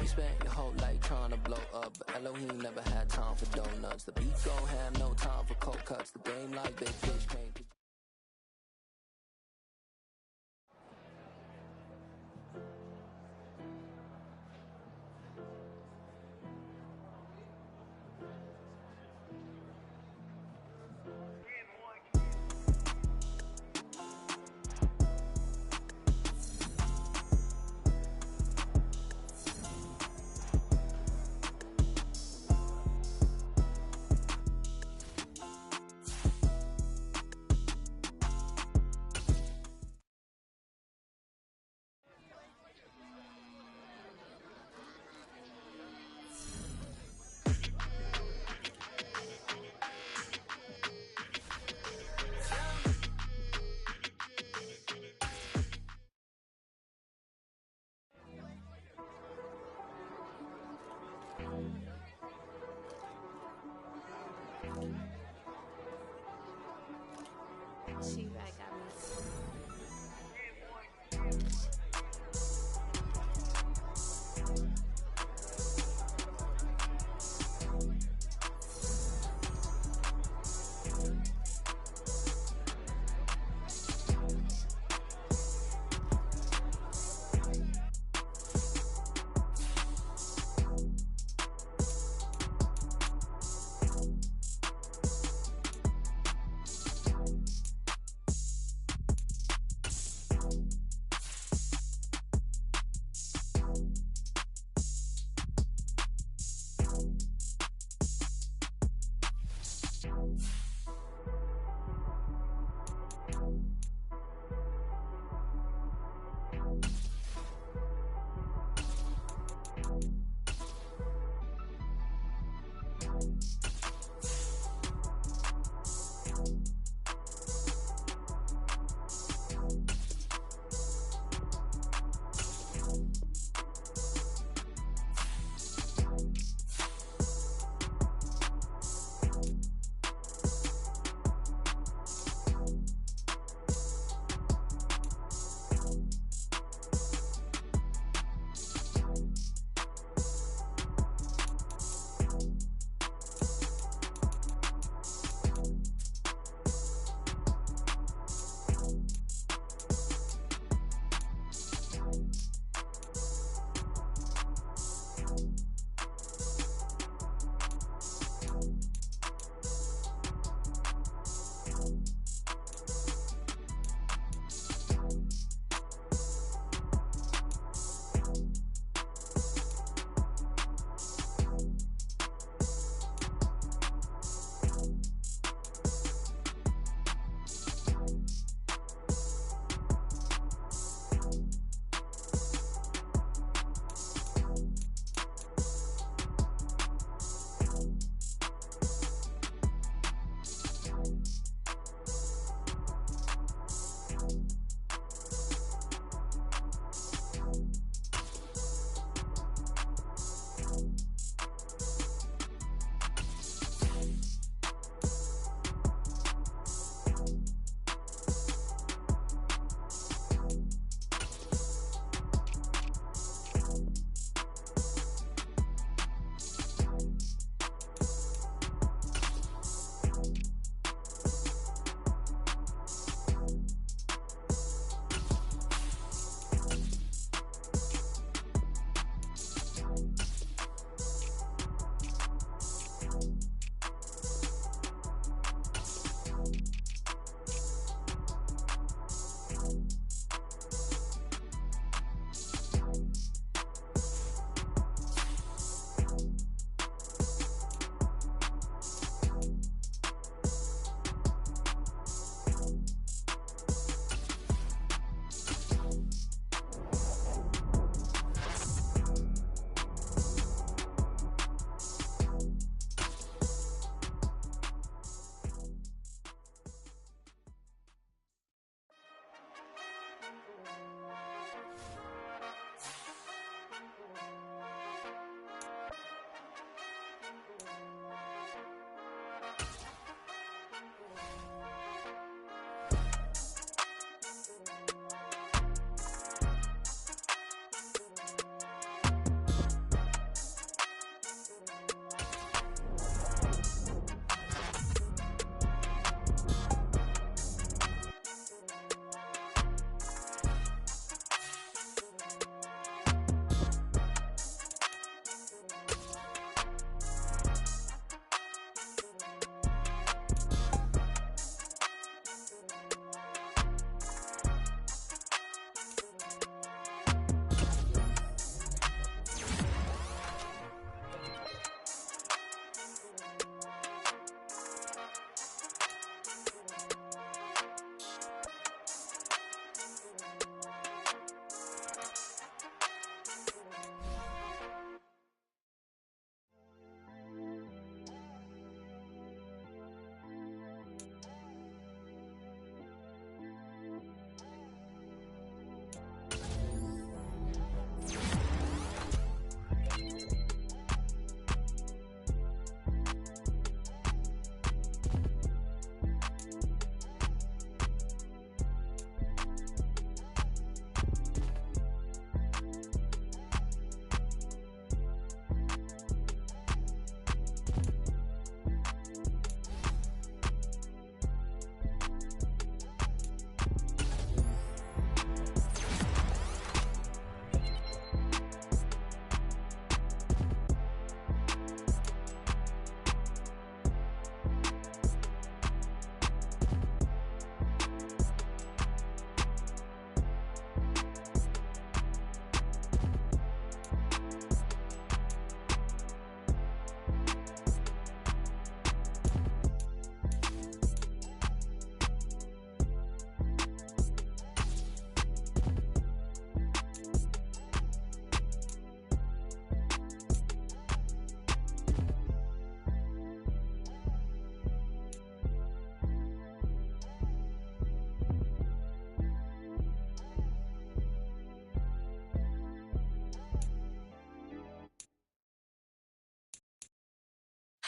spent your whole life trying to blow up, but Elohim never had time for donuts. The beat gon' have no time for cold cuts. The game like big fish can't be.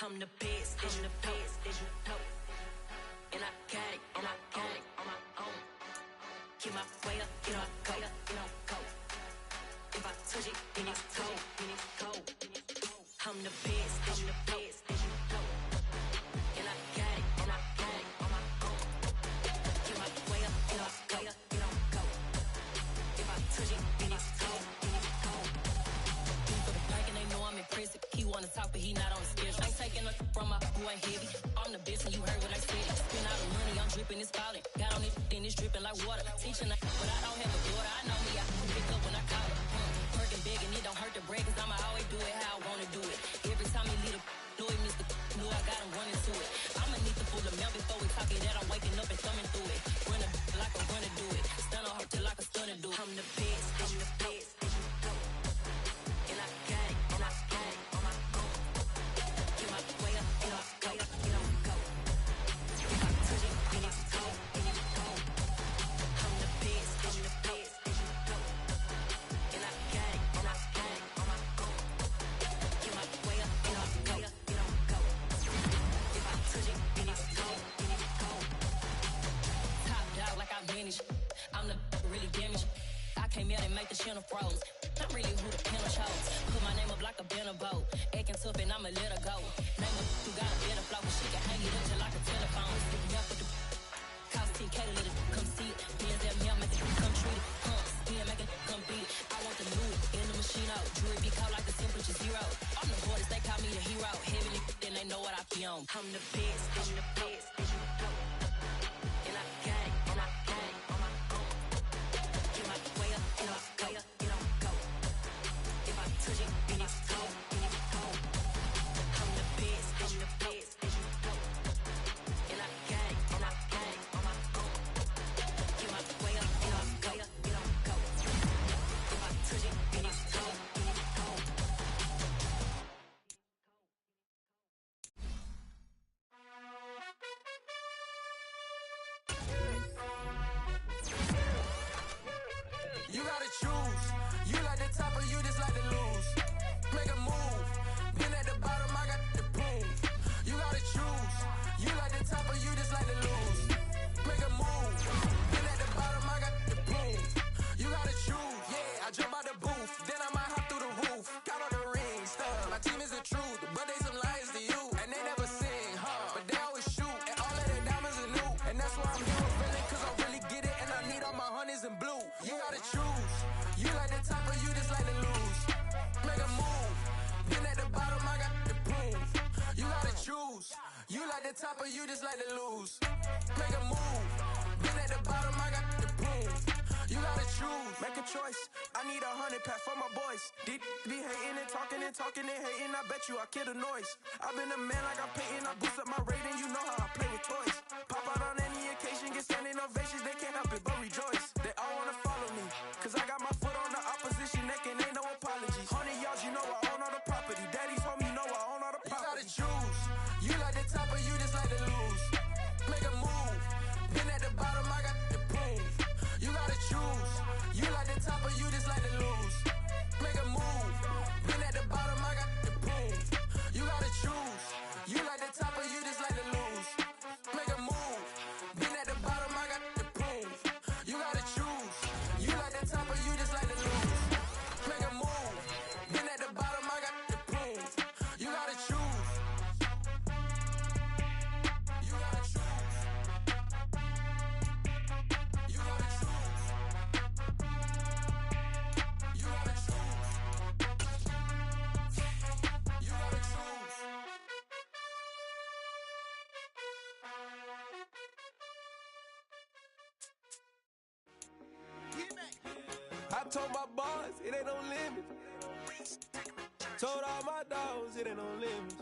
I'm the best, as you know. And I got it, on my own. Get my way up, get on go. If I touch it, then it's cold. I'm the best, as you know. And I got it, on my own. Get my way up, get on go. If I touch it, then it's cold. For the bank and they know I'm impressive. He wanna talk, but he not on the schedule. Ain't taking a from my who ain't heavy. I'm the best and you heard what I said. Spend all the money, I'm dripping, it's falling. Got on it, then it's dripping like water. Teaching, but I don't have a daughter. I know me, I can pick up when I call her. Working big and it don't hurt the bread, cause I'ma always do it how I wanna do it. Every time he lead a know he missed the knew I got him running to it. I'ma need the full amount before we talk it that I'm waking up and thumbing through it. Run a like I'm gonna do it. Stun on her till like a stunner do it. I'm the best, I'm the best. And I got it, on my own. Get my way up, get on go. If I touch it, then it's cold. I'm the best, I'm the best. And I got it, on my own. Get my way up, get on go. If I touch it, then it's cold. Top dog like I manage. I'm the really damaged. I came out and make the channel froze. I'm really who the panel chose. Put my name up like a banner boat. Acting tough and I'ma let her go. Name up who got a better flow, but she can hang it up just like a telephone. Sticking up with the cost 10K to let it come see it. Bands that me, I make it come treat it. Still make it come beat it. I want the new in the machine out. Jewelry be caught like the temperature zero. I'm the hardest, they call me the hero. Heaven then they know what I be on. I'm the best, I'm the best. And I got it, on my own. Get my way up, get on go. If I touch it, then it's cold. I'm the best, I'm the best. And I got it, on my own. Get my way up, get on go. If I touch it, then it's cold. You gotta choose. You like the top or you just like to lose. Make a move. Been at the bottom, I got the proof. You gotta choose. You like the top or you just like to lose. Make a move. Been at the bottom, I got the proof. You gotta choose. Yeah, I jump out the booth. Then I might hop through the roof. Count all the rings, stuff. My team is the truth, but they some liars to you. And they never sing, but they always shoot. And all of their diamonds are new. And that's why I'm here feeling, cause I really get it. And I need all my honeys in blue. You gotta choose. You like the top or you just like to lose. Make a move. Been at the bottom, I got the proof. You gotta choose. You like the top or you just like to lose. Make a move. Been at the bottom, I got the proof. You gotta choose. Make a choice. I need 100 pack for my boys. Deep be hating and talking and hating. I bet you I kill the noise. I've been a man like I'm Peyton. I boost up my rating. You know how I play with toys. Pop out on any occasion, get standing ovations. They can't help it but rejoice. They all wanna follow me, cause I got my foot on the opposition neck and ain't no apologies. 100 yards, you know I own all the property. Daddy's home, you know I own all the property. You gotta choose. You like the top or you just like to lose. Make a move. Been at the bottom, I got the proof. You gotta choose. You like the top or you just like to lose. Make a move. Been at the bottom, I got the proof. You gotta choose. You like the top or you just like to lose. Make a move. Been at the bottom, I got the proof. You gotta choose. You like the top or you just like to lose. Make a move. Been at the bottom, I got the proof. You gotta choose. You gotta choose. You gotta choose. You gotta choose. You gotta choose. I told my boys it ain't no limit. Told all my dogs it ain't no limit.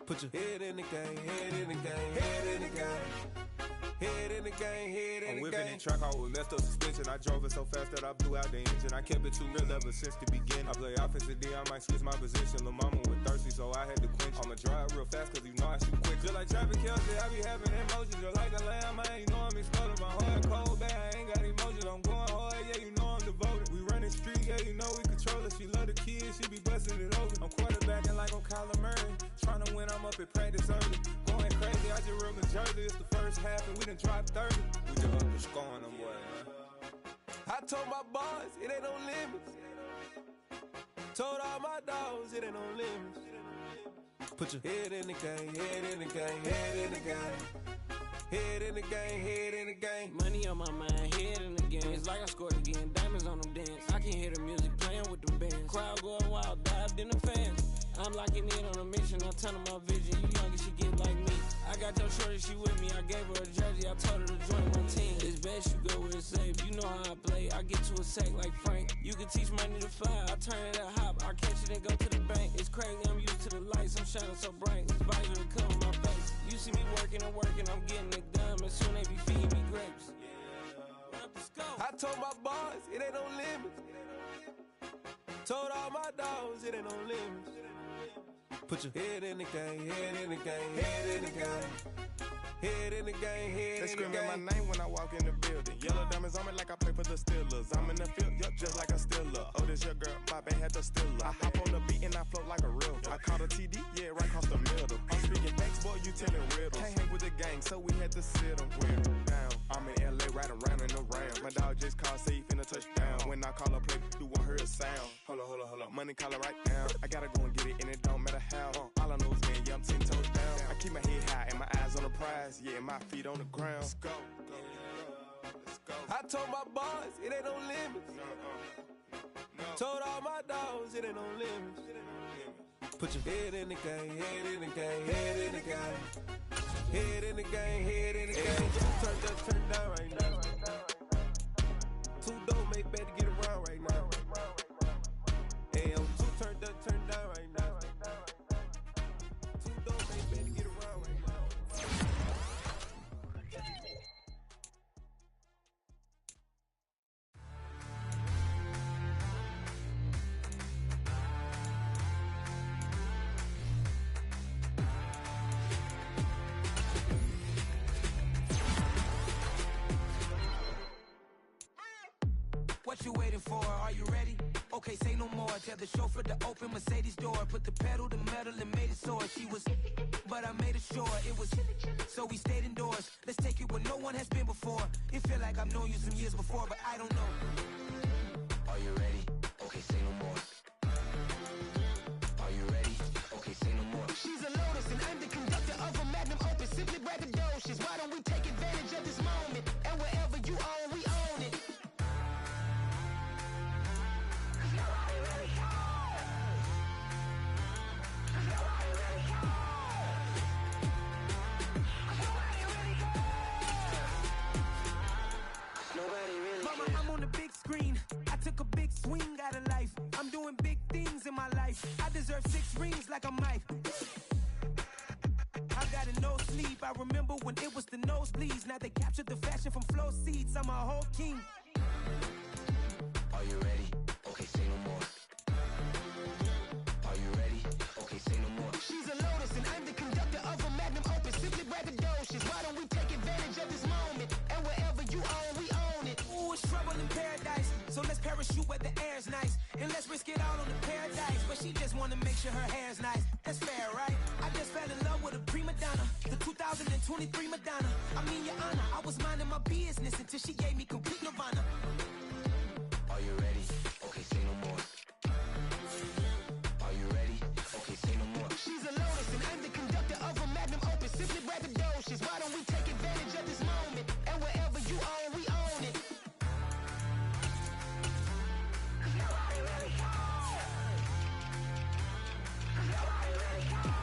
Put your head in the game, head in the game, head in the game. Head in the game, head in the game. I'm whipping in track, I was messed up suspension. I drove it so fast that I blew out the engine. I kept it too real ever since the beginning. I play offensive D, I might switch my position. Lil' mama was thirsty, so I had to quench. I'ma drive real fast, cause you know I shoot quick. Just like Travis Kelce, I be having emotions. Just like a lamb, man, you know I'm exploding. My heart cold, bad, I ain't got emotions. I'm going hard, yeah, you know I'm devoted. We running street, yeah, you know we control it. She love the kids, she be busting it over. I'm quarterbacking like I'm Kyler Murray. trying to win, I'm up at practice early. Going crazy, I just rode the jersey. It's the first half and we done dropped 30. We just up the scoring them, boy, man. I told my boys, it ain't no limits. Told all my dogs, it ain't no limits. Put your head in the game, head in the game, head in the game. Head in the game, head in the game. Money on my mind, head in the game. It's like I scored again, diamonds on them dance. I can hear the music playing with them bands. Crowd going wild, dived in the fans. I'm locking in on a mission, I'm telling my vision. You young and she get like me. I got your shorty, she with me. I gave her a jersey, I told her to join my team. It's best you go where it's safe. You know how I play. I get to a sack like Frank. You can teach money to fly. I turn it a hop. I catch it and go to the bank. It's crazy, I'm used to the lights. I'm shining so bright. This visor will cover my face. You see me working and working. I'm getting it done. And soon they be feeding me grapes. I told my boys, it ain't no limits. Told all my dogs, it ain't no limits. Put your head in the game, head in the game, head in the game. Head in the game, head in the game. They screaming my name when I walk in the building. Yellow diamonds on me like I play for the Steelers. I'm in the field, yup, just like a Steeler. Oh, this your girl, my band had the Steeler. I hop on the beat and I float like a river. I caught a TD, yeah, right across the middle. I'm speaking thanks, boy, you telling riddles. Can't hang with the gang, so we had to sit them down. I'm in LA, riding around and around. My dog just called, say he finna touchdown. When I call a play, you won't hear a sound. Hold up, money calling right now. I gotta go and get it, and it don't matter how. All I know is, man, yeah, I'm 10 toes down. I keep my head high and my eyes on the prize. Yeah, my feet on the ground. Let's go. Let's go. I told my boys, it ain't no limits. Told all my dogs, it ain't no limits. Put your head in the game, head in the game, head in the game. Head in the game, head in the game. Turn up, turn down right now. Two dope make better get around right now. Hey, I'm too turned up, turn down right now. Two dope make better get around right now. What you waiting for? Are you ready? Okay, say no more. Tell the chauffeur to open Mercedes door. Put the pedal to metal and made it soar. She was, but I made it sure it was. So we stayed indoors. Let's take it where no one has been before. It feel like I've known you some years before, but I don't know. Are you ready? Okay, say no more. Are you ready? Okay, say no more. She's a Lotus and I'm the conductor of a Magnum Opus. Simply braggadocious. Why don't we take advantage of this moment? And wherever you own, we own it. I'm on the big screen. I took a big swing out of life. I'm doing big things in my life. I deserve 6 rings like I'm Mike. I got a no sleep. I remember when it was the nosebleeds. Now they captured the fashion from flow seats. I'm a whole king. Are you ready? Okay, say no more. Are you ready? Okay, say no more. She's a Lotus and I'm the conductor of a Magnum Opus. Simply braggadocious. Why don't we take advantage of this moment? And wherever you own, we own it. Ooh, it's trouble in paradise. So let's parachute where the air's nice. And let's risk it all on the paradise. But she just wanna make sure her hair's nice. That's fair, right? I just fell in love with a prima donna. The 2023 Madonna. I mean, your honor, I was minding my business until she gave me complete nirvana. Are you ready? Okay, say no more. Are you ready? Okay, say no more. She's a Lotus and I'm the conductor of a Magnum Opus. Simply braggadocious. Why don't we take advantage of this moment? And wherever you own, we own it. Nobody really cares. Nobody really cares.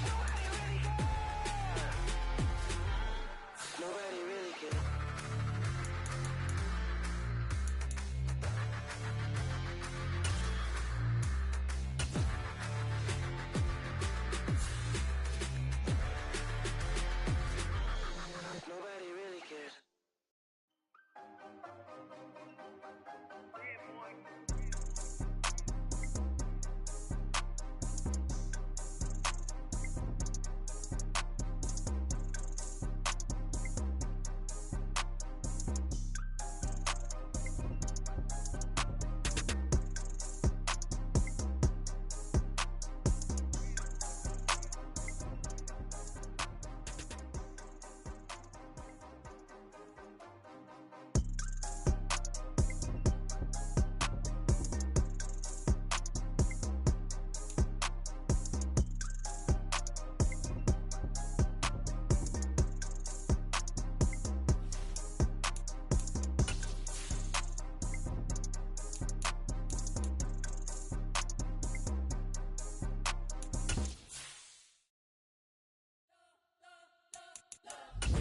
Nobody really cares. Nobody really cares.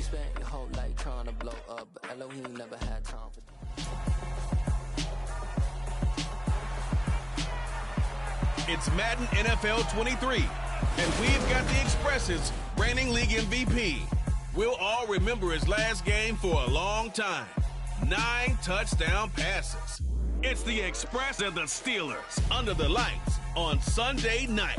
spent your whole life trying to blow up, but Elohim never had time for that. It's Madden NFL 23, and we've got the Express's reigning league MVP. We'll all remember his last game for a long time. 9 touchdown passes. It's the Express and the Steelers under the lights on Sunday night.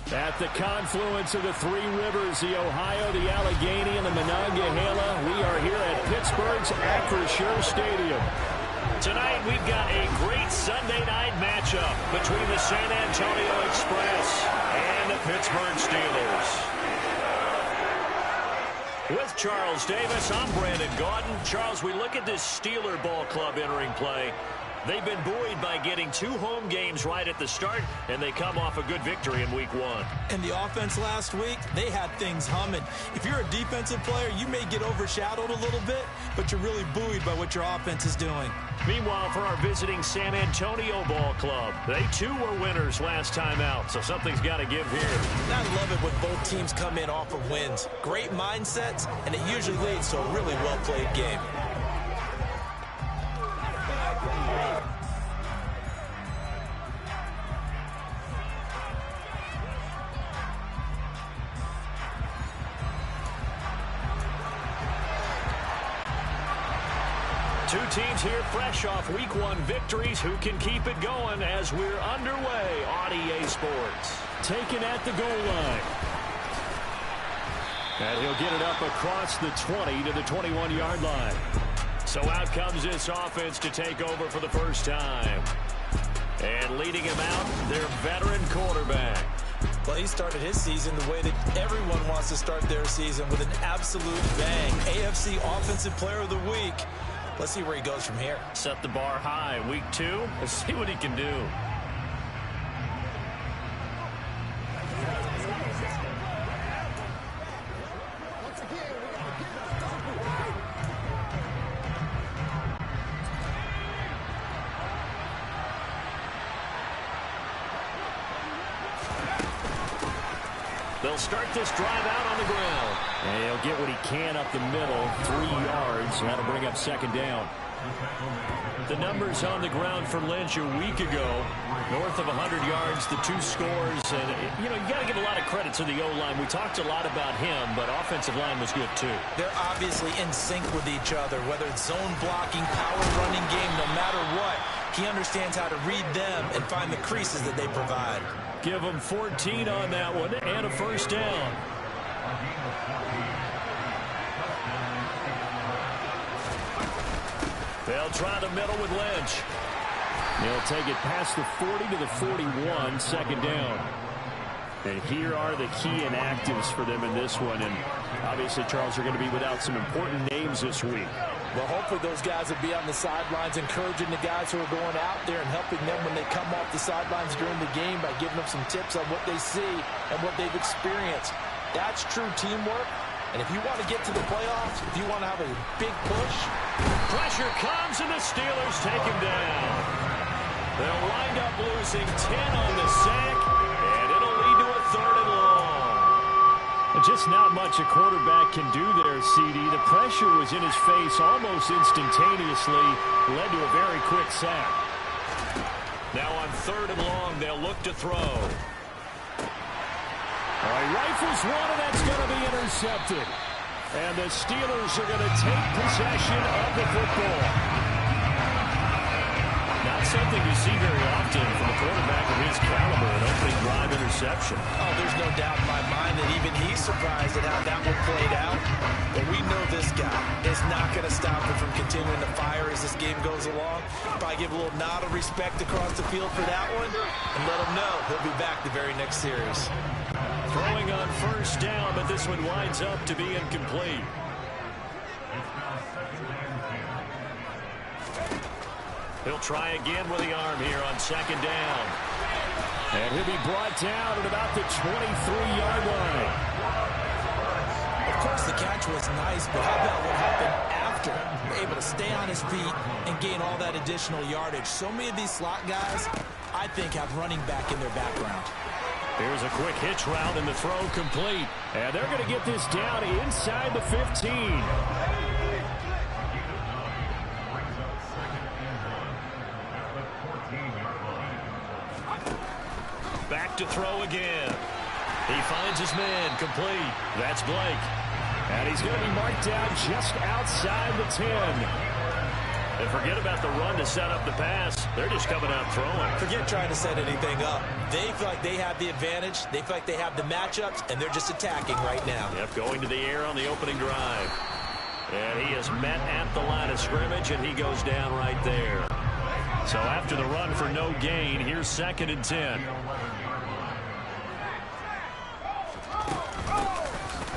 At the confluence of the three rivers, the Ohio, the Allegheny, and the Monongahela, we are here at Pittsburgh's Acrisure Stadium. Tonight, we've got a great Sunday night matchup between the San Antonio Express and the Pittsburgh Steelers. With Charles Davis, I'm Brandon Gaudin. Charles, we look at this Steeler ball club entering play. They've been buoyed by getting 2 home games right at the start, and they come off a good victory in Week 1. And the offense last week, they had things humming. If you're a defensive player, you may get overshadowed a little bit, but you're really buoyed by what your offense is doing. Meanwhile, for our visiting San Antonio ball club, they too were winners last time out, so something's got to give here. I love it when both teams come in off of wins. Great mindsets, and it usually leads to a really well-played game. 2 teams here fresh off Week 1 victories. Who can keep it going as we're underway on EA Sports? Taken at the goal line. And he'll get it up across the 20 to the 21-yard line. So out comes this offense to take over for the first time. And leading him out, their veteran quarterback. Well, he started his season the way that everyone wants to start their season, with an absolute bang. AFC Offensive Player of the Week. Let's see where he goes from here. Set the bar high. Week 2, let's see what he can do. They'll start this drive out on the ground. And he'll get what he can up the middle, 3 yards. That'll bring up second down. The numbers on the ground for Lynch a week ago, north of 100 yards, the 2 scores. And, you got to give a lot of credit to the O-line. We talked a lot about him, but offensive line was good, too. They're obviously in sync with each other, whether it's zone blocking, power running game, no matter what. He understands how to read them and find the creases that they provide. Give him 14 on that one and a first down. They'll try the middle with Lynch. He'll take it past the 40 to the 41, second down. And here are the key inactives for them in this one. And obviously, Charles, are going to be without some important names this week. Well, hopefully those guys will be on the sidelines, encouraging the guys who are going out there and helping them when they come off the sidelines during the game by giving them some tips on what they see and what they've experienced. That's true teamwork. And if you want to get to the playoffs, if you want to have a big push. Pressure comes and the Steelers take him down. They'll wind up losing 10 on the sack, and it'll lead to a 3rd and long. Just not much a quarterback can do there, CD. The pressure was in his face almost instantaneously, led to a very quick sack. Now on 3rd and long, they'll look to throw. All right, rifles one, and that's going to be intercepted. And the Steelers are going to take possession of the football. Not something you see very often from a quarterback of his caliber, an opening drive interception. Oh, there's no doubt in my mind that even he's surprised at how that one played out. But we know this guy is not going to stop him from continuing to fire as this game goes along. Probably give a little nod of respect across the field for that one and let him know he'll be back the very next series. Throwing on first down, but this one winds up to be incomplete. He'll try again with the arm here on 2nd down. And he'll be brought down at about the 23-yard line. Of course, the catch was nice, but how about what happened after? Able to stay on his feet and gain all that additional yardage. So many of these slot guys, I think, have running back in their background. Here's a quick hitch route and the throw complete. And they're going to get this down inside the 15. Back to throw again. He finds his man, complete. That's Blake. And he's going to be marked down just outside the 10. And forget about the run to set up the pass. They're just coming out throwing. Forget trying to set anything up. They feel like they have the advantage. They feel like they have the matchups, and they're just attacking right now. Yep, going to the air on the opening drive. And he is met at the line of scrimmage, and he goes down right there. So after the run for no gain, here's 2nd and 10.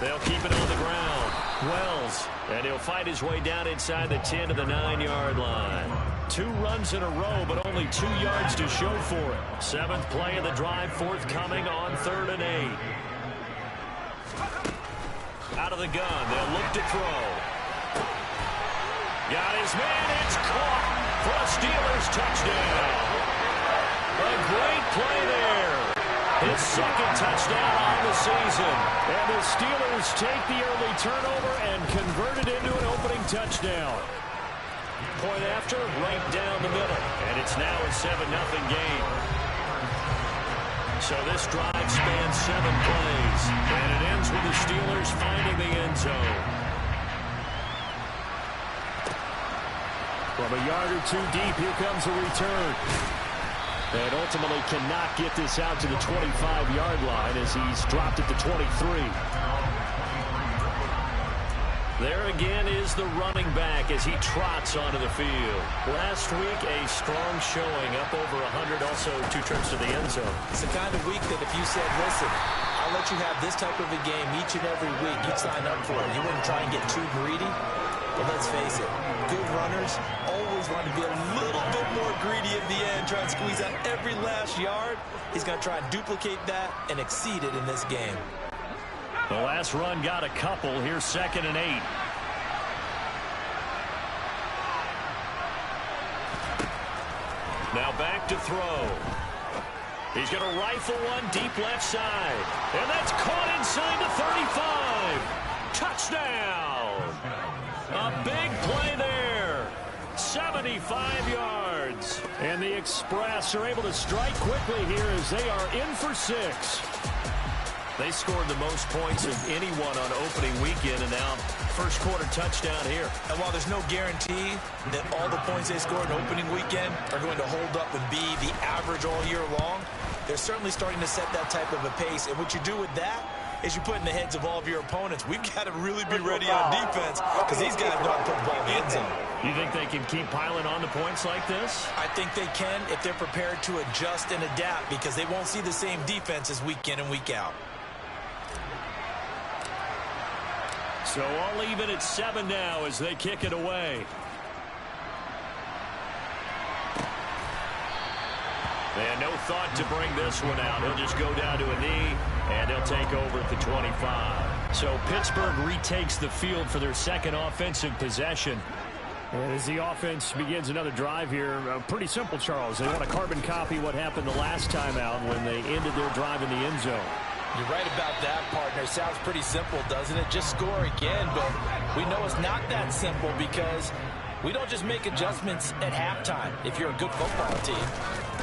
They'll keep it on the ground. Wells, and he'll fight his way down inside the 10 to the 9-yard line. 2 runs in a row, but only 2 yards to show for it. 7th play of the drive forthcoming on 3rd and 8. Out of the gun, they'll look to throw. Got his man, it's caught for a Steelers touchdown. A great play there. His 2nd touchdown on the season. And the Steelers take the early turnover and convert it into an opening touchdown. Point after, right down the middle. And it's now a 7-0 game. So this drive spans 7 plays. And it ends with the Steelers finding the end zone. From a yard or 2 deep, here comes a return. And ultimately cannot get this out to the 25-yard line as he's dropped it to 23. There again is the running back as he trots onto the field. Last week, a strong showing, up over 100, also 2 trips to the end zone. It's the kind of week that if you said, listen, I'll let you have this type of a game each and every week, you'd sign up for it. You wouldn't try and get too greedy. But let's face it, good runners always want to be a little bit more greedy at the end, try and squeeze out every last yard. He's going to try and duplicate that and exceed it in this game. The last run got a couple. Here's 2nd and 8. Now back to throw. He's going to rifle one deep left side. And that's caught inside the 35. Touchdown. A big play there. 75 yards. And the Express are able to strike quickly here as they are in for 6. They scored the most points of anyone on opening weekend, and now first quarter touchdown here. And while there's no guarantee that all the points they scored in opening weekend are going to hold up and be the average all year long, they're certainly starting to set that type of a pace. And what you do with that is you put in the heads of all of your opponents, we've got to really be ready on defense because these guys know how to put the ball in the end zone. You think they can keep piling on the points like this? I think they can if they're prepared to adjust and adapt because they won't see the same defenses week in and week out. So all even at 7 now as they kick it away. And no thought to bring this one out. He'll just go down to a knee, and they'll take over at the 25. So Pittsburgh retakes the field for their 2nd offensive possession. And as the offense begins another drive here, pretty simple, Charles. They want to carbon copy what happened the last time out when they ended their drive in the end zone. You're right about that, partner. Sounds pretty simple, doesn't it? Just score again, but we know it's not that simple because we don't just make adjustments at halftime if you're a good football team.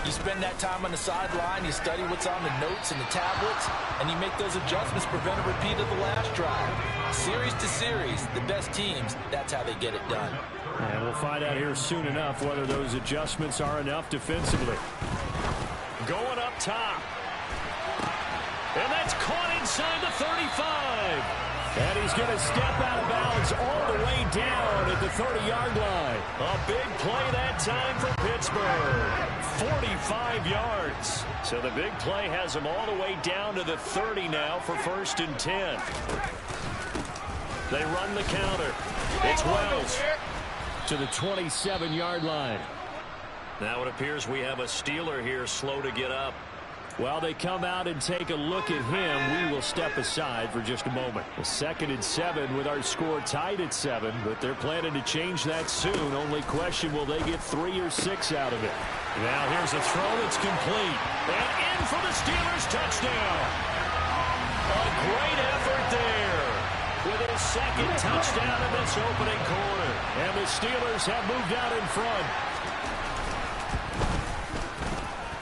You spend that time on the sideline, you study what's on the notes and the tablets, and you make those adjustments, prevent a repeat of the last drive. Series to series, the best teams, that's how they get it done. And we'll find out here soon enough whether those adjustments are enough defensively. Going up top. And that's caught inside the 35. And he's going to step out of bounds all the way down at the 30-yard line. A big play that time for Pittsburgh. 45 yards. So the big play has him all the way down to the 30 now for 1st and 10. They run the counter. It's Wells to the 27-yard line. Now it appears we have a Steeler here slow to get up. While they come out and take a look at him, we will step aside for just a moment. A 2nd and 7 with our score tied at 7, but they're planning to change that soon. Only question, will they get 3 or 6 out of it? Now here's a throw that's complete. And in for the Steelers touchdown. A great effort there with his 2nd touchdown in this opening quarter. And the Steelers have moved out in front.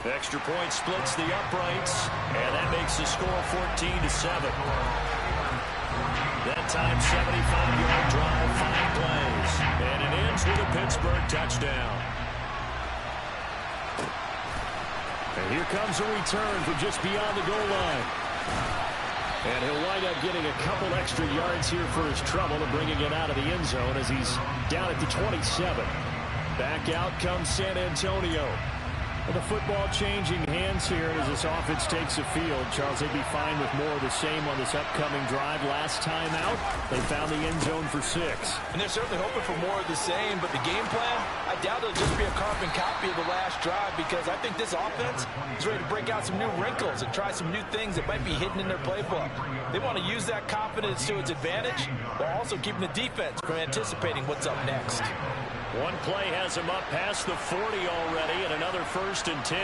Extra point splits the uprights, and that makes the score 14-7. That time, 75-yard drive, 5 plays, and it ends with a Pittsburgh touchdown. And here comes a return from just beyond the goal line. And he'll wind up getting a couple extra yards here for his trouble and bringing it out of the end zone as he's down at the 27. Back out comes San Antonio. The football changing hands here as this offense takes the field. Charles, they'd be fine with more of the same on this upcoming drive. Last time out, they found the end zone for 6. And they're certainly hoping for more of the same, but the game plan, I doubt it'll just be a carbon copy of the last drive, because I think this offense is ready to break out some new wrinkles and try some new things that might be hidden in their playbook. They want to use that confidence to its advantage while also keeping the defense from anticipating what's up next. One play has him up past the 40 already, and another 1st and 10.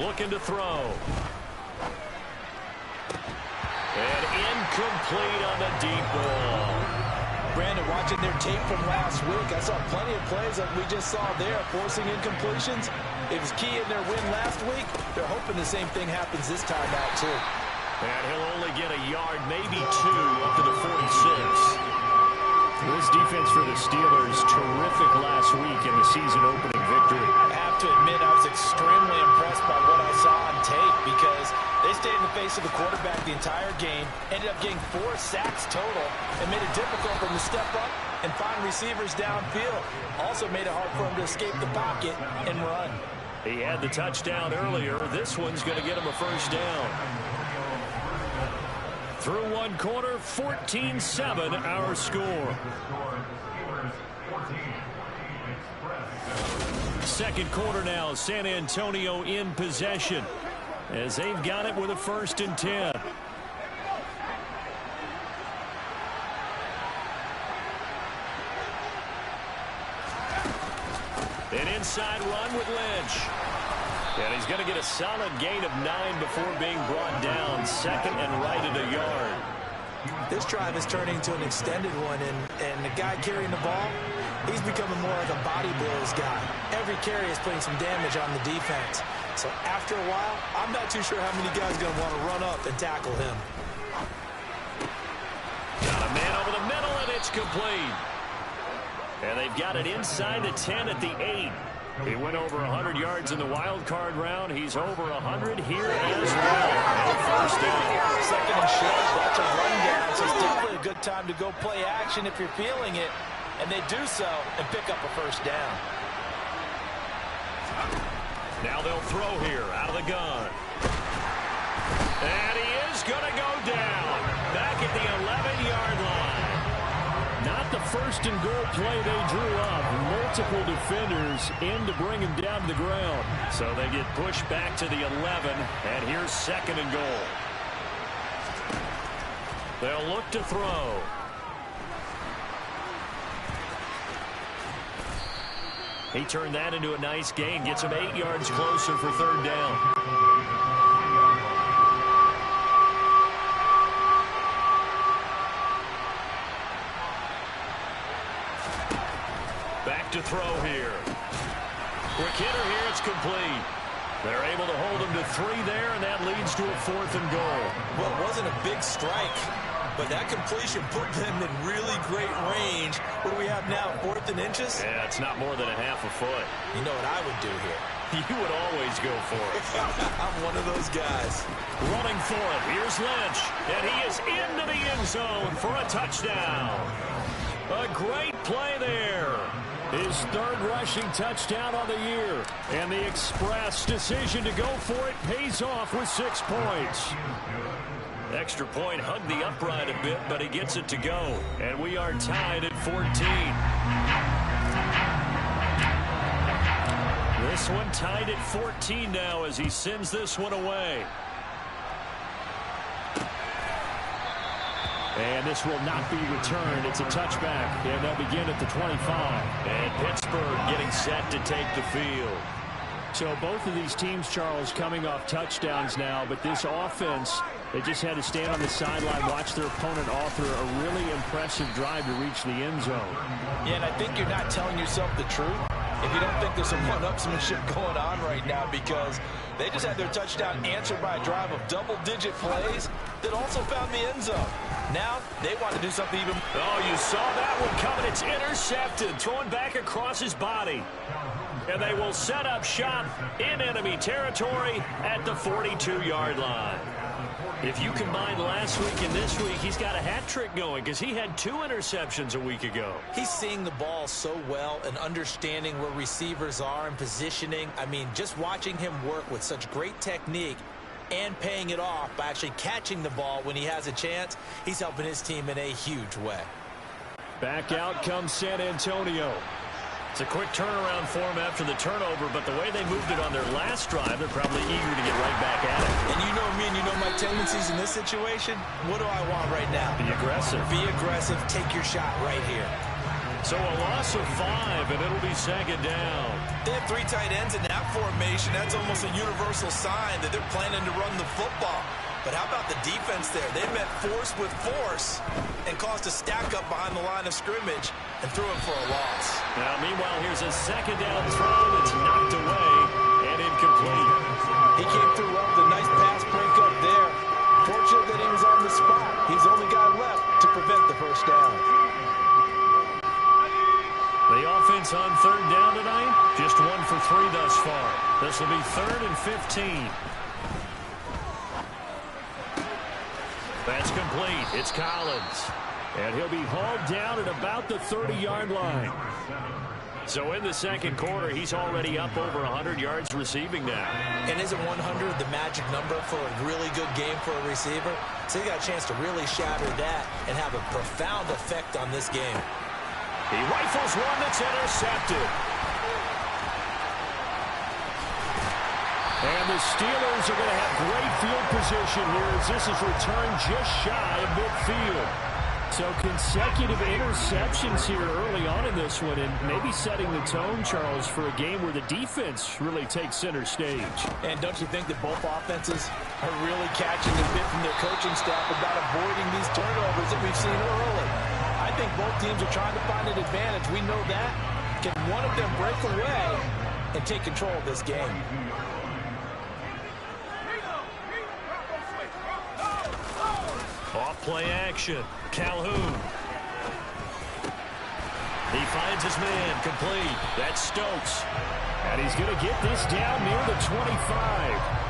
Looking to throw. And incomplete on the deep ball. Brandon, watching their tape from last week, I saw plenty of plays like we just saw there, forcing incompletions. It was key in their win last week. They're hoping the same thing happens this time out, too. And he'll only get a yard, maybe 2, up to the 46. This defense for the Steelers, terrific last week in the season-opening victory. I have to admit, I was extremely impressed by what I saw on tape, because they stayed in the face of the quarterback the entire game, ended up getting 4 sacks total, and made it difficult for them to step up and find receivers downfield. Also made it hard for them to escape the pocket and run. He had the touchdown earlier. This one's going to get him a 1st down. Through one quarter, 14-7 our score. 2nd quarter now, San Antonio in possession as they've got it with a 1st and 10. An inside run with Lynch. And he's going to get a solid gain of 9 before being brought down. 2nd and right at a yard. This drive is turning into an extended one, and the guy carrying the ball, he's becoming more like a body blows guy. Every carry is putting some damage on the defense. So after a while, I'm not too sure how many guys are going to want to run up and tackle him. Got a man over the middle, and it's complete. And they've got it inside the 10 at the 8. He went over 100 yards in the wild card round. He's over 100 here as well. And 1st down. 2nd and short. That's a run down. So it's definitely a good time to go play action if you're feeling it. And they do so and pick up a 1st down. Now they'll throw here out of the gun. And he is going to go down. Back at the 11-yard line. Not the 1st and goal play they drew up. Multiple defenders in to bring him down to the ground. So they get pushed back to the 11, and here's 2nd and goal. They'll look to throw. He turned that into a nice gain, gets him 8 yards closer for 3rd down. To throw here. Quick hitter here, it's complete. They're able to hold him to 3 there, and that leads to a 4th and goal. Well, it wasn't a big strike, but that completion put them in really great range. What do we have now, 4th and inches? Yeah, it's not more than a half a foot. You know what I would do here? You would always go for it. I'm one of those guys. Running for it, here's Lynch, and he is into the end zone for a touchdown. A great play there. His 3rd rushing touchdown on the year. And the express decision to go for it pays off with 6 points. Extra point hugged the upright a bit, but he gets it to go. And we are tied at 14. This one tied at 14 now as he sends this one away. And this will not be returned. It's a touchback, and they'll begin at the 25. And Pittsburgh getting set to take the field. So both of these teams, Charles, coming off touchdowns now, but this offense, they just had to stand on the sideline, watch their opponent author a really impressive drive to reach the end zone. Yeah, and I think you're not telling yourself the truth if you don't think there's some one-upsmanship going on right now, because they just had their touchdown answered by a drive of double-digit plays that also found the end zone. Now they want to do something even. Oh, you saw that one coming. It's intercepted, thrown back across his body. And they will set up shop in enemy territory at the 42-yard line. If you combine last week and this week, he's got a hat trick going because he had 2 interceptions a week ago. He's seeing the ball so well and understanding where receivers are and positioning. I mean, just watching him work with such great technique and paying it off by actually catching the ball when he has a chance, he's helping his team in a huge way. Back out comes San Antonio. It's a quick turnaround for them after the turnover, but the way they moved it on their last drive, they're probably eager to get right back at it. And you know me and you know my tendencies in this situation. What do I want right now? Be aggressive. Be aggressive. Take your shot right here. So a loss of 5, and it'll be second down. They have 3 tight ends in that formation. That's almost a universal sign that they're planning to run the football. But how about the defense there? They met force with force and caused a stack up behind the line of scrimmage and threw it for a loss. Now, meanwhile, here's a second down throw that's knocked away and incomplete. He came through well with a nice pass breakup there. Fortunate that he was on the spot. He's the only guy left to prevent the first down. The offense on third down tonight, just 1 for 3 thus far. This will be 3rd and 15. That's complete. It's Collins. And he'll be hauled down at about the 30-yard line. So in the second quarter, he's already up over 100 yards receiving now. And isn't 100 the magic number for a really good game for a receiver? So he got a chance to really shatter that and have a profound effect on this game. He rifles one that's intercepted. And the Steelers are going to have great field position here as this is returned just shy of midfield. So consecutive interceptions here early on in this one, and maybe setting the tone, Charles, for a game where the defense really takes center stage. And don't you think that both offenses are really catching a bit from their coaching staff about avoiding these turnovers that we've seen early? I think both teams are trying to find an advantage. We know that. Can one of them break away and take control of this game? Off-play action. Calhoun. He finds his man. Complete. That's Stokes. And he's going to get this down near the 25.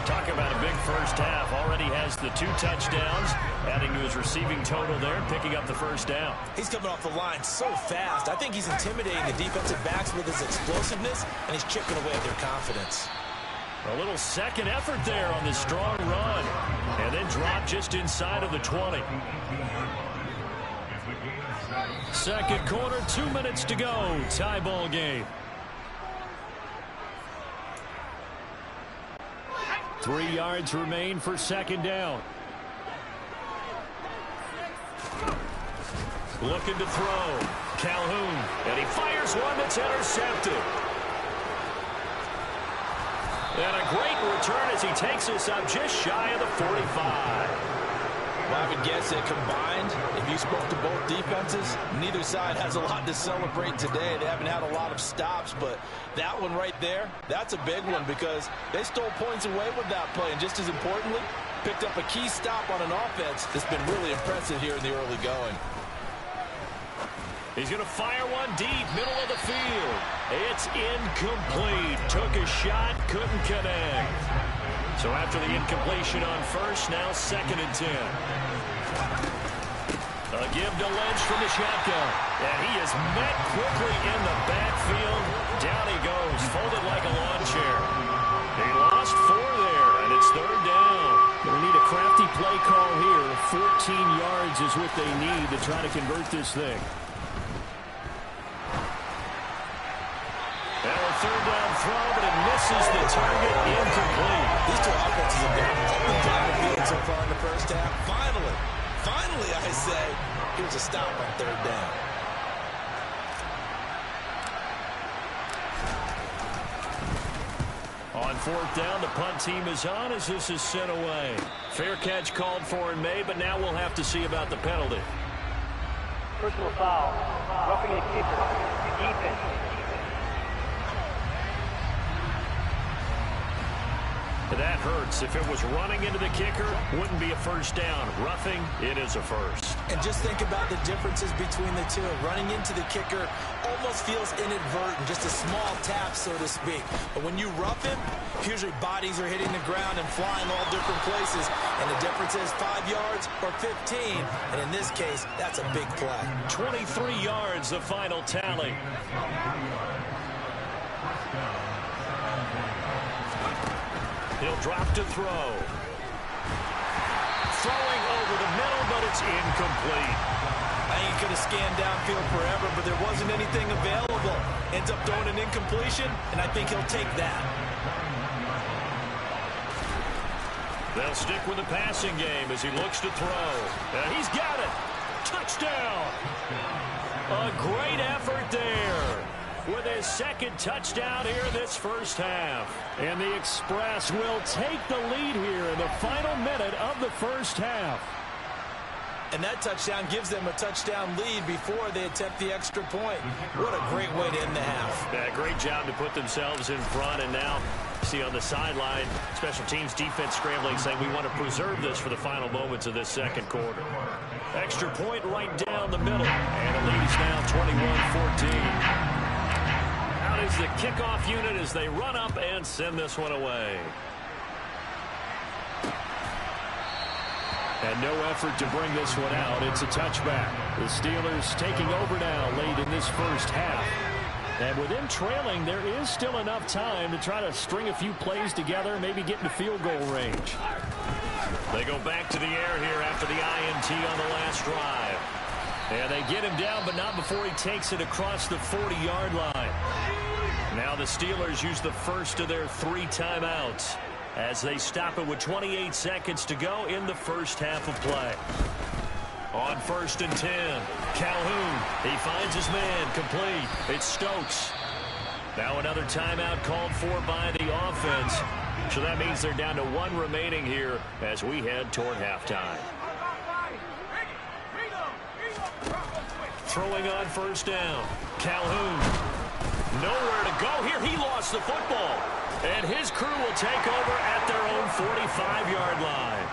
Talk about a big first half. Already has the 2 touchdowns, adding to his receiving total there, picking up the first down. He's coming off the line so fast. I think he's intimidating the defensive backs with his explosiveness, and he's chipping away at their confidence. A little second effort there on this strong run. And then drop just inside of the 20. Second quarter, 2 minutes to go. Tie ball game. 3 yards remain for second down. Looking to throw. Calhoun. And he fires one that's intercepted. And a great return as he takes us up just shy of the 45. Well, I would guess that combined, if you spoke to both defenses, neither side has a lot to celebrate today. They haven't had a lot of stops, but that one right there, that's a big one because they stole points away with that play. And just as importantly, picked up a key stop on an offense that's been really impressive here in the early going. He's going to fire one deep, middle of the field. It's incomplete. Took a shot, couldn't connect. So after the incompletion on first, now 2nd and 10. A give to Lynch from the shotgun. And he is met quickly in the backfield. Down he goes, folded like a lawn chair. He lost 4 there, and it's 3rd down. They need a crafty play call here. 14 yards is what they need to try to convert this thing. Now a 3rd misses the target, incomplete. These two offenses have been up and down the field so far in the first half. Finally, I say, here's a stop on third down. On fourth down, the punt team is on as this is sent away. Fair catch called for and made, but now we'll have to see about the penalty. Personal foul. Roughing the kicker. Defense. That hurts. If it was running into the kicker, wouldn't be a first down. Roughing, it is a first. And just think about the differences between the two. Running into the kicker almost feels inadvertent, just a small tap, so to speak. But when you rough him, usually bodies are hitting the ground and flying all different places. And the difference is 5 yards or 15. And in this case, that's a big play. 23 yards, the final tally. He'll drop to throw. Throwing over the middle, but it's incomplete. I think he could have scanned downfield forever, but there wasn't anything available. Ends up throwing an incompletion, and I think he'll take that. They'll stick with the passing game as he looks to throw. And he's got it. Touchdown. A great effort there. With his second touchdown here this first half. And the Express will take the lead here in the final minute of the first half. And that touchdown gives them a touchdown lead before they attempt the extra point. What a great way to end the half. Yeah, great job to put themselves in front. And now, see on the sideline, special teams defense scrambling, saying we want to preserve this for the final moments of this second quarter. Extra point right down the middle. And the lead is now 21-14. Out is the kickoff unit as they run up and send this one away. And no effort to bring this one out. It's a touchback. The Steelers taking over now late in this first half. And with them trailing, there is still enough time to try to string a few plays together, maybe get into field goal range. They go back to the air here after the INT on the last drive. And they get him down, but not before he takes it across the 40-yard line. Now the Steelers use the first of their 3 timeouts as they stop it with 28 seconds to go in the first half of play. On 1st and 10, Calhoun, he finds his man, complete. It's Stokes. Now another timeout called for by the offense. So that means they're down to 1 remaining here as we head toward halftime. Throwing on 1st down, Calhoun. Nowhere to go here. He lost the football. And his crew will take over at their own 45-yard line.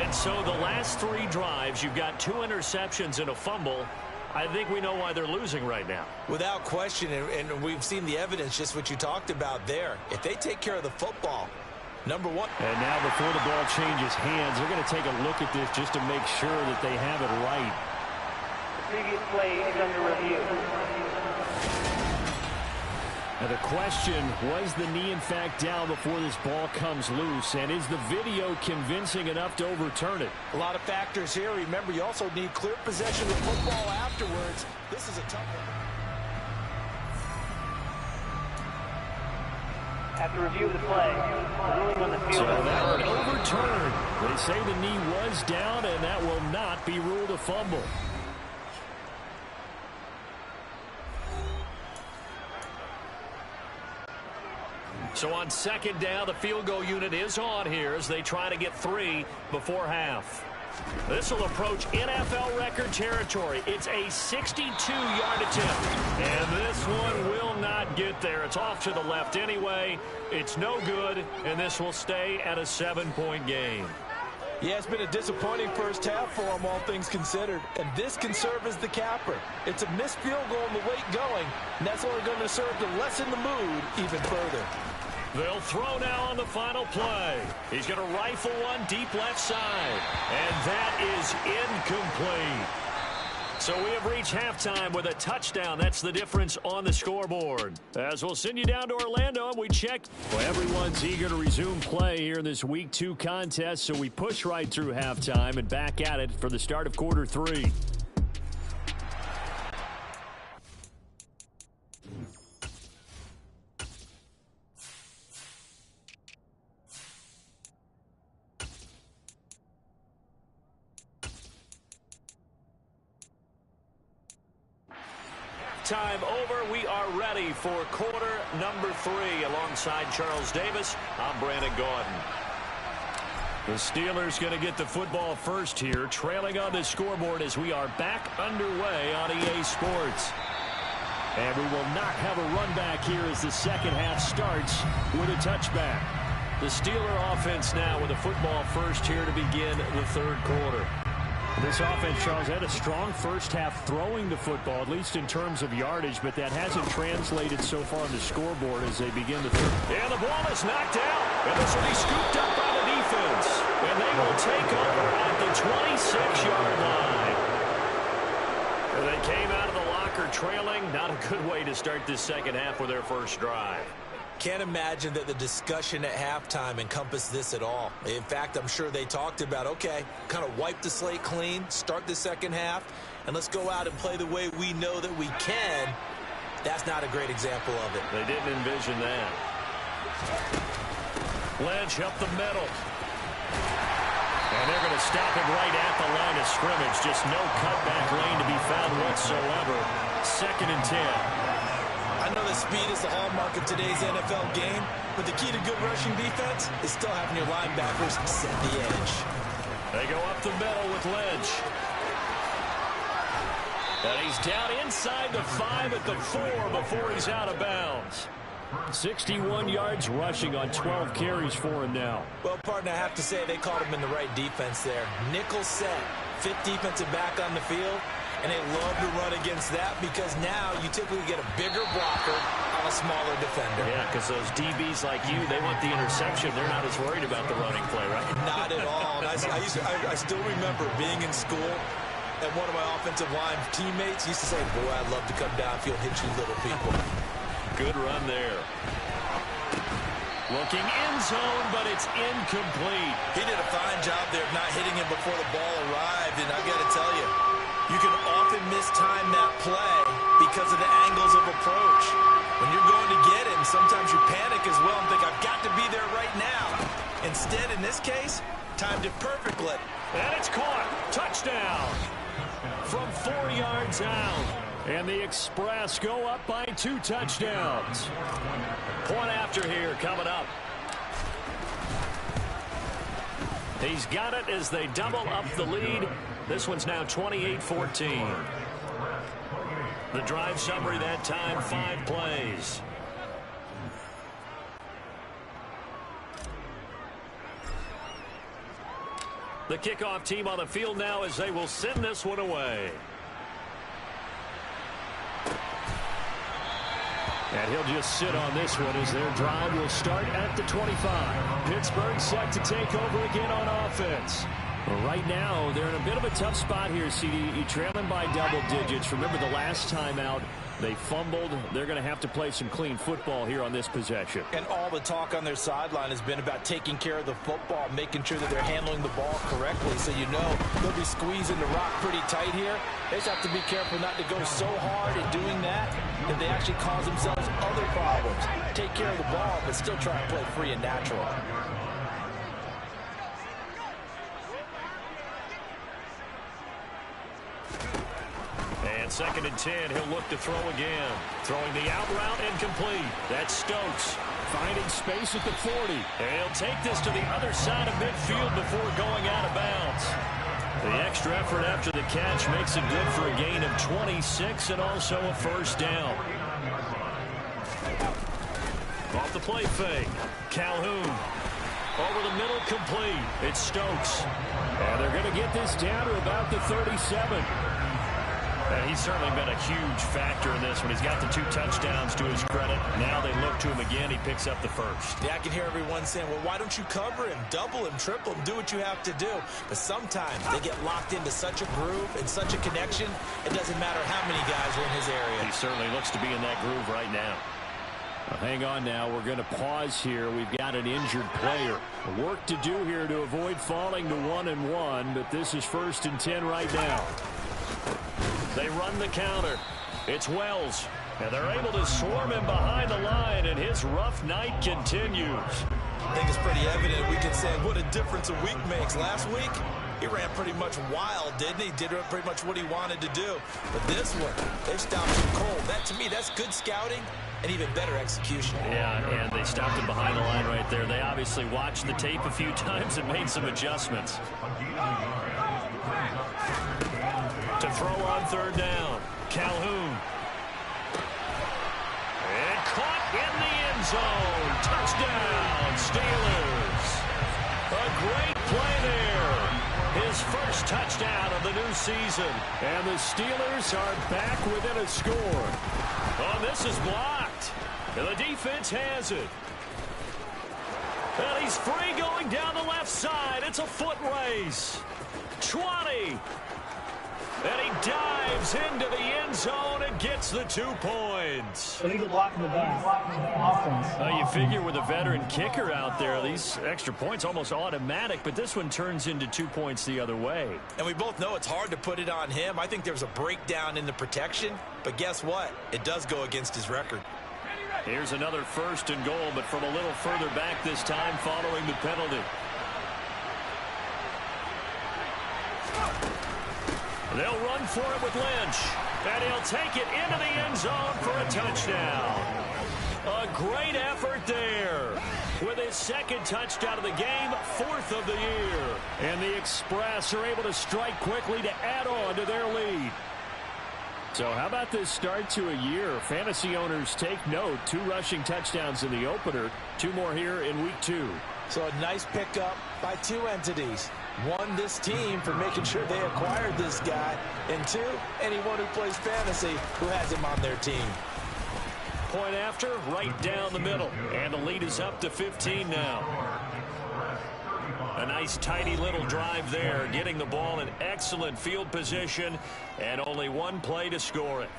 And so the last 3 drives, you've got 2 interceptions and a fumble. I think we know why they're losing right now. Without question, and we've seen the evidence, just what you talked about there. If they take care of the football, number 1. And now before the ball changes hands, they're going to take a look at this just to make sure that they have it right. The previous play is under review. Now the question, was the knee in fact down before this ball comes loose? And is the video convincing enough to overturn it? A lot of factors here. Remember, you also need clear possession of football afterwards. This is a tough one. After review of the play, the ruling on the field. So that one overturned. They say the knee was down, and that will not be ruled a fumble. So on 2nd down, the field goal unit is on here as they try to get 3 before half. This will approach NFL record territory. It's a 62-yard attempt. And this one will not get there. It's off to the left anyway. It's no good, and this will stay at a 7-point game. Yeah, it's been a disappointing first half for them, all things considered. And this can serve as the capper. It's a missed field goal in the late going, and that's only going to serve to lessen the mood even further. They'll throw now on the final play. He's going to rifle one deep left side. And that is incomplete. So we have reached halftime with a touchdown. That's the difference on the scoreboard. As we'll send you down to Orlando and we check. Well, everyone's eager to resume play here in this Week 2 contest. So we push right through halftime and back at it for the start of quarter 3. halftime over. We are ready for quarter number 3. Alongside Charles Davis, I'm Brandon Gordon. The Steelers going to get the football first here, trailing on the scoreboard as we are back underway on EA Sports. And we will not have a run back here as the second half starts with a touchback. The Steeler offense now with a football first here to begin the third quarter. This offense, Charles, had a strong first half throwing the football, at least in terms of yardage, but that hasn't translated so far on the scoreboard as they begin the third. And the ball is knocked out, and this will be scooped up by the defense. And they will take over at the 26-yard line. And they came out of the locker trailing. Not a good way to start this second half with their first drive. Can't imagine that the discussion at halftime encompassed this at all. In fact, I'm sure they talked about, okay, kind of wipe the slate clean, start the second half, and let's go out and play the way we know that we can. That's not a great example of it. They didn't envision that. Lynch up the middle. And they're going to stop him right at the line of scrimmage. Just no cutback lane to be found whatsoever. 2nd and 10. I know that speed is the hallmark of today's NFL game, but the key to good rushing defense is still having your linebackers set the edge. They go up the middle with Lynch. And he's down inside the 5 at the 4 before he's out of bounds. 61 yards rushing on 12 carries for him now. Well, partner, I have to say they called him in the right defense there. Nickel set, 5th defensive back on the field, and they love to run against that because now you typically get a bigger blocker on a smaller defender. Yeah, because those DBs like you, they want the interception. They're not as worried about the running play, right? Not at all. I still remember being in school, and one of my offensive line teammates used to say, boy, I'd love to come downfield, hit you little people. Good run there. Looking end zone, but it's incomplete. He did a fine job there of not hitting him before the ball arrived, and I've got to tell you, you can often mistime that play because of the angles of approach. When you're going to get him, sometimes you panic as well and think, I've got to be there right now. Instead, in this case, timed it perfectly. And it's caught. Touchdown. From 4 yards out. And the Express go up by 2 touchdowns. Point after here coming up. He's got it as they double up the lead. This one's now 28-14. The drive summary that time, 5 plays. The kickoff team on the field now as they will send this one away. And he'll just sit on this one as their drive will start at the 25. Pittsburgh set to take over again on offense. Well, right now, they're in a bit of a tough spot here, CD. Trailing by double digits. Remember the last time out, they fumbled. They're going to have to play some clean football here on this possession. And all the talk on their sideline has been about taking care of the football, making sure that they're handling the ball correctly. So you know they'll be squeezing the rock pretty tight here. They just have to be careful not to go so hard in doing that they actually cause themselves other problems. Take care of the ball, but still try and play free and natural. And 2nd and 10, he'll look to throw again. Throwing the out route incomplete. That's Stokes. Finding space at the 40. And he'll take this to the other side of midfield before going out of bounds. The extra effort after the catch makes it good for a gain of 26 and also a first down. Off the play fake. Calhoun. Over the middle, complete. It's Stokes. And they're going to get this down to about the 37. And he's certainly been a huge factor in this one. He's got the 2 touchdowns to his credit. Now they look to him again. He picks up the first. Yeah, I can hear everyone saying, well, why don't you cover him, double him, triple him, do what you have to do. But sometimes they get locked into such a groove and such a connection, it doesn't matter how many guys are in his area. He certainly looks to be in that groove right now. Well, hang on now. We're going to pause here. We've got an injured player. Work to do here to avoid falling to 1-1, but this is 1st and 10 right now. They run the counter. It's Wells. And they're able to swarm him behind the line, and his rough night continues. I think it's pretty evident. We can say what a difference a week makes. Last week, he ran pretty much wild, didn't he? Did pretty much what he wanted to do. But this one, they stopped him cold. That, to me, that's good scouting and even better execution. Yeah, and they stopped him behind the line right there. They obviously watched the tape a few times and made some adjustments. To throw on third down, Calhoun. And caught in the end zone. Touchdown, Steelers. A great play there. His first touchdown of the new season. And the Steelers are back within a score. Oh, this is blocked. And the defense has it. And he's free going down the left side. It's a foot race. 20. And he dives into the end zone and gets the 2 points. Illegal block in the back. Offense. You figure with a veteran kicker out there, these extra points almost automatic, but this one turns into 2 points the other way. And we both know it's hard to put it on him. I think there's a breakdown in the protection, but guess what? It does go against his record. Here's another 1st and goal, but from a little further back this time following the penalty. They'll run for it with Lynch, and he'll take it into the end zone for a touchdown. A great effort there. With his 2nd touchdown of the game, 4th of the year. And the Express are able to strike quickly to add on to their lead. So how about this start to a year? Fantasy owners take note. 2 rushing touchdowns in the opener. 2 more here in week 2. So a nice pickup by 2 entities. 1, this team for making sure they acquired this guy. And 2, anyone who plays fantasy who has him on their team. Point after, right down the middle. And the lead is up to 15 now. A nice tidy little drive there, getting the ball in excellent field position, and only 1 play to score it.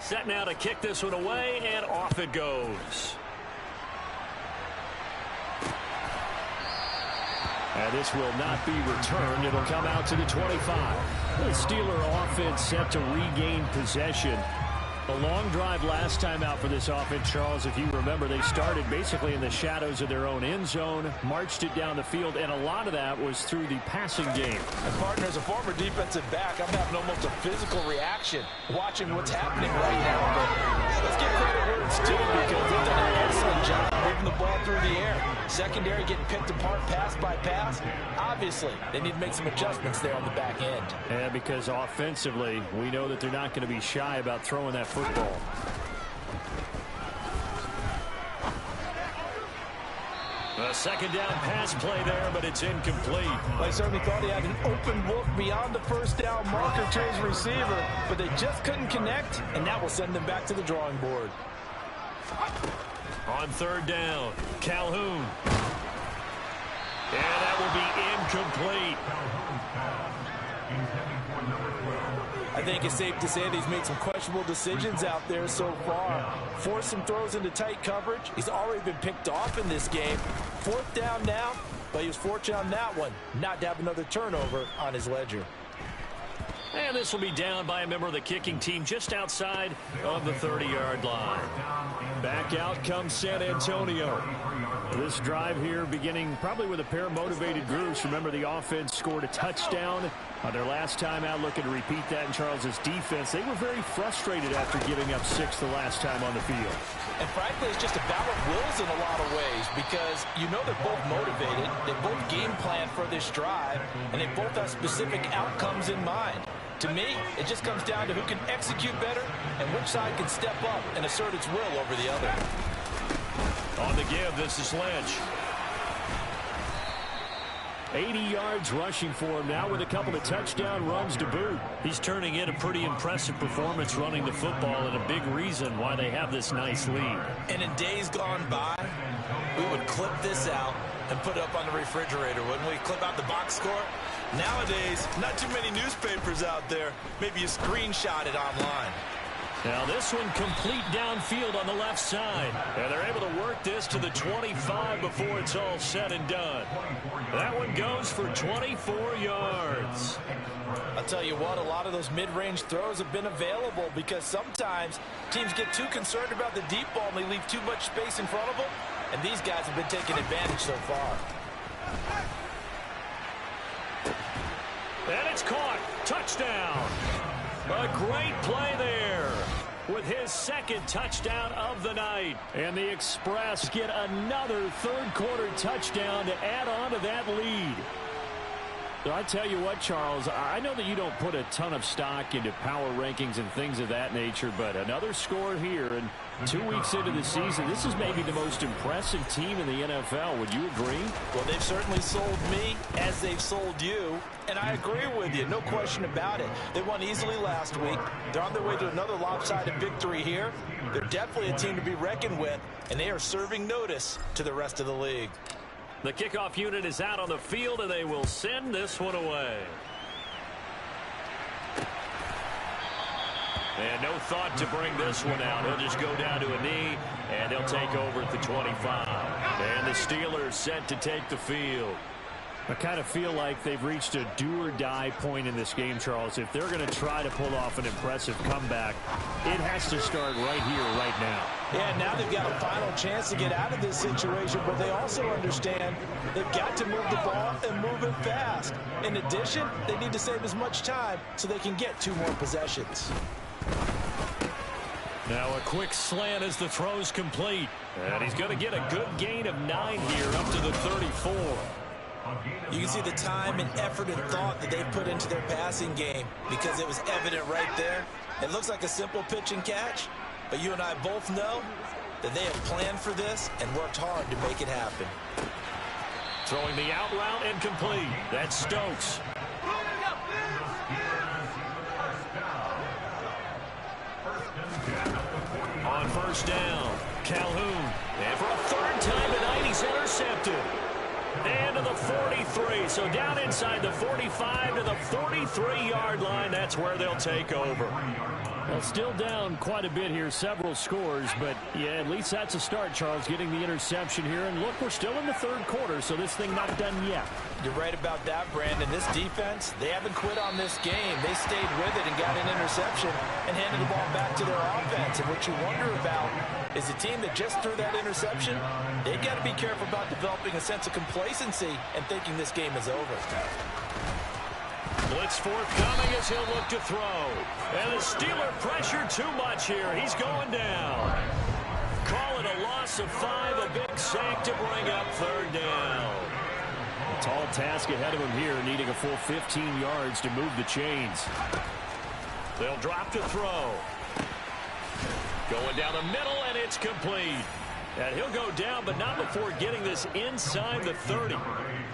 Set now to kick this one away, and off it goes. And this will not be returned. It'll come out to the 25. The Steeler offense set to regain possession. A long drive last time out for this offense, Charles. If you remember, they started basically in the shadows of their own end zone, marched it down the field, and a lot of that was through the passing game. And partner, as a former defensive back, I'm having almost a physical reaction watching what's happening right now. But let's give credit where it's due because they've done an excellent job moving the ball through the air. Secondary getting picked apart pass by pass. Obviously, they need to make some adjustments there on the back end. Yeah, because offensively, we know that they're not going to be shy about throwing that football. A 2nd down pass play there, but it's incomplete. I certainly thought he had an open look beyond the 1st down marker to his receiver, but they just couldn't connect, and that will send them back to the drawing board. On 3rd down, Calhoun. And that will be incomplete. I think it's safe to say that he's made some questionable decisions out there so far. Forced some throws into tight coverage. He's already been picked off in this game. 4th down now, but he was fortunate on that one not to have another turnover on his ledger. And this will be down by a member of the kicking team just outside of the 30-yard line. Back out comes San Antonio. This drive here beginning probably with a pair of motivated groups. Remember, the offense scored a touchdown on their last time out. Looking to repeat that in Charles's defense. They were very frustrated after giving up 6 the last time on the field. And frankly, it's just a battle of wills in a lot of ways because you know they're both motivated. They both game plan for this drive, and they both have specific outcomes in mind. To me, it just comes down to who can execute better and which side can step up and assert its will over the other. On the give, this is Lynch. 80 yards rushing for him now with a couple of touchdown runs to boot. He's turning in a pretty impressive performance running the football and a big reason why they have this nice lead. And in days gone by, we would clip this out and put it up on the refrigerator, wouldn't we? Clip out the box score. Nowadays, not too many newspapers out there. Maybe you screenshot it online. Now this one complete downfield on the left side. And they're able to work this to the 25 before it's all said and done. That one goes for 24 yards. I'll tell you what, a lot of those mid-range throws have been available because sometimes teams get too concerned about the deep ball and they leave too much space in front of them. and these guys have been taking advantage so far. And it's caught. Touchdown. A great play there with his second touchdown of the night. And the Express get another third-quarter touchdown to add on to that lead. So I tell you what, Charles, I know that you don't put a ton of stock into power rankings and things of that nature, but another score here, and 2 weeks into the season, this is maybe the most impressive team in the NFL. Would you agree? Well, they've certainly sold me as they've sold you, and I agree with you, no question about it. They won easily last week. They're on their way to another lopsided victory here. They're definitely a team to be reckoned with, and they are serving notice to the rest of the league. The kickoff unit is out on the field, and they will send this one away. And no thought to bring this one out. He'll just go down to a knee, and he'll take over at the 25. And the Steelers set to take the field. I kind of feel like they've reached a do-or-die point in this game, Charles. If they're going to try to pull off an impressive comeback, it has to start right here, right now. Yeah, now they've got a final chance to get out of this situation, but they also understand they've got to move the ball and move it fast. In addition, they need to save as much time so they can get 2 more possessions. Now a quick slant as the throw's complete. And he's going to get a good gain of 9 here up to the 34. You can see the time and effort and thought that they put into their passing game because it was evident right there. It looks like a simple pitch and catch, but you and I both know that they have planned for this and worked hard to make it happen. Throwing the out route and complete. That's Stokes. On first down, Calhoun. And for a third time tonight, he's intercepted. And to the 43. So down inside the 45 to the 43-yard line. That's where they'll take over. Well, still down quite a bit here, several scores, but yeah, at least that's a start, Charles, getting the interception here. And look, we're still in the third quarter, so this thing not done yet. You're right about that, Brandon. This defense, they haven't quit on this game. They stayed with it and got an interception and handed the ball back to their offense. And what you wonder about is a team that just threw that interception, they've got to be careful about developing a sense of complacency and thinking this game is over. Blitz forthcoming as he'll look to throw. And the Steeler pressure too much here. He's going down. Call it a loss of 5, a big sack to bring up third down. A tall task ahead of him here, needing a full 15 yards to move the chains. They'll drop to throw. Going down the middle, and it's complete. And he'll go down, but not before getting this inside the 30.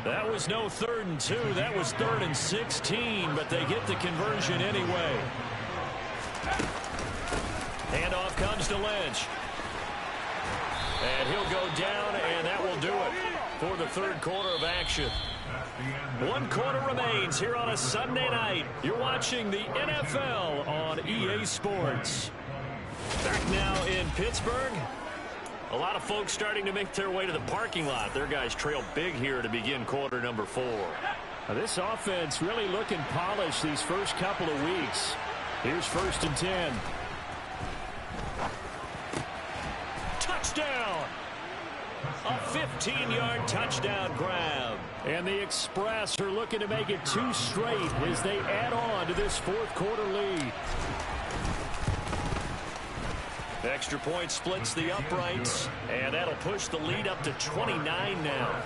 That was no 3rd and 2. That was 3rd and 16, but they get the conversion anyway. Handoff comes to Lynch. And he'll go down, and that will do it for the third quarter of action. 1 quarter remains here on a Sunday night. You're watching the NFL on EA Sports. Back now in Pittsburgh. A lot of folks starting to make their way to the parking lot. Their guys trail big here to begin quarter number 4. Now this offense really looking polished these first couple of weeks. Here's 1st and 10. Touchdown! A 15-yard touchdown grab. And the Express are looking to make it 2 straight as they add on to this 4th quarter lead. Extra point splits the uprights, and that'll push the lead up to 29 now.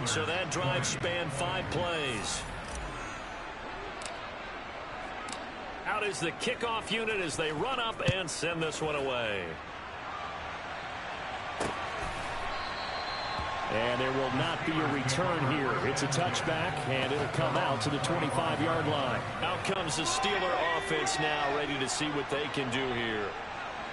So that drive spanned 5 plays. Out is the kickoff unit as they run up and send this one away. And there will not be a return here. It's a touchback, and it'll come out to the 25-yard line. Out comes the Steeler offense now, ready to see what they can do here.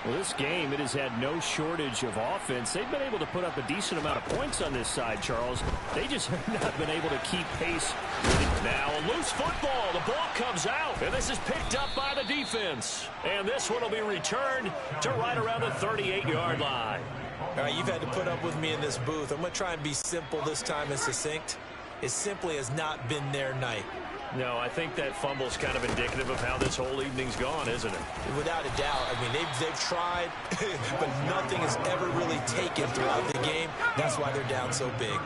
Well, this game, it has had no shortage of offense. They've been able to put up a decent amount of points on this side, Charles. They just have not been able to keep pace. Now a loose football. The ball comes out, and this is picked up by the defense. And this one will be returned to right around the 38-yard line. All right, you've had to put up with me in this booth. I'm going to try and be simple this time and succinct. It simply has not been their night. No, I think that fumble's kind of indicative of how this whole evening's gone, isn't it? Without a doubt. I mean, they've tried, but nothing has ever really taken throughout the game. That's why they're down so big.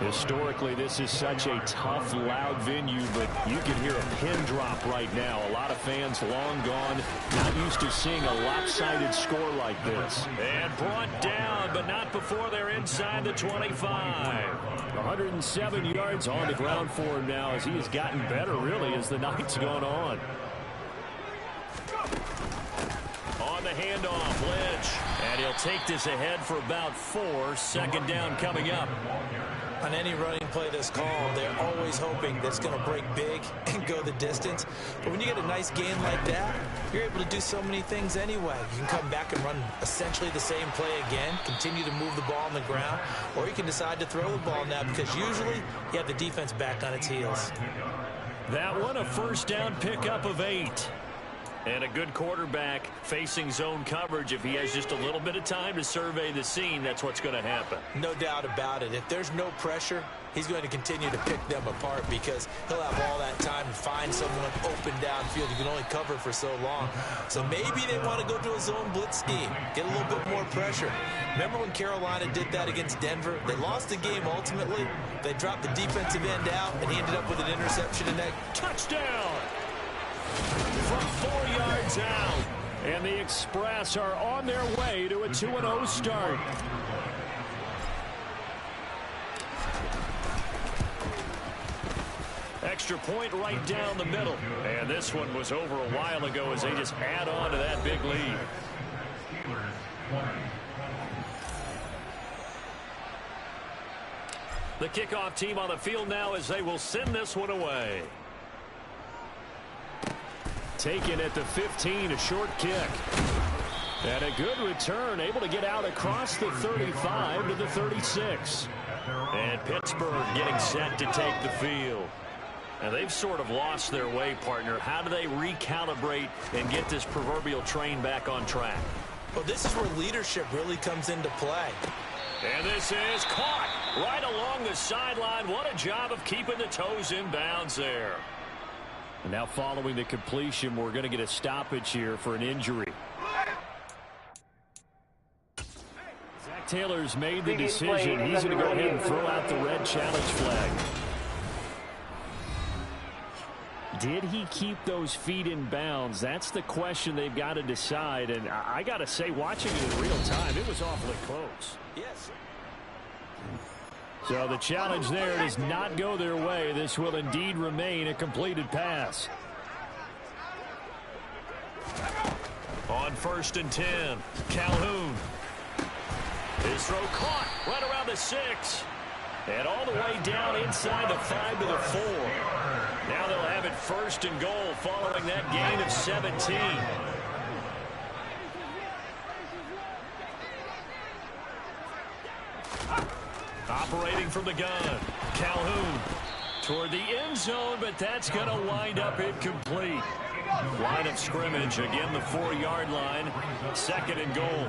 Historically, this is such a tough, loud venue, but you can hear a pin drop right now. A lot of fans long gone, not used to seeing a lopsided score like this. And brought down, but not before they're inside the 25. 107 yards on the ground for him now as he has gotten better, really, as the night's gone on. On the handoff, Lynch. And he'll take this ahead for about 4. Second down coming up. On any running play that's called, they're always hoping that it's going to break big and go the distance. But when you get a nice game like that, you're able to do so many things anyway. You can come back and run essentially the same play again, continue to move the ball on the ground, or you can decide to throw the ball now because usually you have the defense back on its heels. That one, a first down pickup of 8. And a good quarterback facing zone coverage. If he has just a little bit of time to survey the scene, that's what's going to happen. No doubt about it. If there's no pressure, he's going to continue to pick them apart because he'll have all that time to find someone open downfield. You can only cover for so long. So maybe they want to go to a zone blitz scheme, get a little bit more pressure. Remember when Carolina did that against Denver? They lost the game ultimately. They dropped the defensive end out, and he ended up with an interception in that. Touchdown! From 4 yards out. And the Express are on their way to a 2-0 start. Extra point right down the middle. And this one was over a while ago as they just add on to that big lead. The kickoff team on the field now as they will send this one away. Taken at the 15, a short kick. And a good return, able to get out across the 35 to the 36. And Pittsburgh getting set to take the field. And they've sort of lost their way, partner. How do they recalibrate and get this proverbial train back on track? Well, this is where leadership really comes into play. And this is caught right along the sideline. What a job of keeping the toes in bounds there. And now following the completion, we're going to get a stoppage here for an injury. Zach Taylor's made the decision. He's going to go ahead and throw out the red challenge flag. Did he keep those feet in bounds? That's the question they've got to decide. And I got to say, watching it in real time, it was awfully close. Yes. So the challenge there does not go their way. This will indeed remain a completed pass. On 1st and 10, Calhoun. His throw caught right around the 6. And all the way down inside the 5 to the 4. Now they'll have it 1st and goal following that gain of 17. Operating from the gun, Calhoun toward the end zone, but that's going to wind up incomplete. Line of scrimmage, again the 4-yard line, 2nd and goal.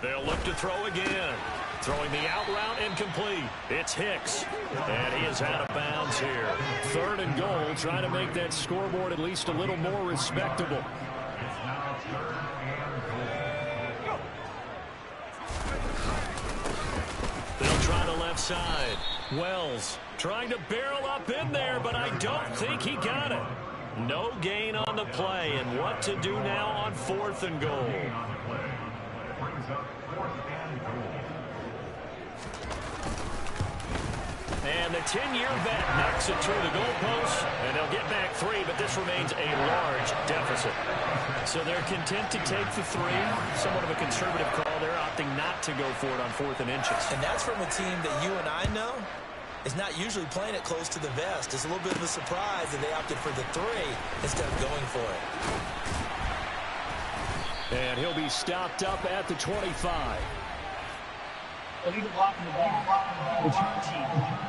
They'll look to throw again. Throwing the out route incomplete. It's Hicks. And he is out of bounds here. 3rd and goal, trying to make that scoreboard at least a little more respectable. They'll try the left side. Wells trying to barrel up in there, but I don't think he got it. No gain on the play, and what to do now on 4th and goal. And the 10-year vet knocks it through the goalpost, and they'll get back 3, but this remains a large deficit. So they're content to take the 3. Somewhat of a conservative call. They're opting not to go for it on 4th and inches. And that's from a team that you and I know is not usually playing it close to the vest. It's a little bit of a surprise that they opted for the 3 instead of going for it. And he'll be stopped up at the 25. Illegal block in the back. Return team.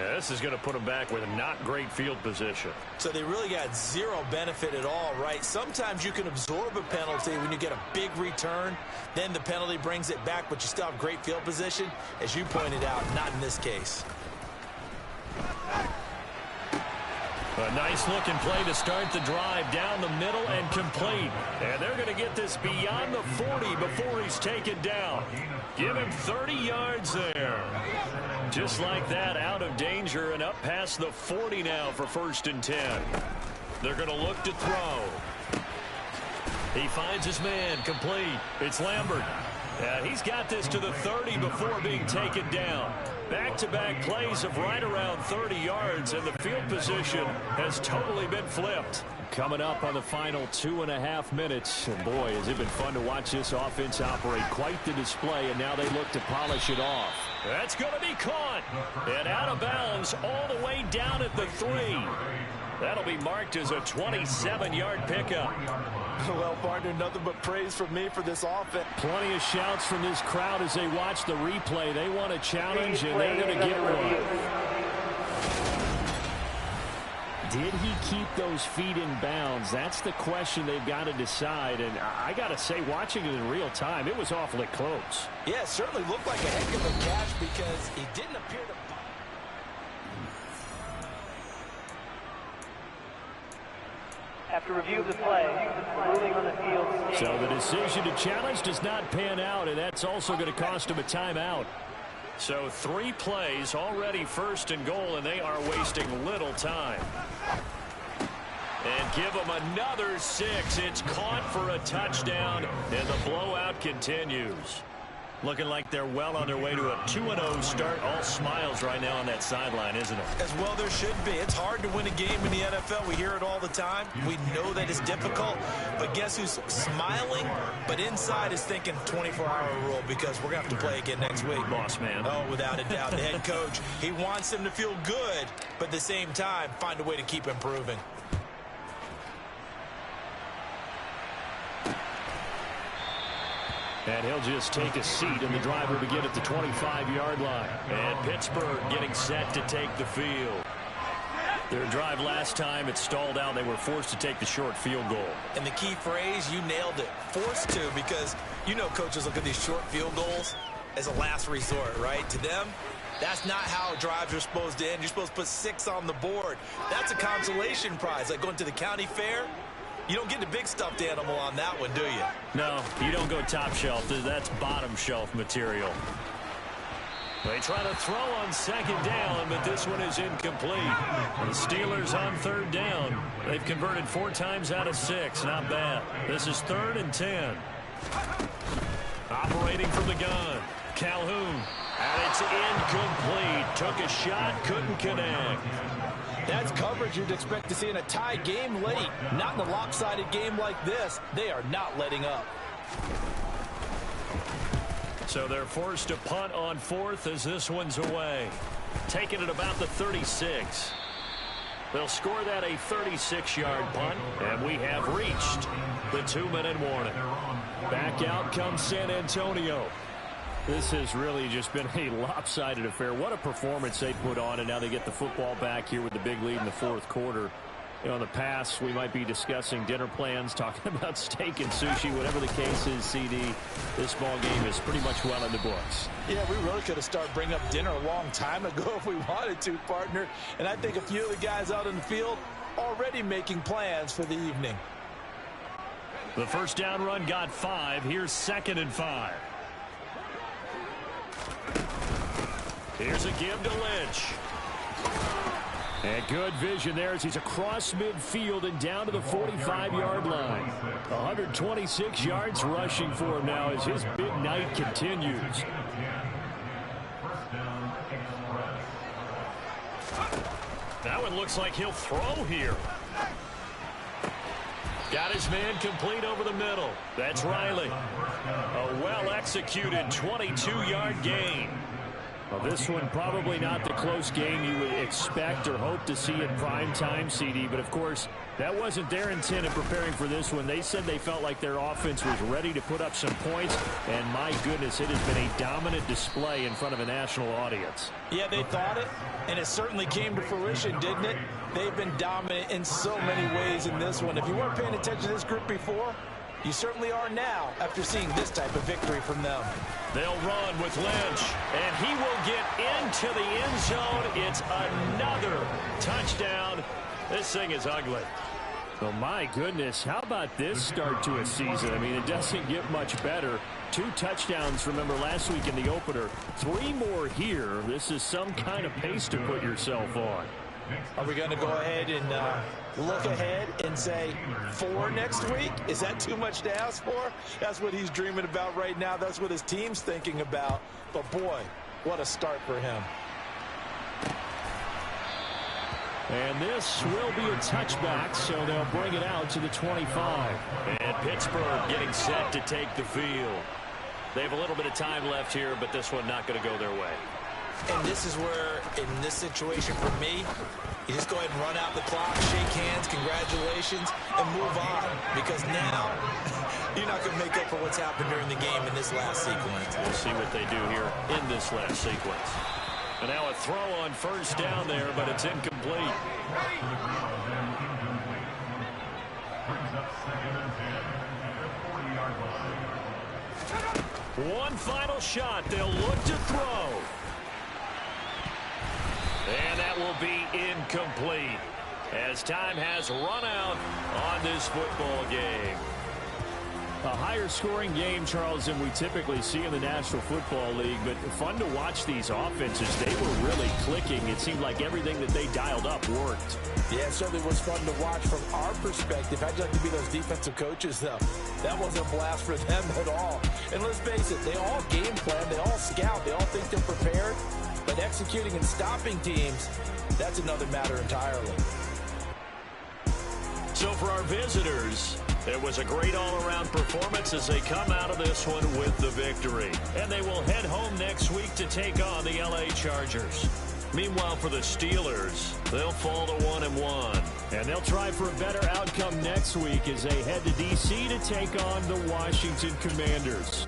Yeah, this is going to put them back with a not great field position. So they really got zero benefit at all, right? Sometimes you can absorb a penalty when you get a big return. Then the penalty brings it back, but you still have great field position. As you pointed out, not in this case. A nice-looking play to start the drive down the middle and complete. And they're going to get this beyond the 40 before he's taken down. Give him 30 yards there. Just like that, out of danger and up past the 40 now for 1st and 10. They're going to look to throw. He finds his man, complete. It's Lambert. He's got this to the 30 before being taken down. Back-to-back plays of right around 30 yards, and the field position has totally been flipped. Coming up on the final 2.5 minutes. And boy, has it been fun to watch this offense operate. Quite the display, and now they look to polish it off. That's going to be caught. And out of bounds all the way down at the 3. That'll be marked as a 27-yard pickup. Well, partner, nothing but praise from me for this offense. Plenty of shouts from this crowd as they watch the replay. They want a challenge, and they're going to get one. Did he keep those feet in bounds? That's the question they've got to decide. And I got to say, watching it in real time, it was awfully close. Yeah, it certainly looked like a heck of a catch because he didn't appear to... After review of the play, ruling on the field. So the decision to challenge does not pan out, and that's also going to cost him a timeout. So 3 plays already 1st and goal, and they are wasting little time. And give them another 6. It's caught for a touchdown, and the blowout continues. Looking like they're well on their way to a 2-0 start. All smiles right now on that sideline, isn't it? As well there should be. It's hard to win a game in the NFL. We hear it all the time. We know that it's difficult. But guess who's smiling? But inside is thinking 24-hour rule because we're going to have to play again next week. Boss man. Oh, without a doubt. The head coach, he wants them to feel good, but at the same time, find a way to keep improving. And he'll just take a seat, and the drive will begin at the 25-yard line. And Pittsburgh getting set to take the field. Their drive last time, it stalled out. They were forced to take the short field goal. And the key phrase, you nailed it. Forced to, because you know coaches look at these short field goals as a last resort, right? To them, that's not how drives are supposed to end. You're supposed to put 6 on the board. That's a consolation prize, like going to the county fair. You don't get the big stuffed animal on that one, do you? No, you don't go top shelf. That's bottom shelf material. They try to throw on 2nd down, but this one is incomplete. The Steelers on 3rd down. They've converted 4 times out of 6. Not bad. This is 3rd and 10. Operating from the gun. Calhoun. And it's incomplete. Took a shot, couldn't connect. That's coverage you'd expect to see in a tie game late. Not in a lopsided game like this. They are not letting up. So they're forced to punt on 4th as this one's away. Taking it about the 36. They'll score that a 36-yard punt, and we have reached the 2-minute warning. Back out comes San Antonio. This has really just been a lopsided affair. What a performance they put on, and now they get the football back here with the big lead in the 4th quarter. You know, in the past, we might be discussing dinner plans, talking about steak and sushi, whatever the case is, CD. This ball game is pretty much well in the books. Yeah, we really could have started bringing up dinner a long time ago if we wanted to, partner. And I think a few of the guys out in the field already making plans for the evening. The 1st down run got 5. Here's 2nd and 5. Here's a give to Lynch. And good vision there as he's across midfield and down to the 45-yard line. 126 yards rushing for him now as his big night continues. That one looks like he'll throw here. Got his man complete over the middle. That's Riley. A well-executed 22-yard gain. Well, this one probably not the close game you would expect or hope to see in prime time, CD. But, of course, that wasn't their intent in preparing for this one. They said they felt like their offense was ready to put up some points. And, my goodness, it has been a dominant display in front of a national audience. Yeah, they thought it, and it certainly came to fruition, didn't it? They've been dominant in so many ways in this one. If you weren't paying attention to this group before, you certainly are now after seeing this type of victory from them. They'll run with Lynch, and he will get into the end zone. It's another touchdown. This thing is ugly. Well, my goodness, how about this start to a season? I mean, it doesn't get much better. 2 touchdowns, remember, last week in the opener. 3 more here. This is some kind of pace to put yourself on. Are we going to go ahead and look ahead and say 4 next week? Is that too much to ask for? That's what he's dreaming about right now. That's what his team's thinking about. But, boy, what a start for him. And this will be a touchback, so they'll bring it out to the 25. And Pittsburgh getting set to take the field. They have a little bit of time left here, but this one not going to go their way. And this is where, in this situation for me, you just go ahead and run out the clock, shake hands, congratulations, and move on. Because now, you're not going to make up for what's happened during the game in this last sequence. We'll see what they do here in this last sequence. And now a throw on first down there, but it's incomplete. One final shot. They'll look to throw. And that will be incomplete as time has run out on this football game. A higher scoring game, Charles, than we typically see in the National Football League, but fun to watch these offenses. They were really clicking. It seemed like everything that they dialed up worked. Yeah, it certainly was fun to watch from our perspective. I'd like to be those defensive coaches, though. That wasn't a blast for them at all. And let's face it, they all game plan, they all scout, they all think they're prepared. But executing and stopping teams, that's another matter entirely. So for our visitors, it was a great all-around performance as they come out of this one with the victory. And they will head home next week to take on the LA Chargers. Meanwhile, for the Steelers, they'll fall to 1-1. And they'll try for a better outcome next week as they head to D.C. to take on the Washington Commanders.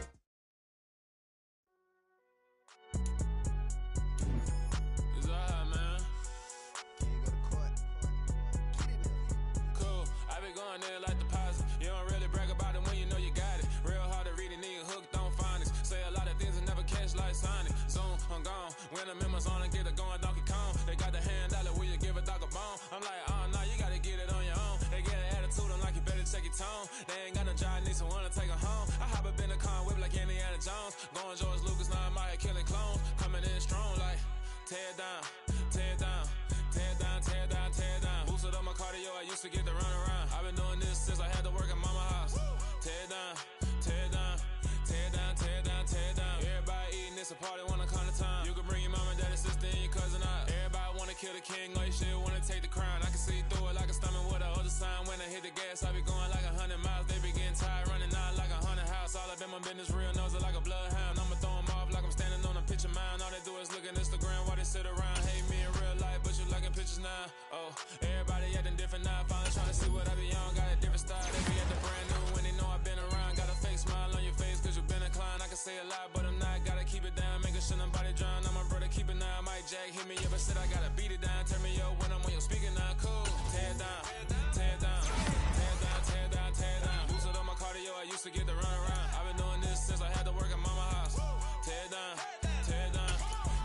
When I'm in my zone and get it going Donkey Kong, they got the hand out, will you give a dog a bone? I'm like, oh no, you gotta get it on your own. They get an attitude, I'm like, you better check your tone. They ain't got no job, need someone to take her home. I hop up in the car, whip like Indiana Jones. Going George Lucas, now I'm out here killing clones. Coming in strong like, tear down, tear down, tear down, tear down, tear down. Boosted up my cardio, I used to get to run around. I've been doing this since I had to work at mama house. Tear down, tear down, tear down, tear down, tear down. Everybody eating, it's a party, wanna come to time. You can bring your mama, daddy, sister, and your cousin out. Everybody wanna kill the king, or you shit wanna take the crown. I can see through it like a stomach with a other sign. When I hit the gas, I be going like 100 miles. They be getting tired, running out like 100 house. All up in my business, real nose like a bloodhound. I'ma throw them off like I'm standing on a picture mound. All they do is look at Instagram while they sit around. Hate me in real life, but you liking pictures now. Oh, everybody acting different now. Finally trying to see what I be on. Got a different style. They be acting brand new when they know I've been around. Got a fake smile on your face cause you been inclined. I can say a lot, but I'm not. Gotta keep it down, making sure nobody drown. I'm my brother, keep it now. Mike Jack hit me up and said I gotta beat it down. Turn me up when I'm on your speaker now. Cool. Tear down, tear down, tear down, tear down, tear down. Boosted up my cardio, I used to get to run around. I've been doing this since I had to work at mama house. Tear down, tear down,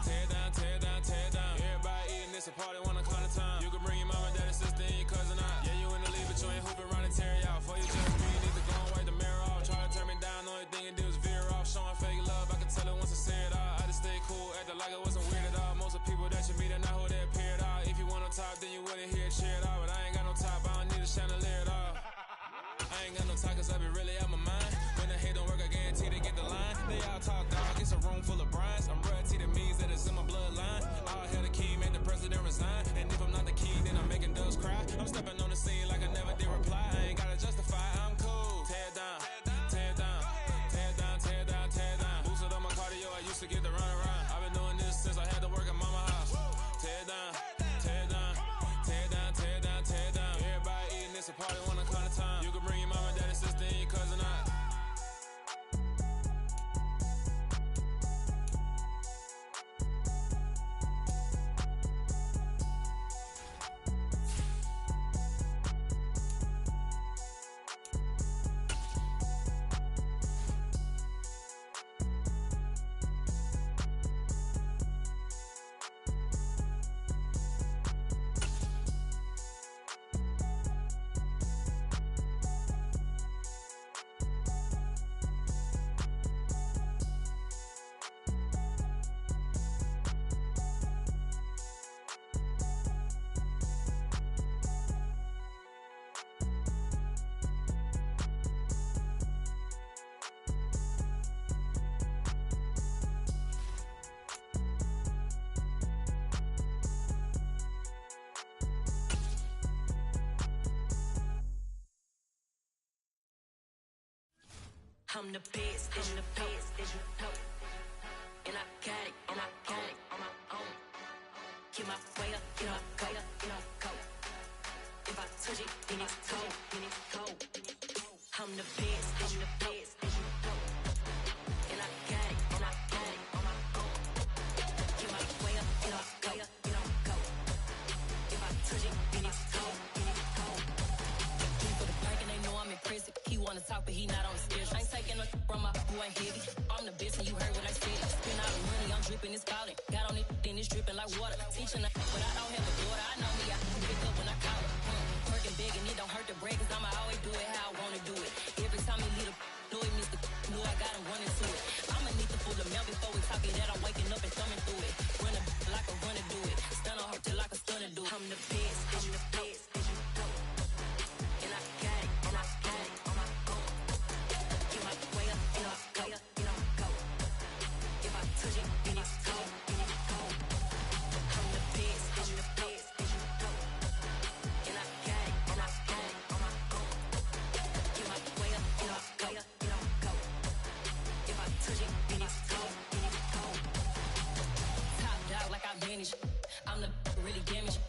tear down, tear down, tear down. Everybody eating, it's a party, wanna come to time. You can bring your mama, daddy, sister, and your cousin out. Yeah, you in the league, but you ain't hooping around and tearing out. For you just me, you need to go and wipe the mirror off. Try to turn me down, only thing it did was veer off. Showing fake love, I can tell it once I say it all. I just stay cool, acting like it wasn't weird at all. Most of the people that you meet are not who they appear at all. If you want to talk, then you wouldn't hear a cheer I'm the best, as you know. And I got it, on my own. Get my way up, go. If I touch it, then it's cold. I'm the best, as you know. And I got it, on my own. Get my way up, go. If I touch it, then it's cold. He for the bike and they know I'm impressive. He wanna talk, but he not on the schedule. I ain't taking no from my boy heavy. I'm the best and you heard what I said. Spend all the money, I'm dripping, it's falling. Got on it, then it's dripping like water. Teaching her, but I don't have a daughter. I know me, I can pick up when I call her. Working big and it don't hurt to break, cause I'ma always do it how I wanna do it. Every time he lead a know it means the know I got him running to it. I'ma need to pull the mail before we talk it that I'm waking up and thumbing through it. Run a like a runner do it. Stun on her till like a stunner do it. I'm the best, as you know. And I got it, on my own. Get my way up, go. If I touch it, then it's cold. I'm the best, as you know. And I got it, on my own. Get my way up, go. If I touch it, then it's cold. Top dog like I manage. I'm the really damaged.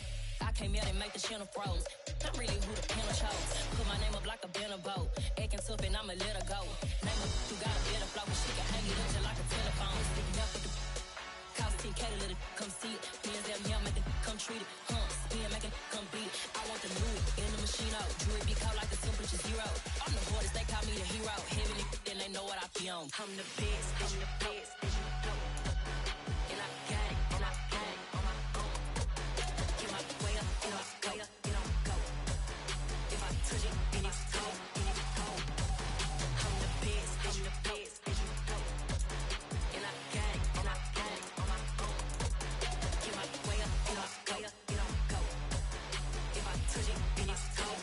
I came out and make the channel froze. I'm really who the panel chose. Put my name up like a banner boat. Acting tough and I'ma let her go. Name her who got a better flow. She can hang it up just like a telephone. Sticking up with the cost 10K to let it come see it. Hands down here, make it come treat it. Spin, make it come beat it. I want the Louis in the machine out. Jewelry be called like the temperature zero. I'm the hardest, they call me the hero. Heaven and they know what I be on. I'm the best, as you know. And I got it, on my own. Get my way up, go. If I touch it, then it's cold. I'm the best, as you know. And I got it, on my own. Get my way up, go. If I touch it, then it's cold.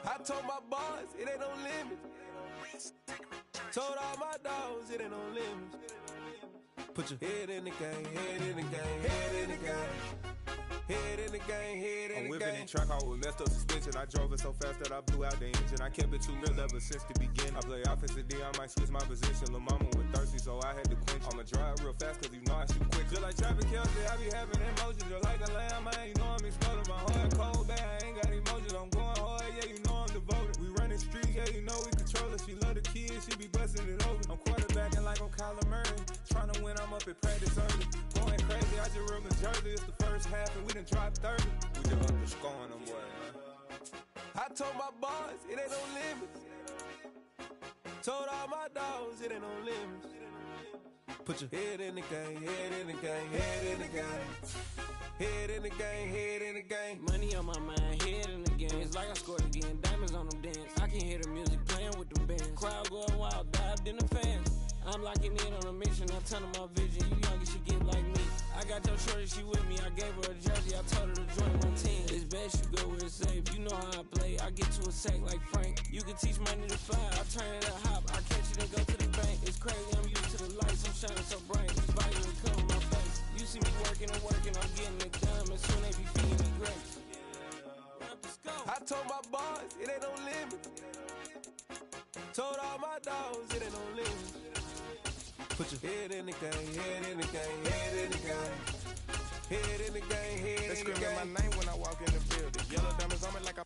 I told my boys, it ain't no limits. Told all my dogs, it ain't no limits. Put your head in the game, head in the game, head in the game. Head in the game, head in the game. I'm whipping in track out with messed up suspension. I drove it so fast that I blew out the engine. I kept it too real ever since the beginning. I play offensive D, I might switch my position. Lil' mama was thirsty, so I had to quench. I'ma drive real fast, cause you know I shoot quick. Just like Travis Kelce, I be having emotions. Just like a lamb, man, you know I'm exploding. My heart cold, bad, I ain't got emotions. I'm going hard, yeah, you know I'm devoted. We running streets, yeah, you know we can I just run the jersey, it's the first half, and we done dropped 30. We just underscoring them, boy, man. I told my boys, it ain't no limits. Told all my dogs, it ain't no limits. Put your head in the game, head in the game, head in the game. Head in the game, head in the game. Money on my mind, head in the game. It's like I scored again, diamonds on them dance. I can hear the music playing with them bands. Crowd going wild, dived in the fans. I'm locking in on a mission, I tell her my vision. You young and she get like me. I got your shorty, she with me. I gave her a jersey, I told her to join my team. It's best you go where it's safe. You know how I play. I get to a sack like Frank. You can teach money to fly. I turn it up hop. I catch it and go to the bank. It's crazy, I'm used to the lights. I'm shining so bright. It's volume to cover my face. You see me working and working. I'm getting it done. And soon they be feeding me grapes. I told my boys, it ain't no limits. Told all my dogs, it ain't no limits. Put your head in the game, head in the game, head in the game. Head in the game, head in the game. They screaming my name when I walk in the building. Yellow diamonds on me like I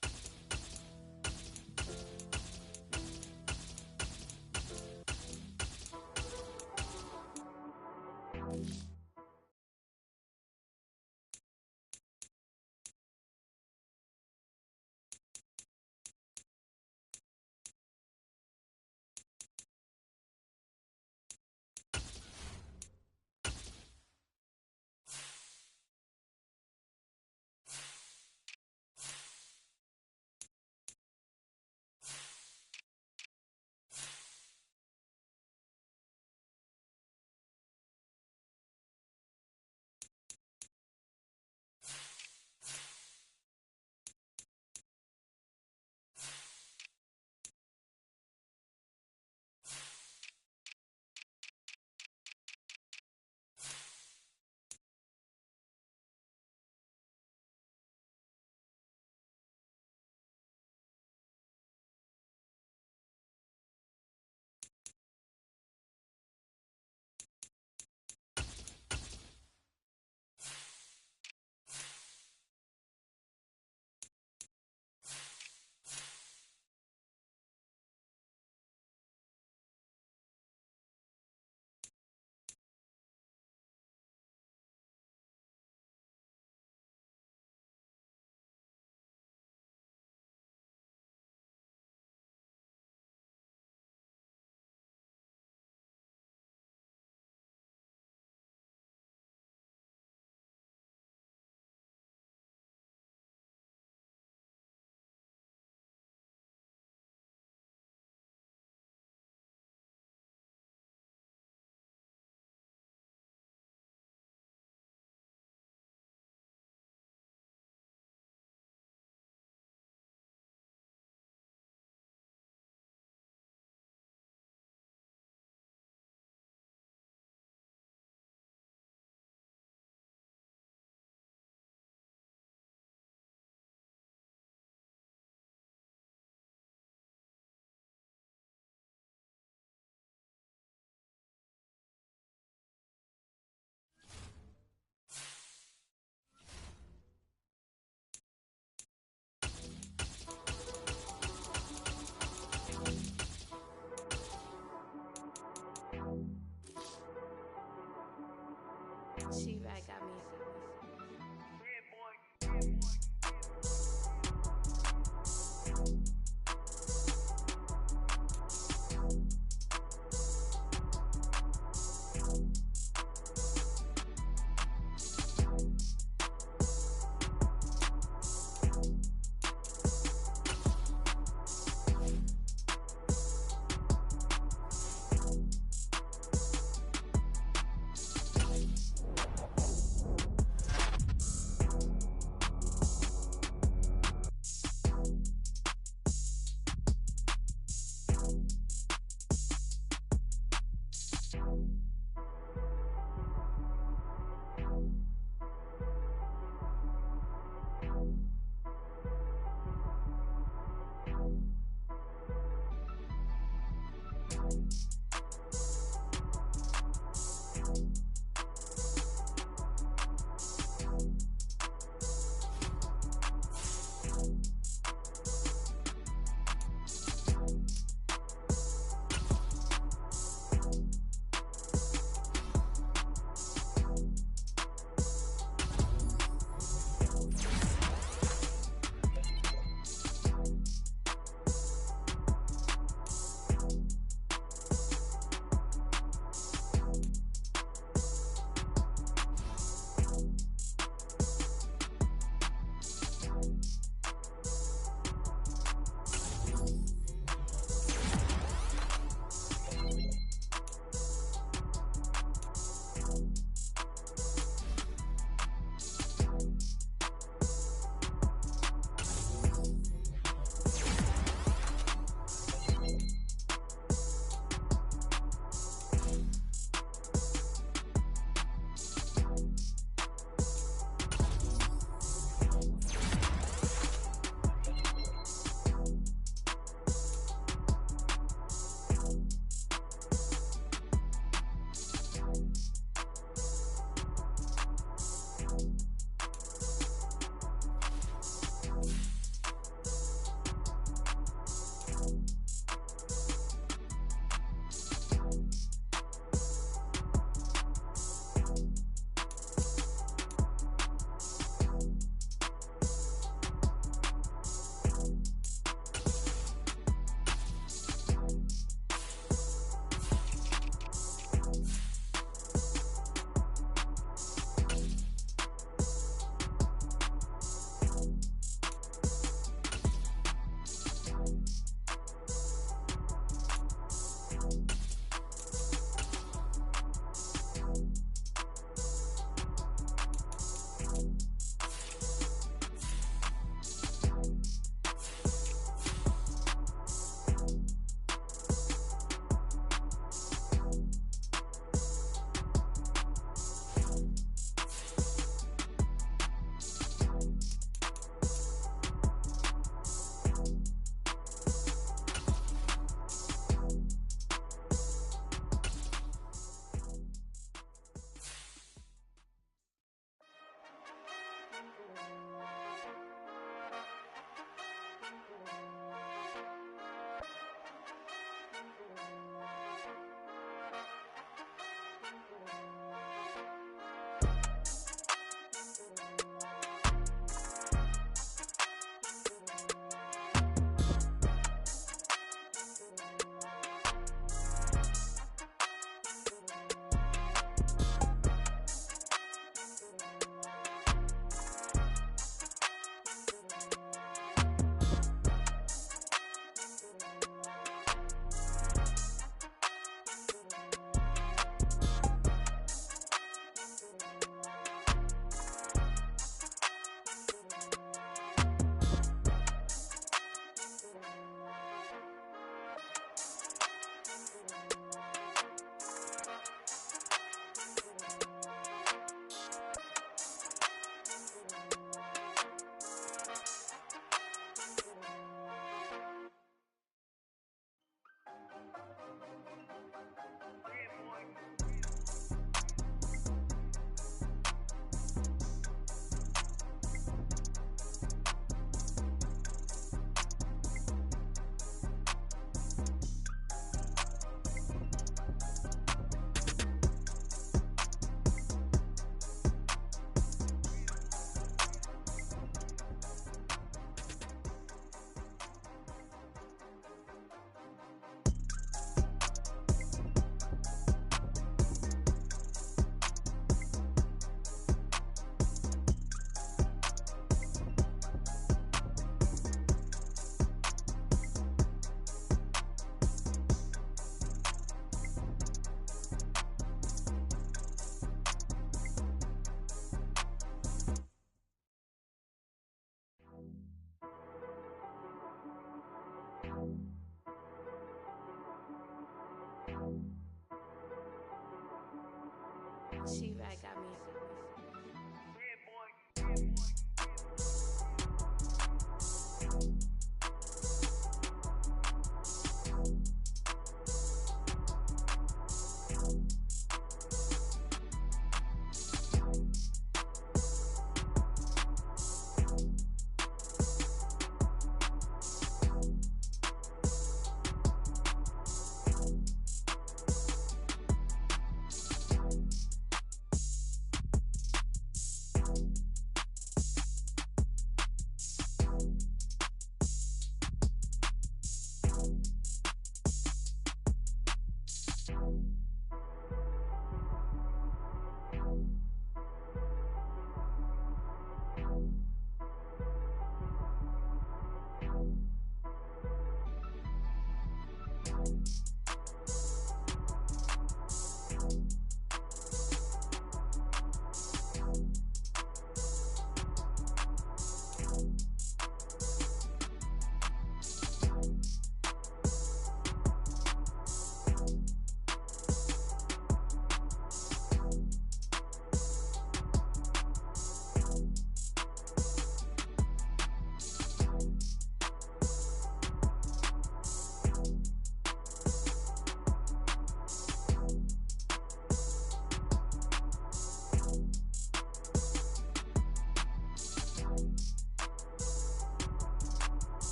She-Rag got me.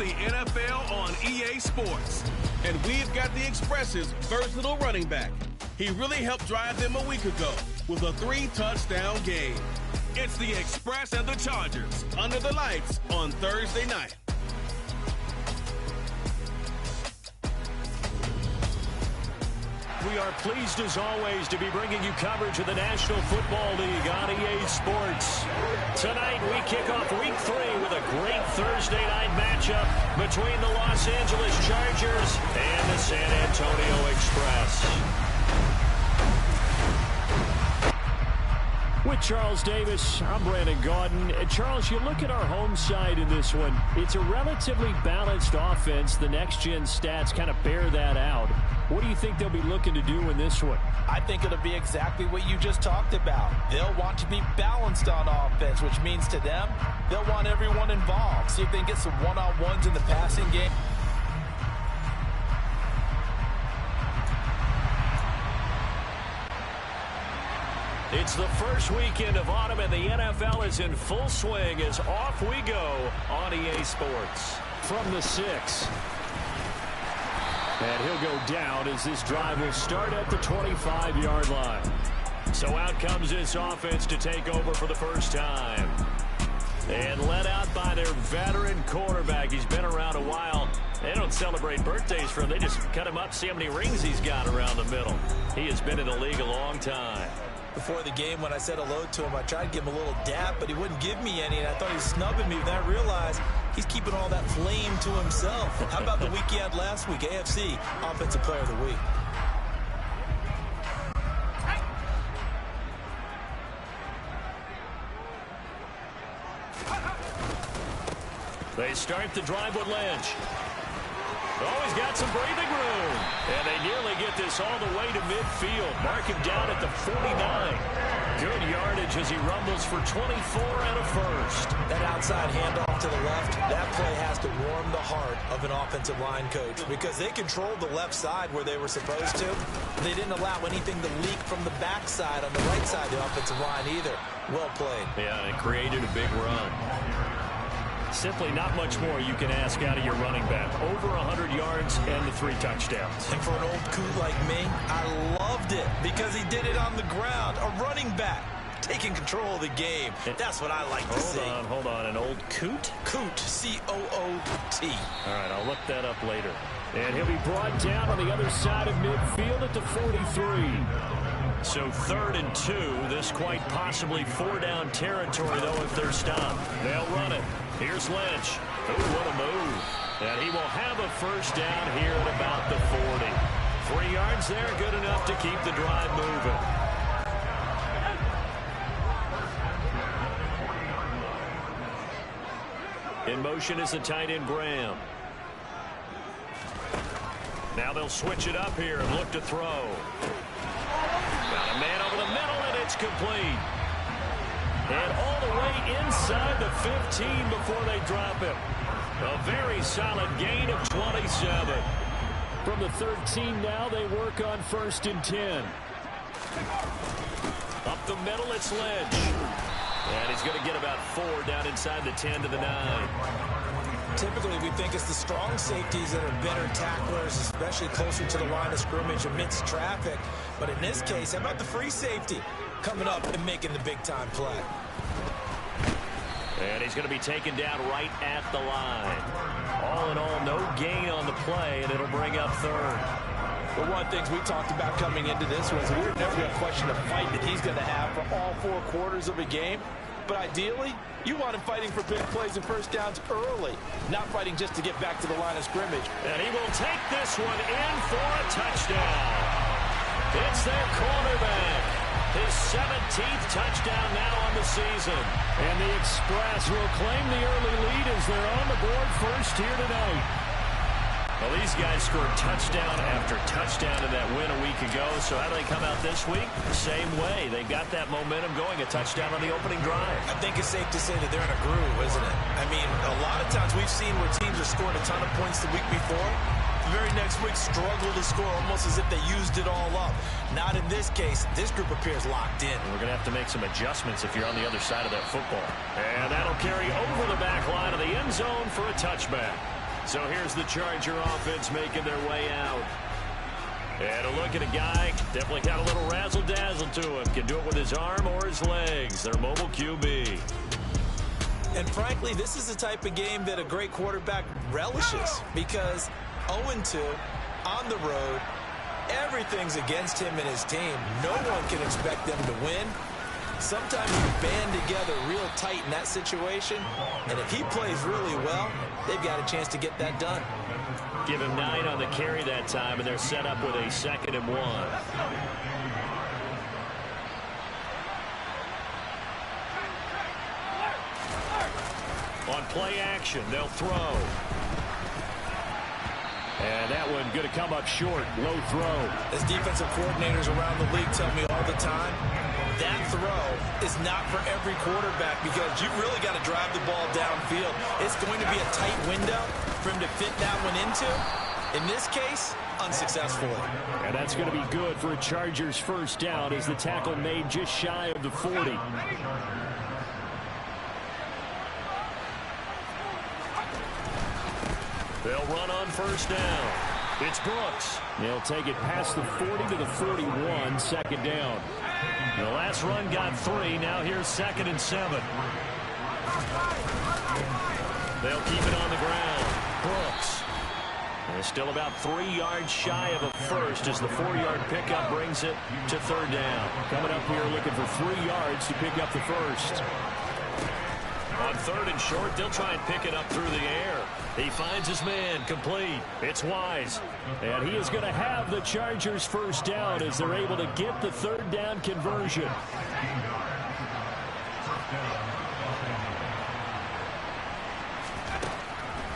the NFL on EA Sports. And we've got the Express's versatile running back. He really helped drive them a week ago with a 3-touchdown game. It's the Express and the Chargers under the lights on Thursday night. We are pleased, as always, to be bringing you coverage of the National Football League on EA Sports. Tonight, we kick off Week 3 with a great Thursday night matchup between the Los Angeles Chargers and the San Antonio Express. With Charles Davis, I'm Brandon Gaudin. Charles, you look at our home side in this one. It's a relatively balanced offense. The next-gen stats kind of bear that out. What do you think they'll be looking to do in this one? I think it'll be exactly what you just talked about. They'll want to be balanced on offense, which means to them, they'll want everyone involved. See if they can get some one-on-ones in the passing game. It's the first weekend of autumn, and the NFL is in full swing as off we go on EA Sports. From the 6. And he'll go down as this drive will start at the 25-yard line. So out comes this offense to take over for the first time. And led out by their veteran quarterback. He's been around a while. They don't celebrate birthdays for him. They just cut him up, see how many rings he's got around the middle. He has been in the league a long time. Before the game, when I said hello to him, I tried to give him a little dap, but he wouldn't give me any, and I thought he was snubbing me. But then I realized he's keeping all that flame to himself. How about the week he had last week? AFC Offensive Player of the Week. They start the drive with Lynch. Always got some breathing room. And they nearly get this all the way to midfield. Mark him down at the 49. Good yardage as he rumbles for 24 and a first. That outside handoff to the left, that play has to warm the heart of an offensive line coach because they controlled the left side where they were supposed to. They didn't allow anything to leak from the backside on the right side of the offensive line either. Well played. Yeah, and it created a big run. Simply not much more you can ask out of your running back. Over 100 yards and the 3 touchdowns. And for an old coot like me, I loved it because he did it on the ground. A running back taking control of the game. That's what I like to see. Hold on. An old coot? Coot, C-O-O-T. All right, I'll look that up later. And he'll be brought down on the other side of midfield at the 43. So 3rd and 2. This quite possibly 4-down territory, though, if they're stopped. They'll run it. Here's Lynch. Ooh, what a move. And he will have a first down here at about the 40. 3 yards there, good enough to keep the drive moving. In motion is the tight end, Graham. Now they'll switch it up here and look to throw. Got a man over the middle, and it's complete. And all the way inside the 15 before they drop him. A very solid gain of 27. From the 13 now, they work on 1st and 10. Up the middle, it's Lynch. And he's going to get about 4 down inside the 10 to the 9. Typically, we think it's the strong safeties that are better tacklers, especially closer to the line of scrimmage amidst traffic. But in this case, how about the free safety coming up and making the big-time play? And he's going to be taken down right at the line. All in all, no gain on the play, and it'll bring up 3rd. Well, one of the things we talked about coming into this was we were never going to question the fight that he's going to have for all 4 quarters of a game. But ideally, you want him fighting for big plays and first downs early, not fighting just to get back to the line of scrimmage. And he will take this one in for a touchdown. It's their cornerback. His 17th touchdown now on the season. And the Express will claim the early lead as they're on the board first here tonight. Well, these guys scored touchdown after touchdown in that win a week ago. So how do they come out this week? The same way. They've got that momentum going, a touchdown on the opening drive. I think it's safe to say that they're in a groove, isn't it? I mean, a lot of times we've seen where teams are scoring a ton of points the week before. The very next week struggle to score almost as if they used it all up. Not in this case. This group appears locked in. We're going to have to make some adjustments if you're on the other side of that football. And that'll carry over the back line of the end zone for a touchback. So here's the Charger offense making their way out. And a look at a guy, definitely got a little razzle-dazzle to him. Can do it with his arm or his legs. Their mobile QB. And frankly, this is the type of game that a great quarterback relishes, because 0-2 on the road, everything's against him and his team. No one can expect them to win. Sometimes you band together real tight in that situation, and if he plays really well, they've got a chance to get that done. Give him 9 on the carry that time, and they're set up with a 2nd and 1. On play action, they'll throw. And that one going to come up short. Low throw. As defensive coordinators around the league tell me all the time, that throw is not for every quarterback, because you really got to drive the ball downfield. It's going to be a tight window for him to fit that one into. In this case, unsuccessfully. And that's going to be good for a Chargers first down, as the tackle made just shy of the 40. They'll run on first down. It's Brooks. They'll take it past the 40 to the 41, 2nd down. The last run got 3. Now here's 2nd and 7. They'll keep it on the ground. Brooks. They're still about 3 yards shy of a first, as the 4-yard pickup brings it to 3rd down. Coming up here looking for 3 yards to pick up the first. On 3rd and short, they'll try and pick it up through the air. He finds his man, complete. It's Wise. And he is going to have the Chargers first down, as they're able to get the 3rd down conversion.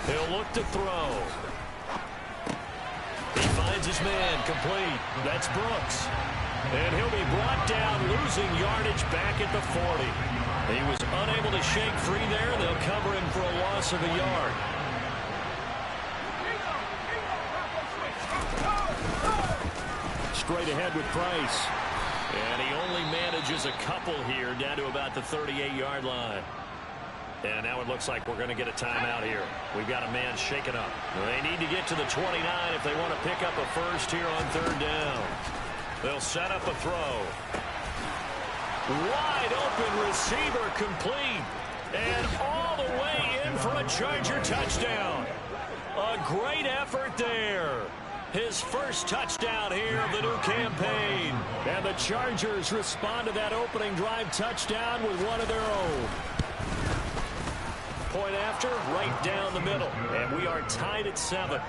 He'll look to throw. He finds his man, complete. That's Brooks. And he'll be brought down, losing yardage back at the 40. He was unable to shake free there. They'll cover him for a loss of a yard. Straight ahead with Price. And he only manages a couple here, down to about the 38-yard line. And now it looks like we're going to get a timeout here. We've got a man shaken up. They need to get to the 29 if they want to pick up a first here on 3rd down. They'll set up a throw. Wide open receiver, complete. And all the way in for a Charger touchdown. A great effort there. His first touchdown here of the new campaign. And the Chargers respond to that opening drive touchdown with one of their own. Point after, right down the middle. And we are tied at 7.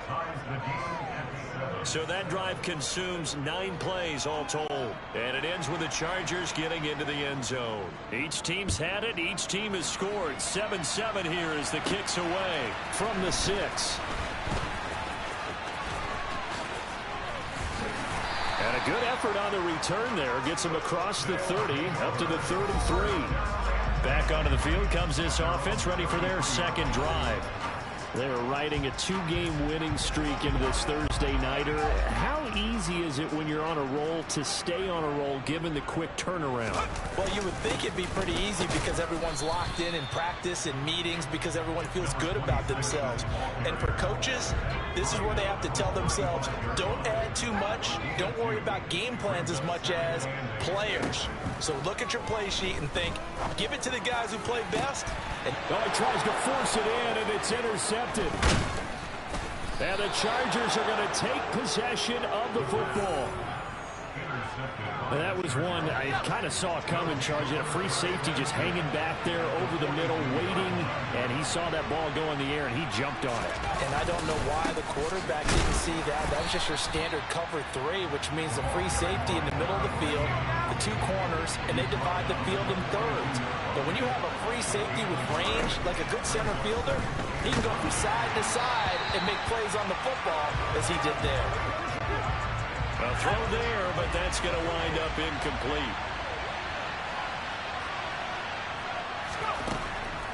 So that drive consumes 9 plays all told. And it ends with the Chargers getting into the end zone. Each team's had it. Each team has scored. 7-7 here as the kick's away from the 6. And a good effort on the return there. Gets him across the 30, up to the 33. Back onto the field comes this offense, ready for their 2nd drive. They're riding a 2-game winning streak into this Thursday nighter. How easy is it when you're on a roll to stay on a roll given the quick turnaround? Well, you would think it'd be pretty easy because everyone's locked in practice and meetings, because everyone feels good about themselves. And for coaches, this is where they have to tell themselves, don't add too much. Don't worry about game plans as much as players. So look at your play sheet and think, give it to the guys who play best. And he tries to force it in, and it's intercepted. And the Chargers are going to take possession of the football. And that was one I kind of saw coming, Charge. A free safety just hanging back there over the middle, waiting, and he saw that ball go in the air, and he jumped on it. And I don't know why the quarterback didn't see that. That was just your standard cover 3, which means the free safety in the middle of the field, the 2 corners, and they divide the field in thirds. But when you have a free safety with range, like a good center fielder, he can go from side to side and make plays on the football as he did there. A throw there, but that's going to wind up incomplete.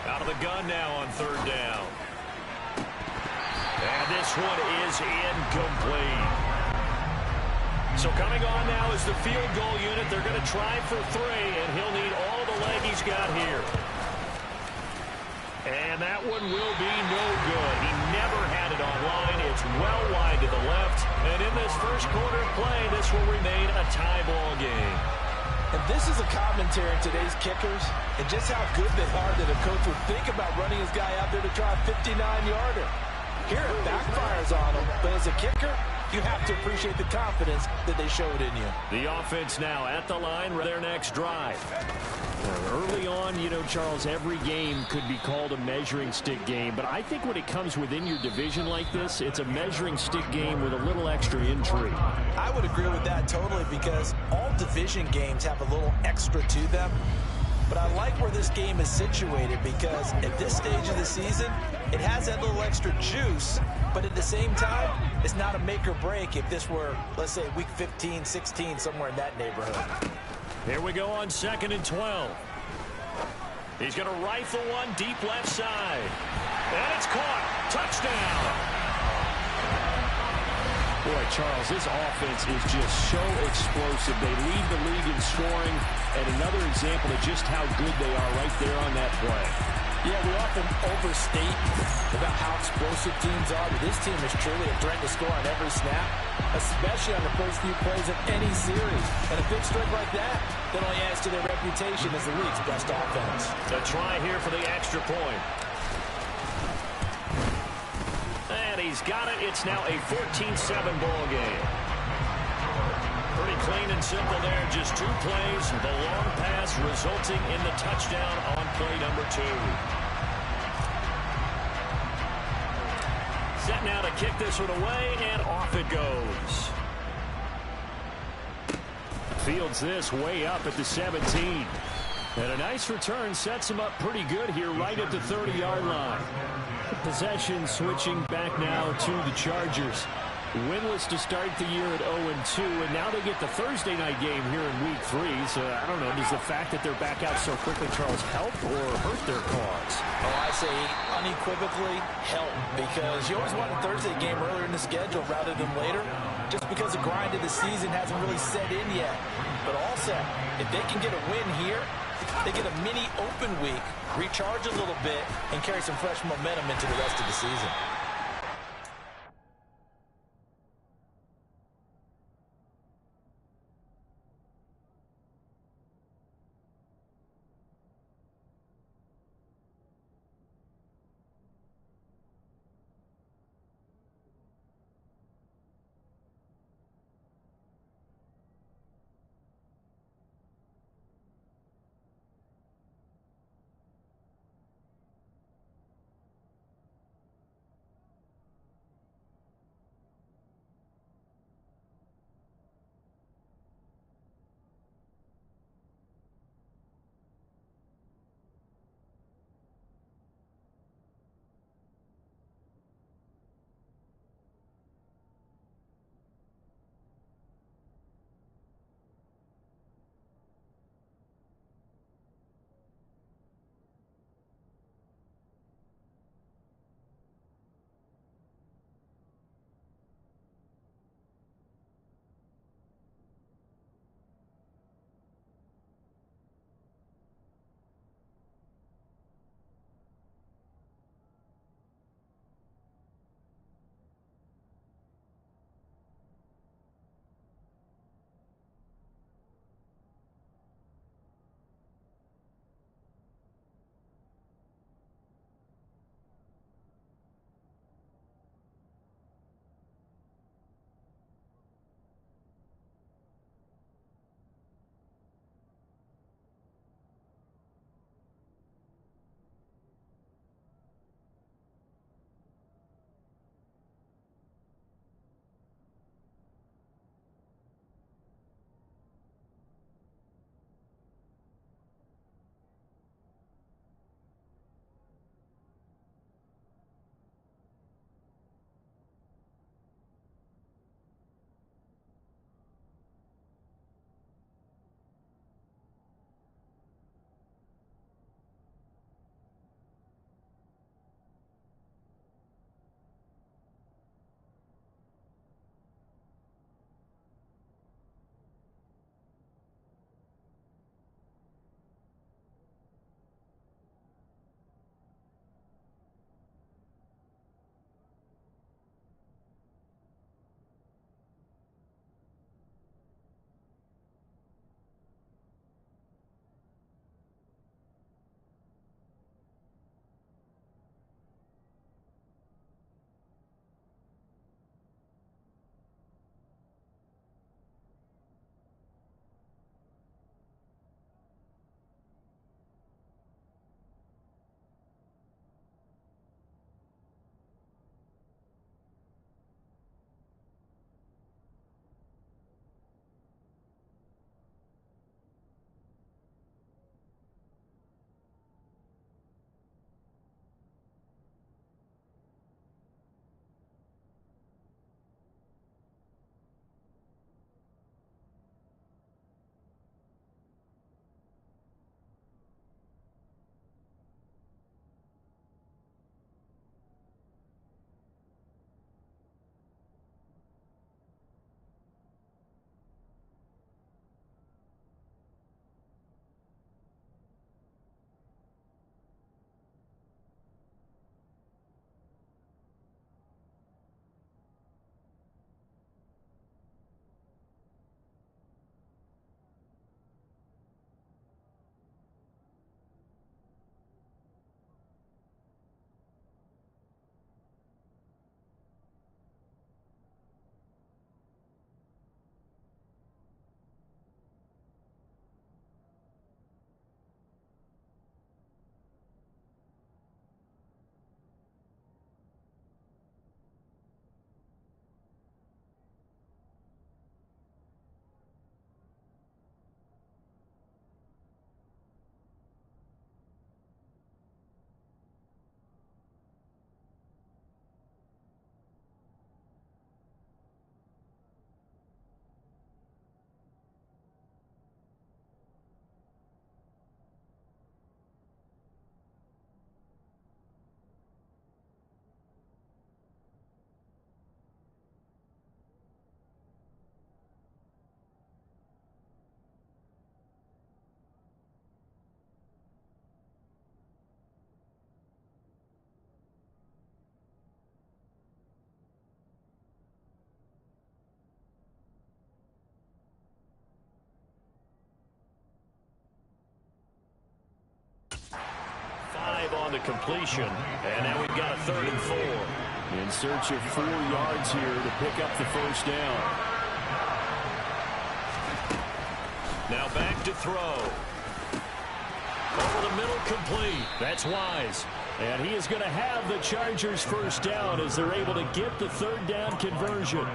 Out of the gun now on 3rd down. And this one is incomplete. So coming on now is the field goal unit. They're going to try for 3, and he'll need all the leg he's got here. And that one will be no good. He never had it online. It's well wide to the left. And in this first quarter of play, this will remain a tie ball game. And this is a commentary in today's kickers and just how good they are that a coach would think about running his guy out there to try a 59-yarder. Here it backfires on him, but as a kicker, you have to appreciate the confidence that they showed in you. The offense now at the line, their next drive. Early on, you know, Charles, every game could be called a measuring stick game, but I think when it comes within your division like this, it's a measuring stick game with a little extra intrigue. I would agree with that totally because all division games have a little extra to them. But I like where this game is situated because at this stage of the season, it has that little extra juice, but at the same time, it's not a make or break if this were, let's say, week 15, 16, somewhere in that neighborhood. Here we go on 2nd and 12. He's going to rifle one deep left side. And it's caught. Touchdown. Boy, Charles, this offense is just so explosive. They lead the league in scoring, and another example of just how good they are right there on that play. Yeah, we often overstate about how explosive teams are, but this team is truly a threat to score on every snap, especially on the first few plays of any series. And a big strike like that only adds to their reputation as the league's best offense. A try here for the extra point. And he's got it. It's now a 14-7 ball game. Pretty clean and simple there. Just 2 plays. The long pass resulting in the touchdown on play number 2. Set now to kick this one away, and off it goes. Fields this way up at the 17. And a nice return sets him up pretty good here right at the 30-yard line. Possession switching back now to the Chargers. Winless to start the year at 0-2, and now they get the Thursday night game here in Week 3. So, I don't know, does the fact that they're back out so quickly, Charles, help or hurt their cause? Oh, I say unequivocally help, because you always want a Thursday game earlier in the schedule rather than later, just because the grind of the season hasn't really set in yet. But also, if they can get a win here, they get a mini open week, recharge a little bit, and carry some fresh momentum into the rest of the season. the completion. And now we've got a 3rd and 4. In search of 4 yards here to pick up the first down. Now back to throw. Over the middle, complete. That's Wise. And he is going to have the Chargers first down as they're able to get the 3rd down conversion.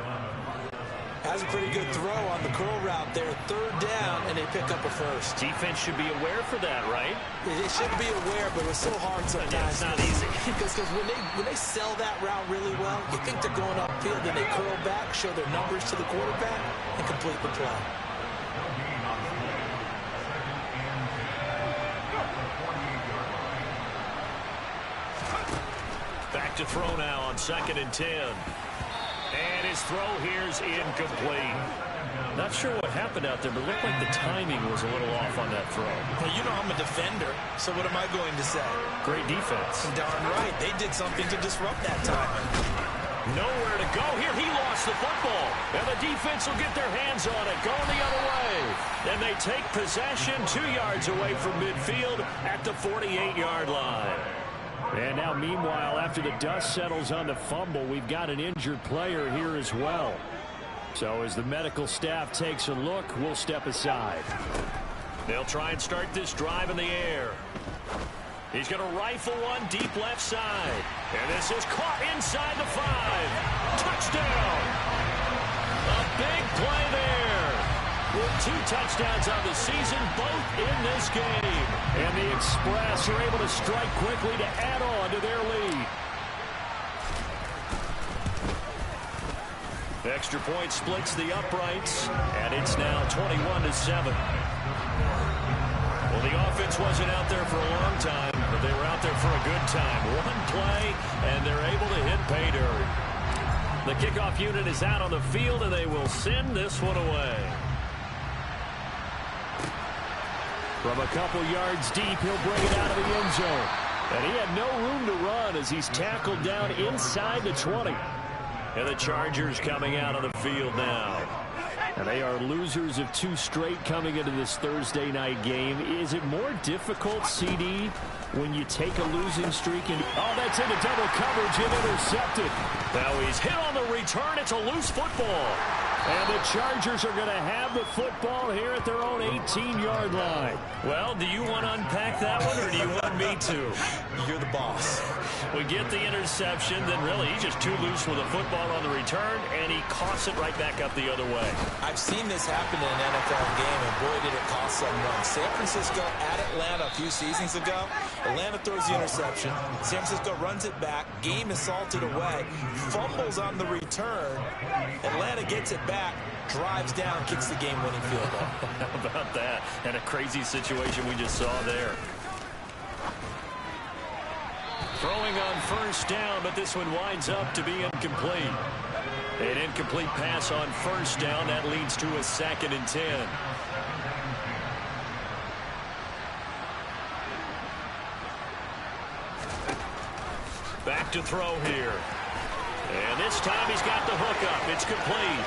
Has a pretty good throw on the curl route there. 3rd down, and they pick up a first. Defense should be aware for that, right? They should be aware, but it's so hard sometimes. Yeah, it's not easy. Because when they sell that route really well, you think they're going upfield, then they curl back, show their numbers to the quarterback, and complete the play. Back to throw now on 2nd and 10. And his throw here is incomplete. Not sure what happened out there, but it looked like the timing was a little off on that throw. Well, you know I'm a defender, so what am I going to say? Great defense. Darn right. They did something to disrupt that timing. Nowhere to go here. He lost the football. And the defense will get their hands on it. Going the other way. And they take possession 2 yards away from midfield at the 48-yard line. And now, meanwhile, after the dust settles on the fumble, we've got an injured player here as well. So as the medical staff takes a look, we'll step aside. They'll try and start this drive in the air. He's going to rifle one deep left side. And this is caught inside the 5. Touchdown! A big play there. With 2 touchdowns on the season, both in this game. And the Express are able to strike quickly to add on to their lead. Extra point splits the uprights, and it's now 21-7. Well, the offense wasn't out there for a long time, but they were out there for a good time. One play, and they're able to hit pay dirt. The kickoff unit is out on the field, and they will send this one away. From a couple yards deep, he'll bring it out of the end zone. And he had no room to run as he's tackled down inside the 20. And the Chargers coming out on the field now. And they are losers of 2 straight coming into this Thursday night game. Is it more difficult, CD, when you take a losing streak? And oh, that's into double coverage and intercepted. Now he's hit on the return. It's a loose football. And the Chargers are going to have the football here at their own 18-yard line. Well, do you want to unpack that one, or do you want me to? You're the boss. We get the interception, then really he's just too loose with a football on the return, and he coughs it right back up the other way. I've seen this happen in an NFL game, and boy, did it cost some runs. San Francisco at Atlanta a few seasons ago. Atlanta throws the interception. San Francisco runs it back. Game is salted away. Fumbles on the return. Atlanta gets it back, drives down, kicks the game-winning field goal. How about that? And a crazy situation we just saw there. Throwing on first down, but this one winds up to be incomplete. An incomplete pass on first down. That leads to a 2nd and 10. Back to throw here. And this time he's got the hook up. It's complete.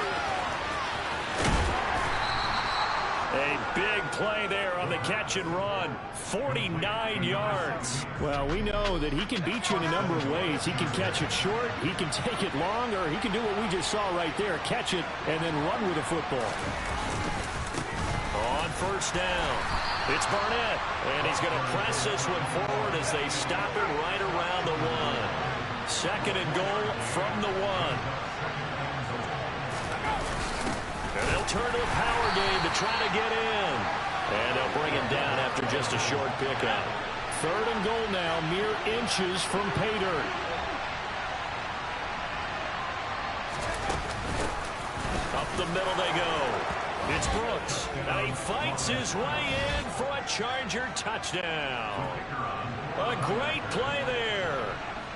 A big play there on the catch and run. 49 yards. Well, we know that he can beat you in a number of ways. He can catch it short, he can take it long, or he can do what we just saw right there, catch it and then run with the football. On first down, it's Barnett, and he's going to press this one forward as they stop it right around the 1. 2nd and goal from the 1. And they'll turn to a power game to try to get in. And they'll bring him down after just a short pickup. 3rd and goal now, mere inches from pay dirt. Up the middle they go. It's Brooks. And he fights his way in for a Charger touchdown. A great play there.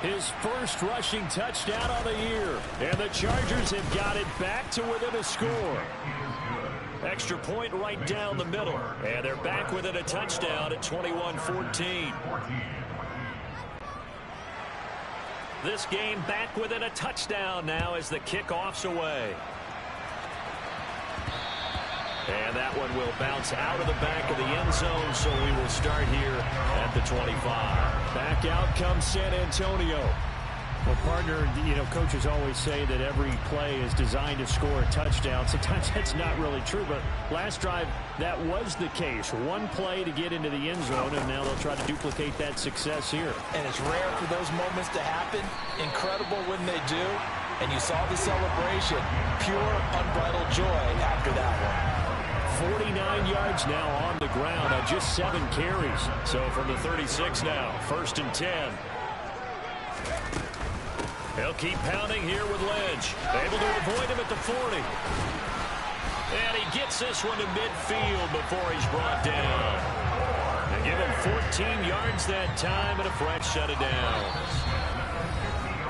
His first rushing touchdown of the year. And the Chargers have got it back to within a score. Extra point right down the middle. And they're back within a touchdown at 21-14. This game back within a touchdown now as the kickoff's away. And that one will bounce out of the back of the end zone, so we will start here at the 25. Back out comes San Antonio. Well, partner, coaches always say that every play is designed to score a touchdown. Sometimes that's not really true, but last drive, that was the case. One play to get into the end zone, and now they'll try to duplicate that success here. And it's rare for those moments to happen. Incredible when they do. And you saw the celebration. Pure, unbridled joy after that one. 49 yards now on the ground on just 7 carries. So from the 36 now, 1st and 10. He'll keep pounding here with Lynch. Able to avoid him at the 40. And he gets this one to midfield before he's brought down. And give him 14 yards that time and a fresh set of downs.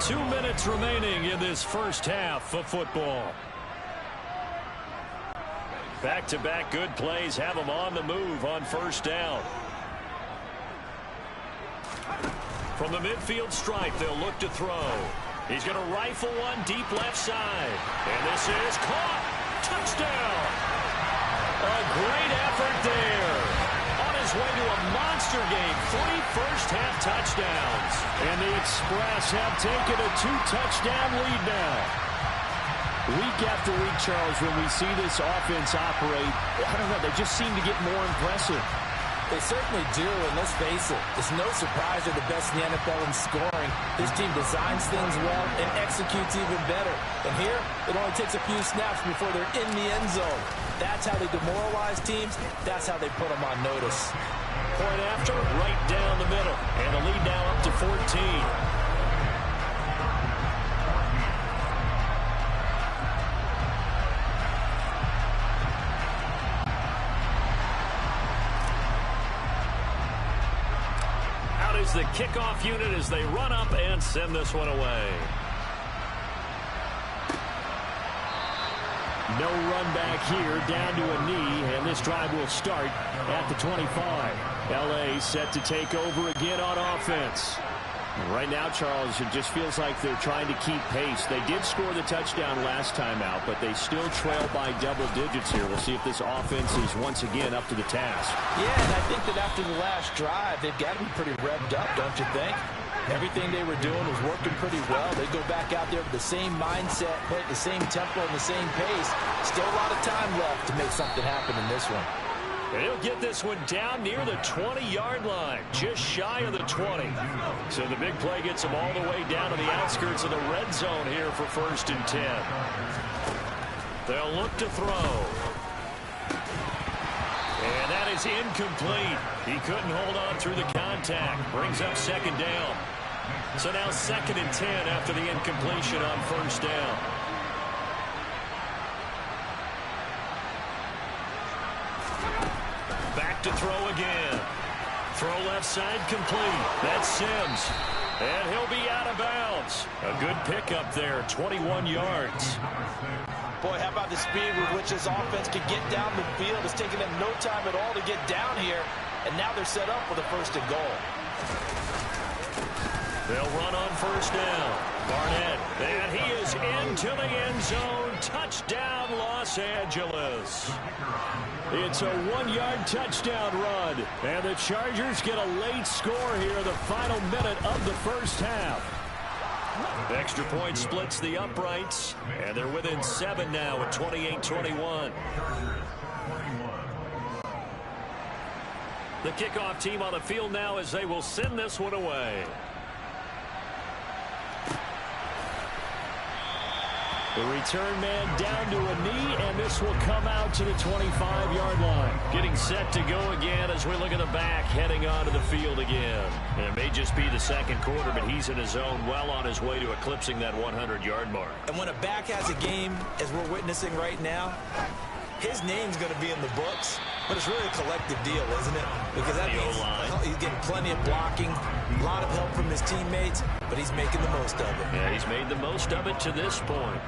2 minutes remaining in this first half of football. Back-to-back good plays have him on the move on 1st down. From the midfield stripe, they'll look to throw. He's going to rifle one deep left side. And this is caught. Touchdown. A great effort there. On his way to a monster game. 3 first-half touchdowns. And the Express have taken a 2-touchdown lead now. Week after week, Charles, when we see this offense operate, I don't know, they just seem to get more impressive. They certainly do, and let's face it, it's no surprise they're the best in the NFL in scoring. This team designs things well and executes even better. And here, it only takes a few snaps before they're in the end zone. That's how they demoralize teams. That's how they put them on notice. Point after, right down the middle. And the lead now up to 14. The kickoff unit as they run up and send this one away. No run back here, down to a knee, and this drive will start at the 25. LA set to take over again on offense. And right now, Charles, it just feels like they're trying to keep pace. They did score the touchdown last time out, but they still trail by double digits here. We'll see if this offense is once again up to the task. Yeah, and I think that after the last drive, they've got to be pretty revved up, don't you think? Everything they were doing was working pretty well. They go back out there with the same mindset, play at the same tempo and the same pace. Still a lot of time left to make something happen in this one. And he'll get this one down near the 20-yard line, just shy of the 20. So the big play gets him all the way down to the outskirts of the red zone here for 1st and 10. They'll look to throw. And that is incomplete. He couldn't hold on through the contact. Brings up 2nd down. So now 2nd and 10 after the incompletion on 1st down. Back to throw again. Throw left side complete. That's Sims. And he'll be out of bounds. A good pickup there, 21 yards. Boy, how about the speed with which this offense can get down the field? It's taken them no time at all to get down here. And now they're set up for the 1st and goal. They'll run on 1st down. Barnett, and he is into the end zone. Touchdown, Los Angeles. It's a 1-yard touchdown run. And the Chargers get a late score here, the final minute of the first half. The extra point splits the uprights, and they're within 7 now at 28-21. The kickoff team on the field now as they will send this one away. The return man down to a knee, and this will come out to the 25-yard line. Getting set to go again as we look at the back, heading onto the field again. And it may just be the 2nd quarter, but he's in his zone, well on his way to eclipsing that 100-yard mark. And when a back has a game, as we're witnessing right now, his name's going to be in the books, but it's really a collective deal, isn't it? Because that means he's getting plenty of blocking, a lot of help from his teammates, but he's making the most of it. Yeah, he's made the most of it to this point.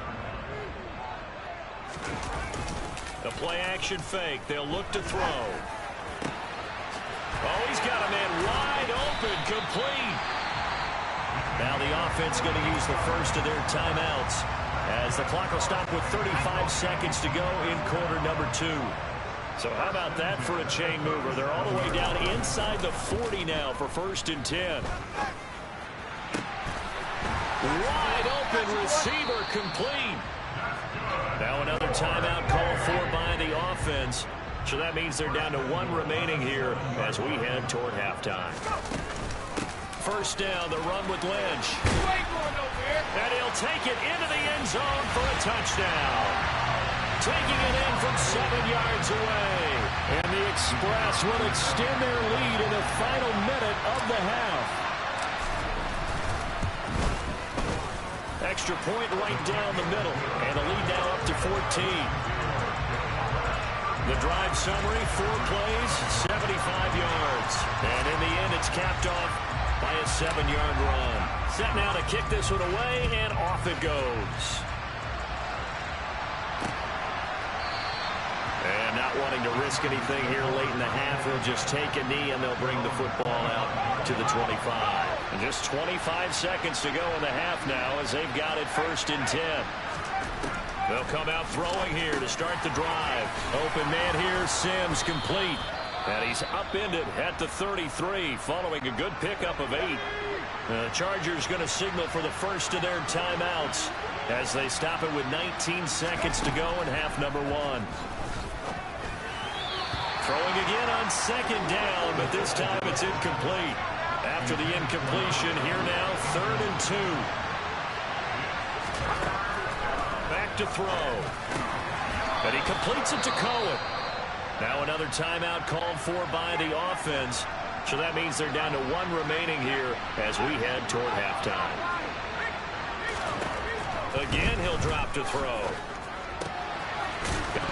A play-action fake. They'll look to throw. Oh, he's got a man wide open, complete. Now the offense going to use the first of their timeouts as the clock will stop with 35 seconds to go in quarter number 2. So how about that for a chain mover? They're all the way down inside the 40 now for 1st and 10. Wide open receiver complete. Now another timeout called for by the offense. So that means they're down to 1 remaining here as we head toward halftime. 1st down, the run with Lynch. And he'll take it into the end zone for a touchdown. Taking it in from 7 yards away. And the Express will extend their lead in the final minute of the half. Extra point right down the middle. And the lead now up to 14. The drive summary, 4 plays, 75 yards. And in the end, it's capped off by a 7-yard run. Set now to kick this one away, and off it goes. And not wanting to risk anything here late in the half, they'll just take a knee, and they'll bring the football out to the 25. And just 25 seconds to go in the half now as they've got it 1st and 10. They'll come out throwing here to start the drive. Open man here, Sims complete. And he's upended at the 33 following a good pickup of 8. The Chargers going to signal for the first of their timeouts as they stop it with 19 seconds to go in half number 1. Throwing again on 2nd down, but this time it's incomplete. After the incompletion, here now 3rd and 2. Back to throw. And he completes it to Cohen. Now another timeout called for by the offense. So that means they're down to 1 remaining here as we head toward halftime. Again, he'll drop to throw.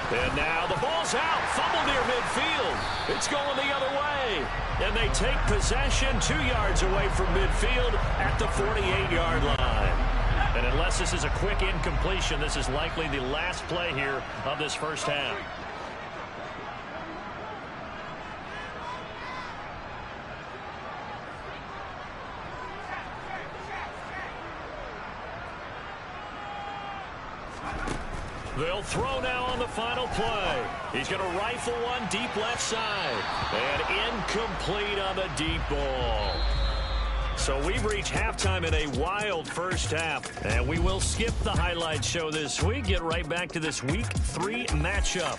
And now the ball's out. Fumble near midfield. It's going the other way. And they take possession 2 yards away from midfield at the 48-yard line. And unless this is a quick incompletion, this is likely the last play here of this first half. They'll throw now on the final play. He's going to rifle one deep left side. And incomplete on the deep ball. So we've reached halftime in a wild first half. And we will skip the highlight show this week. Get right back to this Week 3 matchup.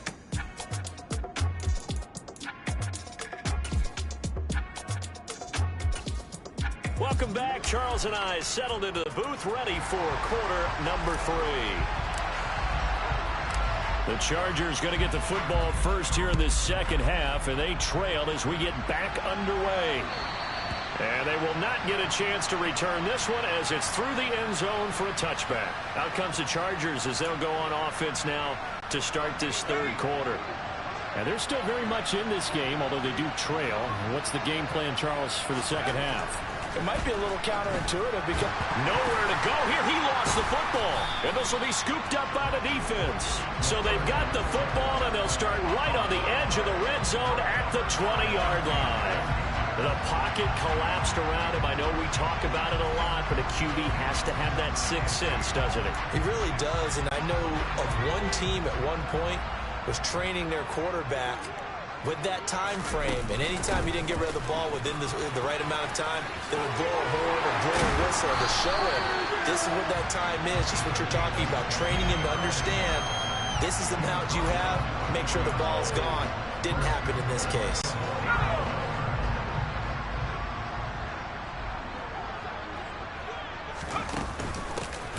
Welcome back. Charles and I settled into the booth ready for quarter number 3. The Chargers going to get the football first here in this second half, and they trail as we get back underway. And they will not get a chance to return this one as it's through the end zone for a touchback. Out comes the Chargers as they'll go on offense now to start this third quarter. And they're still very much in this game, although they do trail. What's the game plan, Charles, for the second half? It might be a little counterintuitive because nowhere to go here. He lost the football. And this will be scooped up by the defense. So they've got the football, and they'll start right on the edge of the red zone at the 20-yard line. The pocket collapsed around him. I know we talk about it a lot, but a QB has to have that sixth sense, doesn't it? He really does, and I know of one team at one point was training their quarterback with that time frame, and anytime he didn't get rid of the ball within the right amount of time, they would blow a horn or blow a whistle to show him this is what that time is, just what you're talking about, training him to understand this is the amount you have, make sure the ball's gone. Didn't happen in this case.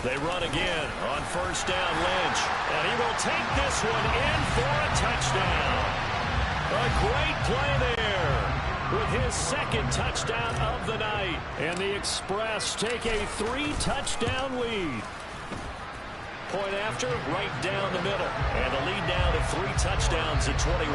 They run again on first down, Lynch, and he will take this one in for a touchdown. A great play there with his second touchdown of the night. And the Express take a 3-touchdown lead. Point after, right down the middle. And the lead down to 3 touchdowns at 21.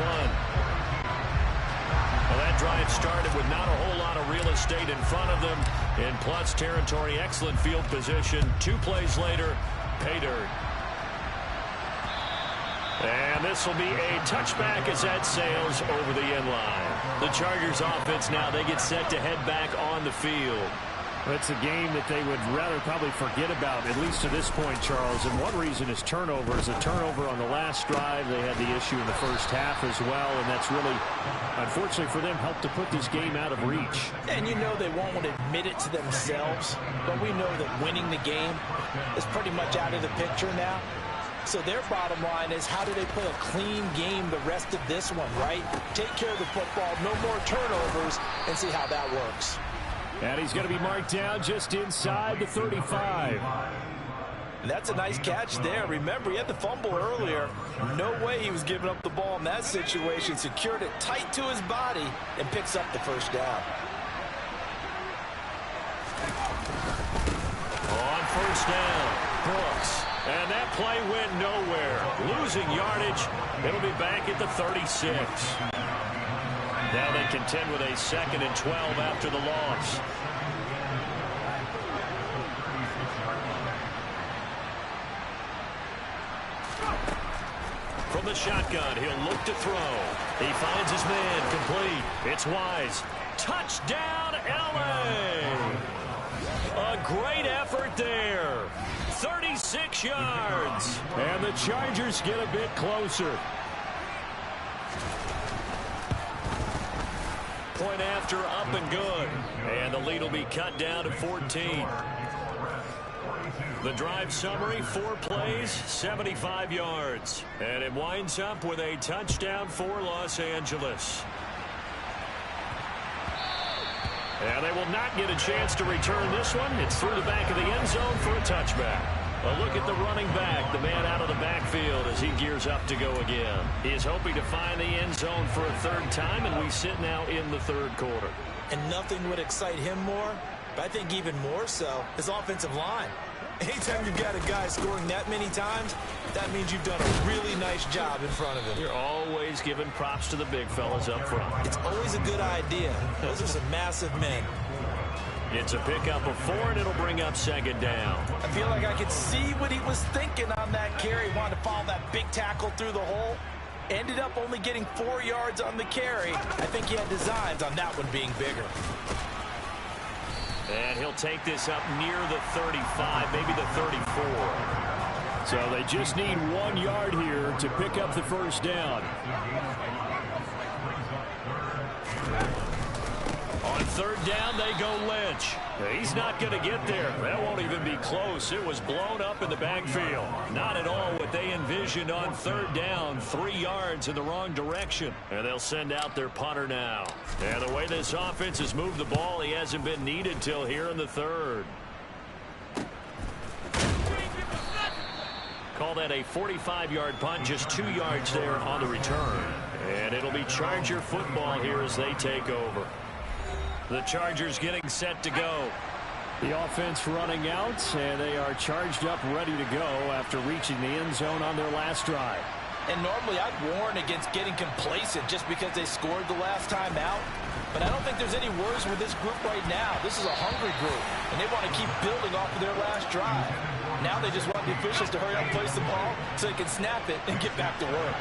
Well, that drive started with not a whole lot of real estate in front of them. In plus territory, excellent field position. 2 plays later, pay dirt. And this will be a touchback as that sails over the end line. The Chargers offense now, they get set to head back on the field. It's a game that they would rather probably forget about, at least to this point, Charles. And one reason is turnovers. A turnover on the last drive. They had the issue in the first half as well, and that's really, unfortunately for them, helped to put this game out of reach. And you know they won't want to admit it to themselves, but we know that winning the game is pretty much out of the picture now. So their bottom line is, how do they play a clean game the rest of this one, right? Take care of the football, no more turnovers, and see how that works. And he's going to be marked down just inside the 35. And that's a nice catch there. Remember, he had the fumble earlier. No way he was giving up the ball in that situation. Secured it tight to his body and picks up the first down. On first down, Brooks. And that play went nowhere. Losing yardage. It'll be back at the 36. Now they contend with a 2nd and 12 after the loss. From the shotgun, he'll look to throw. He finds his man complete. It's Wise. Touchdown, LA! A great effort there. 36 yards. And the Chargers get a bit closer. Point after, up and good. And the lead will be cut down to 14. The drive summary, 4 plays, 75 yards. And it winds up with a touchdown for Los Angeles. And they will not get a chance to return this one. It's through the back of the end zone for a touchback. A look at the running back, the man out of the backfield as he gears up to go again. He is hoping to find the end zone for a 3rd time, and we sit now in the 3rd quarter. And nothing would excite him more, but I think even more so, his offensive line. Anytime you've got a guy scoring that many times, that means you've done a really nice job in front of him. You're always giving props to the big fellas up front. It's always a good idea. Those are some massive men. It's a pickup of 4, and it'll bring up 2nd down. I feel like I could see what he was thinking on that carry. He wanted to follow that big tackle through the hole. Ended up only getting 4 yards on the carry. I think he had designs on that one being bigger. And he'll take this up near the 35, maybe the 34. So they just need 1 yard here to pick up the first down. On 3rd down, they go Lynch. He's not going to get there. That won't even be close. It was blown up in the backfield. Not at all what they envisioned on 3rd down. 3 yards in the wrong direction. And they'll send out their punter now. And the way this offense has moved the ball, he hasn't been needed till here in the 3rd. Call that a 45-yard punt, just 2 yards there on the return. And it'll be Charger football here as they take over. The Chargers getting set to go. The offense running out, and they are charged up, ready to go after reaching the end zone on their last drive. And normally I'd warn against getting complacent just because they scored the last time out. But I don't think there's any worries with this group right now. This is a hungry group, and they want to keep building off of their last drive. Now they just want the officials to hurry up and place the ball so they can snap it and get back to work.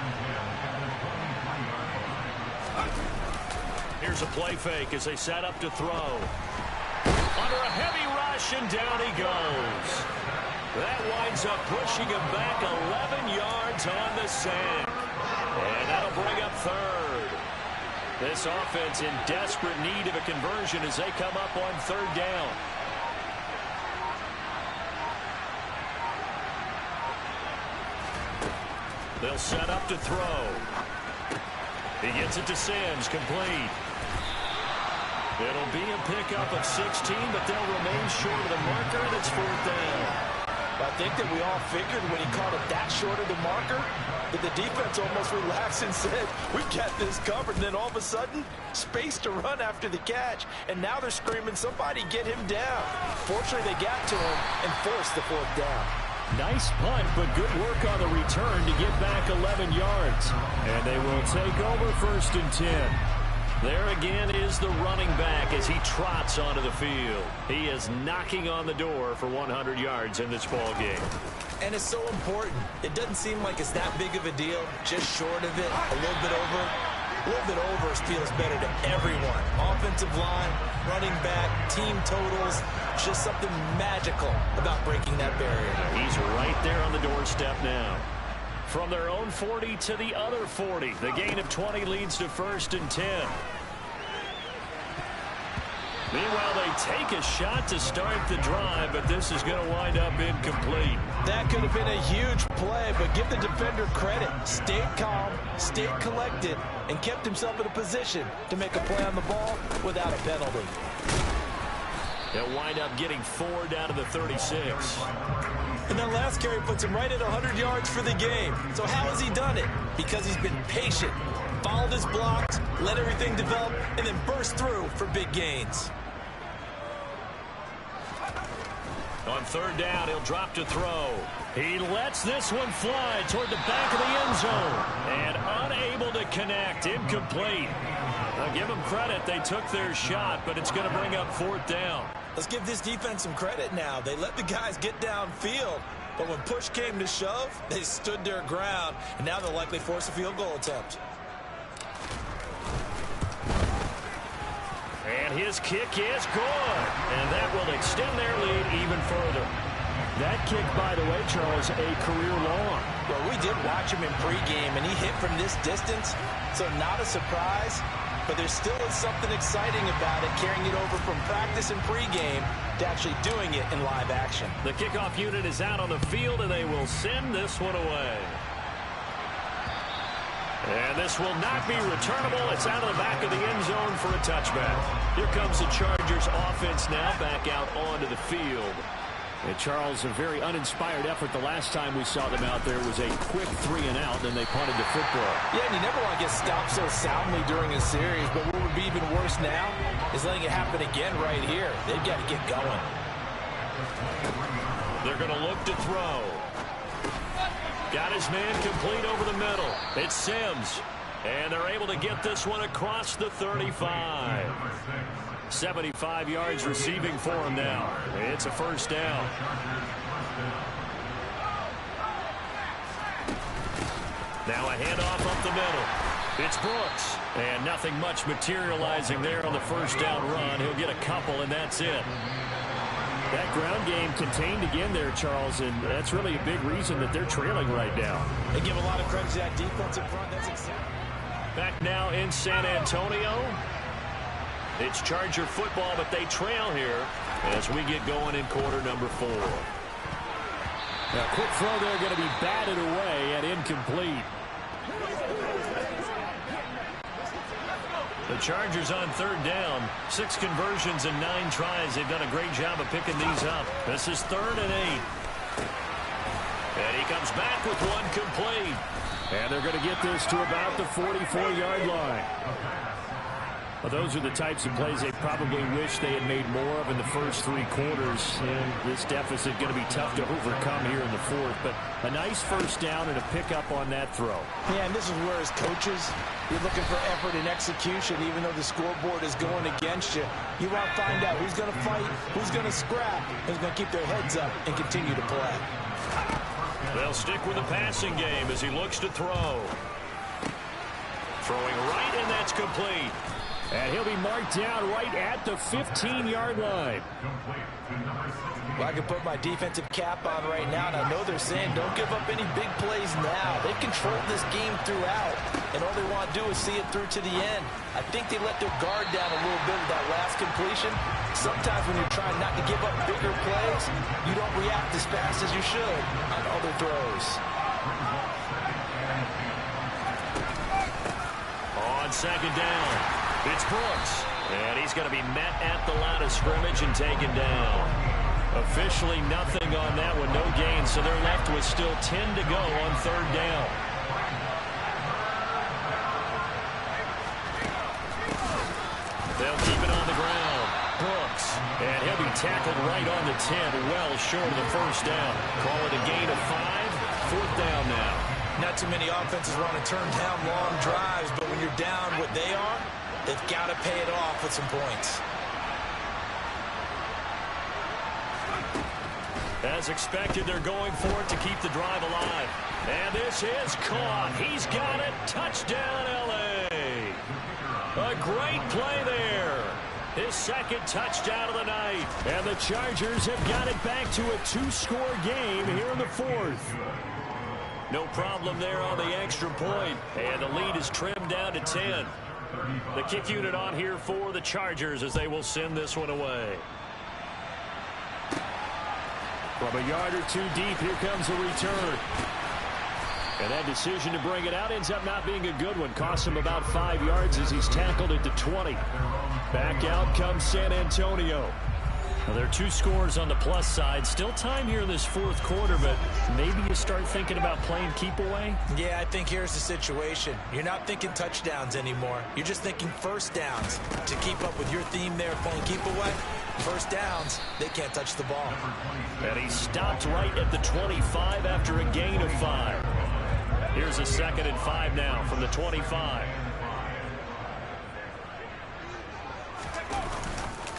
Here's a play fake as they set up to throw. Under a heavy rush, and down he goes. That winds up pushing him back 11 yards on the sack. And that'll bring up 3rd. This offense in desperate need of a conversion as they come up on 3rd down. They'll set up to throw. He gets it to Sims, complete. It'll be a pickup of 16, but they'll remain short of the marker, and it's 4th down. I think that we all figured when he caught it that short of the marker that the defense almost relaxed and said, we've got this covered. And then all of a sudden, space to run after the catch. And now they're screaming, somebody get him down. Fortunately, they got to him and forced the 4th down. Nice punt, but good work on the return to get back 11 yards. And they will take over 1st and 10. There again is the running back as he trots onto the field. He is knocking on the door for 100 yards in this ball game. And it's so important. It doesn't seem like it's that big of a deal, just short of it, a little bit over. A little bit over feels better to everyone. Offensive line, running back, team totals, just something magical about breaking that barrier. He's right there on the doorstep now. From their own 40 to the other 40. The gain of 20 leads to 1st and 10. Meanwhile, they take a shot to start the drive, but this is going to wind up incomplete. That could have been a huge play, but give the defender credit. Stayed calm, stayed collected, and kept himself in a position to make a play on the ball without a penalty. They'll wind up getting 4 down to the 36. And that last carry puts him right at 100 yards for the game. So how has he done it? Because he's been patient, followed his blocks, let everything develop, and then burst through for big gains. On 3rd down, he'll drop to throw. He lets this one fly toward the back of the end zone. And unable to connect. Incomplete. Now give them credit. They took their shot, but it's going to bring up 4th down. Let's give this defense some credit now. They let the guys get downfield. But when push came to shove, they stood their ground. And now they'll likely force a field goal attempt. And his kick is good. And that will extend their lead even further. That kick, by the way, Charles, a career long. Well, we did watch him in pregame, and he hit from this distance, so not a surprise. But there still is something exciting about it, carrying it over from practice and pregame to actually doing it in live action. The kickoff unit is out on the field, and they will send this one away. And this will not be returnable. It's out of the back of the end zone for a touchback. Here comes the Chargers offense now back out onto the field. And Charles, a very uninspired effort. The last time we saw them out there was a quick 3-and-out, and they punted the football. Yeah, and you never want to get stopped so soundly during a series, but what would be even worse now is letting it happen again right here. They've got to get going. They're going to look to throw. Got his man complete over the middle. It's Sims. And they're able to get this one across the 35. 75 yards receiving for him now. It's a 1st down. Now a handoff up the middle. It's Brooks. And nothing much materializing there on the 1st down run. He'll get a couple, and that's it. That ground game contained again there, Charles, and that's really a big reason that they're trailing right now. They give a lot of credit to that defensive front. That's exactly. Back now in San Antonio. It's Charger football, but they trail here as we get going in quarter number 4. Now, quick throw there going to be batted away and incomplete. The Chargers on 3rd down. 6 conversions and 9 tries. They've done a great job of picking these up. This is 3rd and 8. And he comes back with one complete. And they're going to get this to about the 44-yard line. Well, those are the types of plays they probably wish they had made more of in the first 3 quarters. And this deficit going to be tough to overcome here in the 4th. But a nice 1st down and a pickup on that throw. Yeah, and this is where as coaches, you're looking for effort and execution, even though the scoreboard is going against you. You want to find out who's going to fight, who's going to scrap, who's going to keep their heads up and continue to play. They'll stick with the passing game as he looks to throw. Throwing right, and that's complete. And he'll be marked down right at the 15-yard line. Well, I can put my defensive cap on right now, and I know they're saying don't give up any big plays now. They've controlled this game throughout, and all they want to do is see it through to the end. I think they let their guard down a little bit with that last completion. Sometimes when you're trying not to give up bigger plays, you don't react as fast as you should on other throws. On 2nd down, it's Brooks. And he's going to be met at the line of scrimmage and taken down. Officially nothing on that one, no gain, so they're left with still 10 to go on 3rd down. They'll keep it on the ground. Brooks, and he'll be tackled right on the 10, well short of the 1st down. Call it a gain of 5, 4th down now. Not too many offenses want to turn down long drives, but when you're down what they are, they've got to pay it off with some points. As expected, they're going for it to keep the drive alive. And this is caught. He's got it. Touchdown, L.A. great play there. His second touchdown of the night. And the Chargers have got it back to a 2-score game here in the fourth. No problem there on the extra point. And the lead is trimmed down to 10. The kick unit on here for the Chargers as they will send this one away. From a yard or two deep, here comes a return. And that decision to bring it out ends up not being a good one. Costs him about 5 yards as he's tackled at the 20. Back out comes San Antonio. Well, there are 2 scores on the plus side. Still time here in this fourth quarter, but maybe you start thinking about playing keep away? Yeah, I think here's the situation. You're not thinking touchdowns anymore. You're just thinking first downs. To keep up with your theme there playing keep away, first downs, they can't touch the ball. And he stopped right at the 25 after a gain of 5. Here's a 2nd and 5 now from the 25.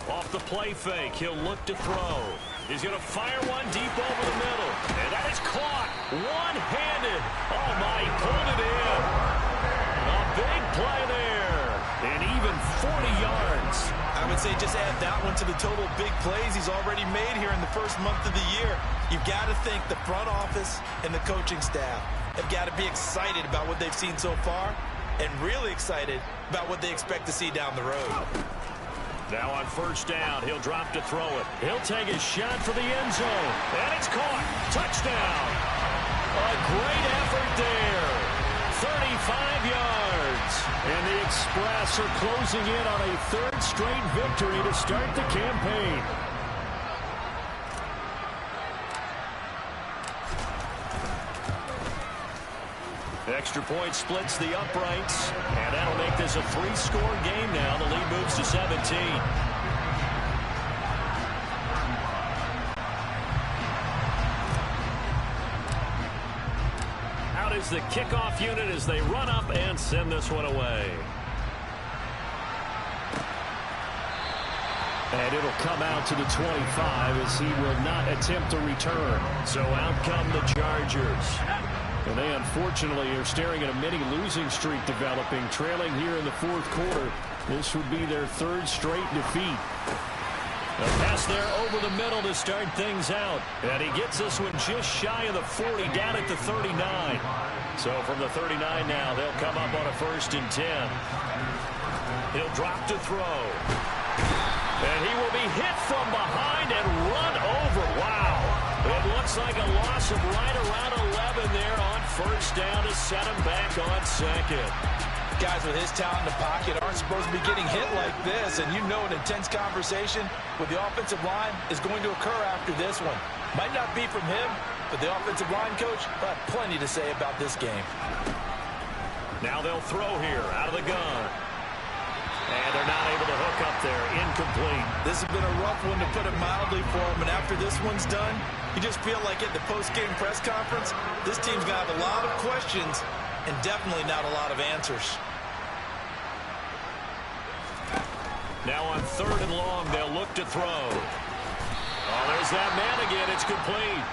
Off the play fake, he'll look to throw. He's going to fire one deep over the middle. And that is caught one-handed. Oh, my, he pulled it in. A big play there. And even 40 yards. I would say just add that one to the total big plays he's already made here in the first month of the year. You've got to think the front office and the coaching staff have got to be excited about what they've seen so far and really excited about what they expect to see down the road. Now on first down, he'll drop to throw it. He'll take a shot for the end zone. And it's caught. Touchdown. A great effort there. 35 yards. And the Express are closing in on a 3rd straight victory to start the campaign. Extra point splits the uprights, and that'll make this a 3-score game now. The lead moves to 17. Out is the kickoff unit as they run up and send this one away. And it'll come out to the 25 as he will not attempt a return. So out come the Chargers. And they unfortunately are staring at a mini losing streak developing, trailing here in the fourth quarter. This would be their 3rd straight defeat. A pass there over the middle to start things out. And he gets this one just shy of the 40, down at the 39. So from the 39 now, they'll come up on a 1st and 10. He'll drop to throw. And he will be hit from behind and run over. Wow. It looks like a loss of right around 11 there on first down to set him back on 2nd. Guys with his talent in the pocket aren't supposed to be getting hit like this, and you know an intense conversation with the offensive line is going to occur after this one. Might not be from him, but the offensive line coach will have plenty to say about this game. Now they'll throw here out of the gun. And they're not able to hook up there. Incomplete. This has been a rough one to put it mildly for him, and after this one's done, you just feel like at the post-game press conference, this team's going to have a lot of questions and definitely not a lot of answers. Now on 3rd and long, they'll look to throw. Oh, there's that man again. It's complete.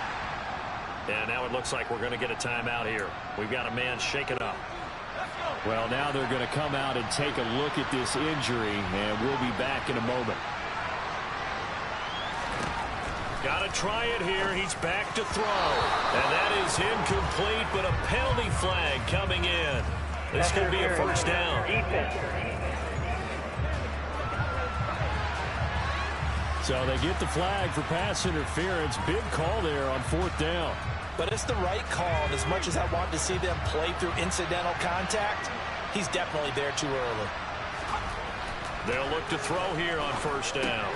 And now it looks like we're going to get a timeout here. We've got a man shaken up. Well, now they're going to come out and take a look at this injury, and we'll be back in a moment. Got to try it here. He's back to throw. And that is incomplete, but a penalty flag coming in. This could be a first down. So they get the flag for pass interference. Big call there on 4th down. But it's the right call, and as much as I want to see them play through incidental contact, he's definitely there too early. They'll look to throw here on first down.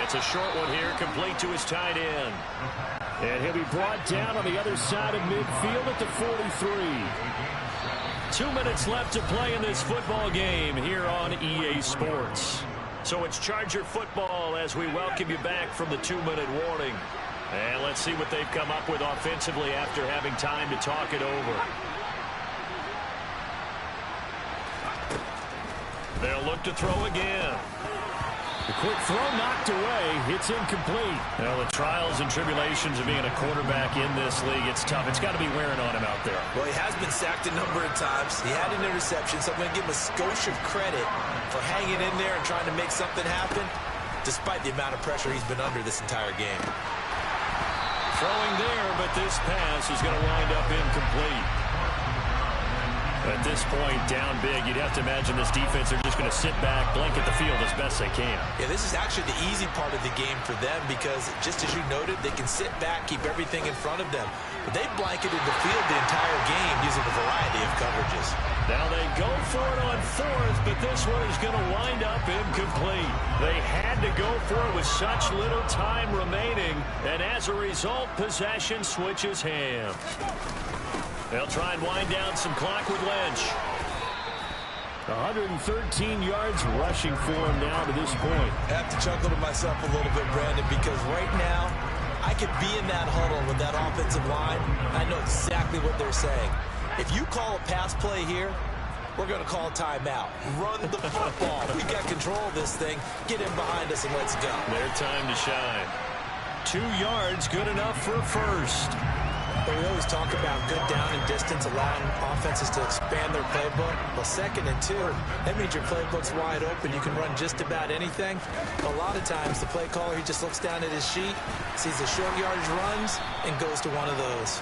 It's a short one here, complete to his tight end. And he'll be brought down on the other side of midfield at the 43. 2 minutes left to play in this football game here on EA Sports. So it's Charger football as we welcome you back from the 2-minute warning. And let's see what they've come up with offensively after having time to talk it over. They'll look to throw again. The quick throw knocked away. It's incomplete. Well, the trials and tribulations of being a quarterback in this league, it's tough. It's got to be wearing on him out there. Well, he has been sacked a number of times. He had an interception, so I'm going to give him a skosh of credit for hanging in there and trying to make something happen, despite the amount of pressure he's been under this entire game. Throwing there, but this pass is going to wind up incomplete. At this point, down big, you'd have to imagine this defense are just going to sit back, blanket the field as best they can. Yeah, this is actually the easy part of the game for them because, just as you noted, they can sit back, keep everything in front of them. But they've blanketed the field the entire game using a variety of coverages. Now they go for it on fourth, but this one is going to wind up incomplete. They had to go for it with such little time remaining, and as a result, possession switches hands. They'll try and wind down some clock with Lynch. 113 yards rushing for him now to this point. I have to chuckle to myself a little bit, Brandon, because right now I could be in that huddle with that offensive line. I know exactly what they're saying. If you call a pass play here, we're going to call a timeout. Run the football. We got control of this thing. Get in behind us and let's go. Their time to shine. 2 yards, good enough for a first. But we always talk about good down and distance, allowing offenses to expand their playbook. Well, 2nd and 2, that means your playbook's wide open. You can run just about anything. A lot of times, the play caller, he just looks down at his sheet, sees the short yardage runs, and goes to one of those.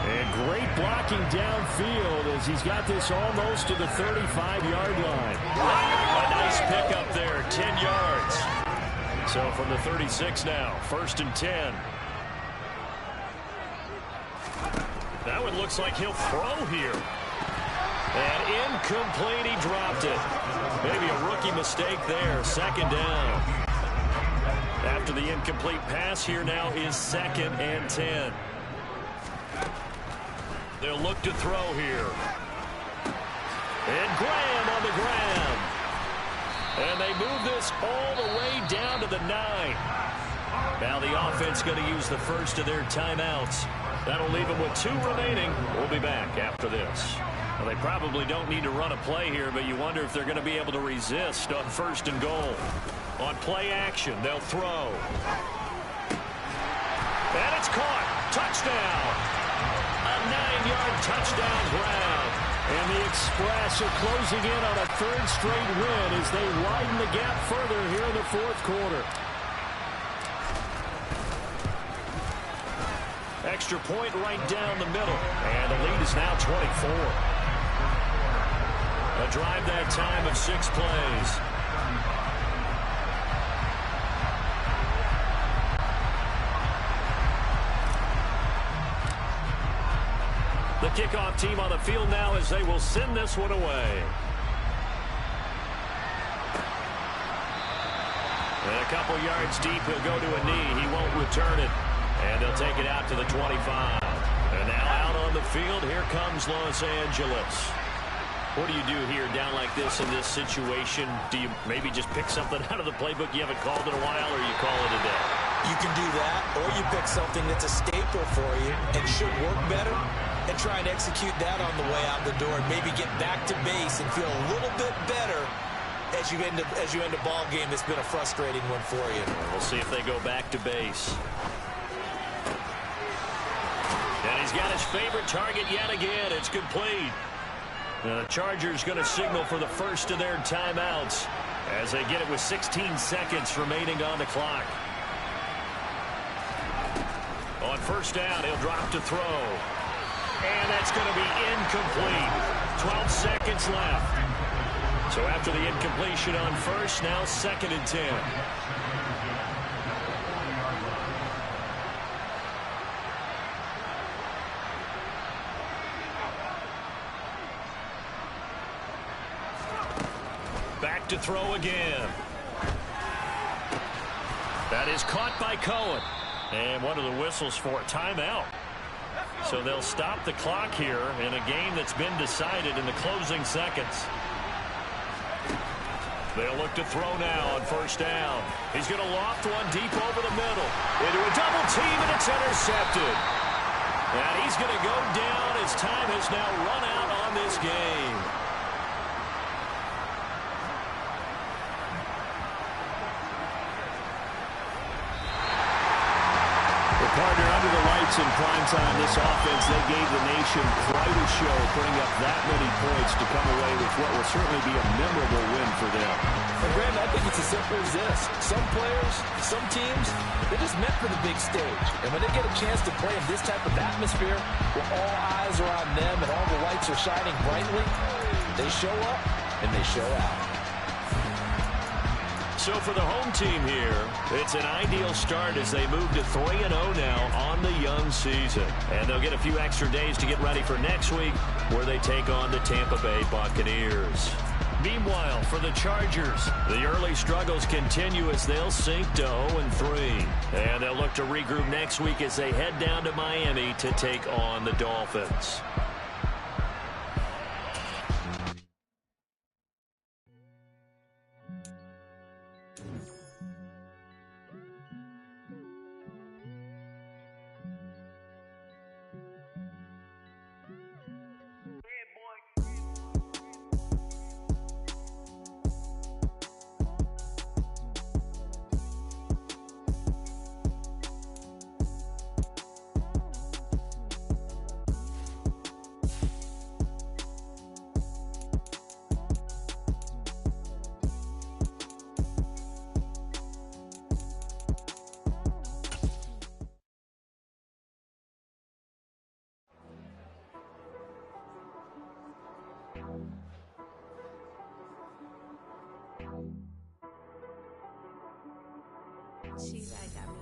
And great blocking downfield as he's got this almost to the 35-yard line. A nice pickup there, 10 yards. So from the 36 now, 1st and 10. That one looks like he'll throw here. And incomplete, he dropped it. Maybe a rookie mistake there, 2nd down. After the incomplete pass, here now is 2nd and 10. They'll look to throw here. And Graham on the ground. And they move this all the way down to the 9. Now the offense going to use the first of their timeouts. That'll leave them with 2 remaining. We'll be back after this. Well, they probably don't need to run a play here, but you wonder if they're going to be able to resist on 1st and goal. On play action, they'll throw. And it's caught. Touchdown. A 9-yard touchdown ground. And the Express are closing in on a 3rd straight win as they widen the gap further here in the 4th quarter. Extra point right down the middle. And the lead is now 24. A drive that time of 6 plays. The kickoff team on the field now as they will send this one away. And a couple yards deep, he'll go to a knee. He won't return it. And they'll take it out to the 25. And now out on the field, here comes Los Angeles. What do you do here down like this in this situation? Do you maybe just pick something out of the playbook you haven't called in a while, or you call it a day? You can do that, or you pick something that's a staple for you and should work better, and try and execute that on the way out the door and maybe get back to base and feel a little bit better as you end a ball game that's been a frustrating one for you. We'll see if they go back to base. And he's got his favorite target yet again. It's complete. The Chargers going to signal for the first of their timeouts as they get it with 16 seconds remaining on the clock. On 1st down, he'll drop to throw. And that's going to be incomplete. 12 seconds left. So after the incompletion on 1st, now 2nd and 10. Back to throw again. That is caught by Cohen. And one of the whistles for a timeout. So they'll stop the clock here in a game that's been decided in the closing seconds. They'll look to throw now on 1st down. He's going to loft one deep over the middle. Into a double team, and it's intercepted. And he's going to go down as time has now run out on this game. points in prime time, this offense, they gave the nation quite a show, putting up that many points to come away with what will certainly be a memorable win for them. And Brandon, I think it's as simple as this. Some players, some teams, they're just meant for the big stage. And when they get a chance to play in this type of atmosphere, where all eyes are on them and all the lights are shining brightly, they show up and they show out. So for the home team here, it's an ideal start as they move to 3-0 now on the young season. And they'll get a few extra days to get ready for next week, where they take on the Tampa Bay Buccaneers. Meanwhile, for the Chargers, the early struggles continue as they'll sink to 0-3. And they'll look to regroup next week as they head down to Miami to take on the Dolphins. She's like, got me.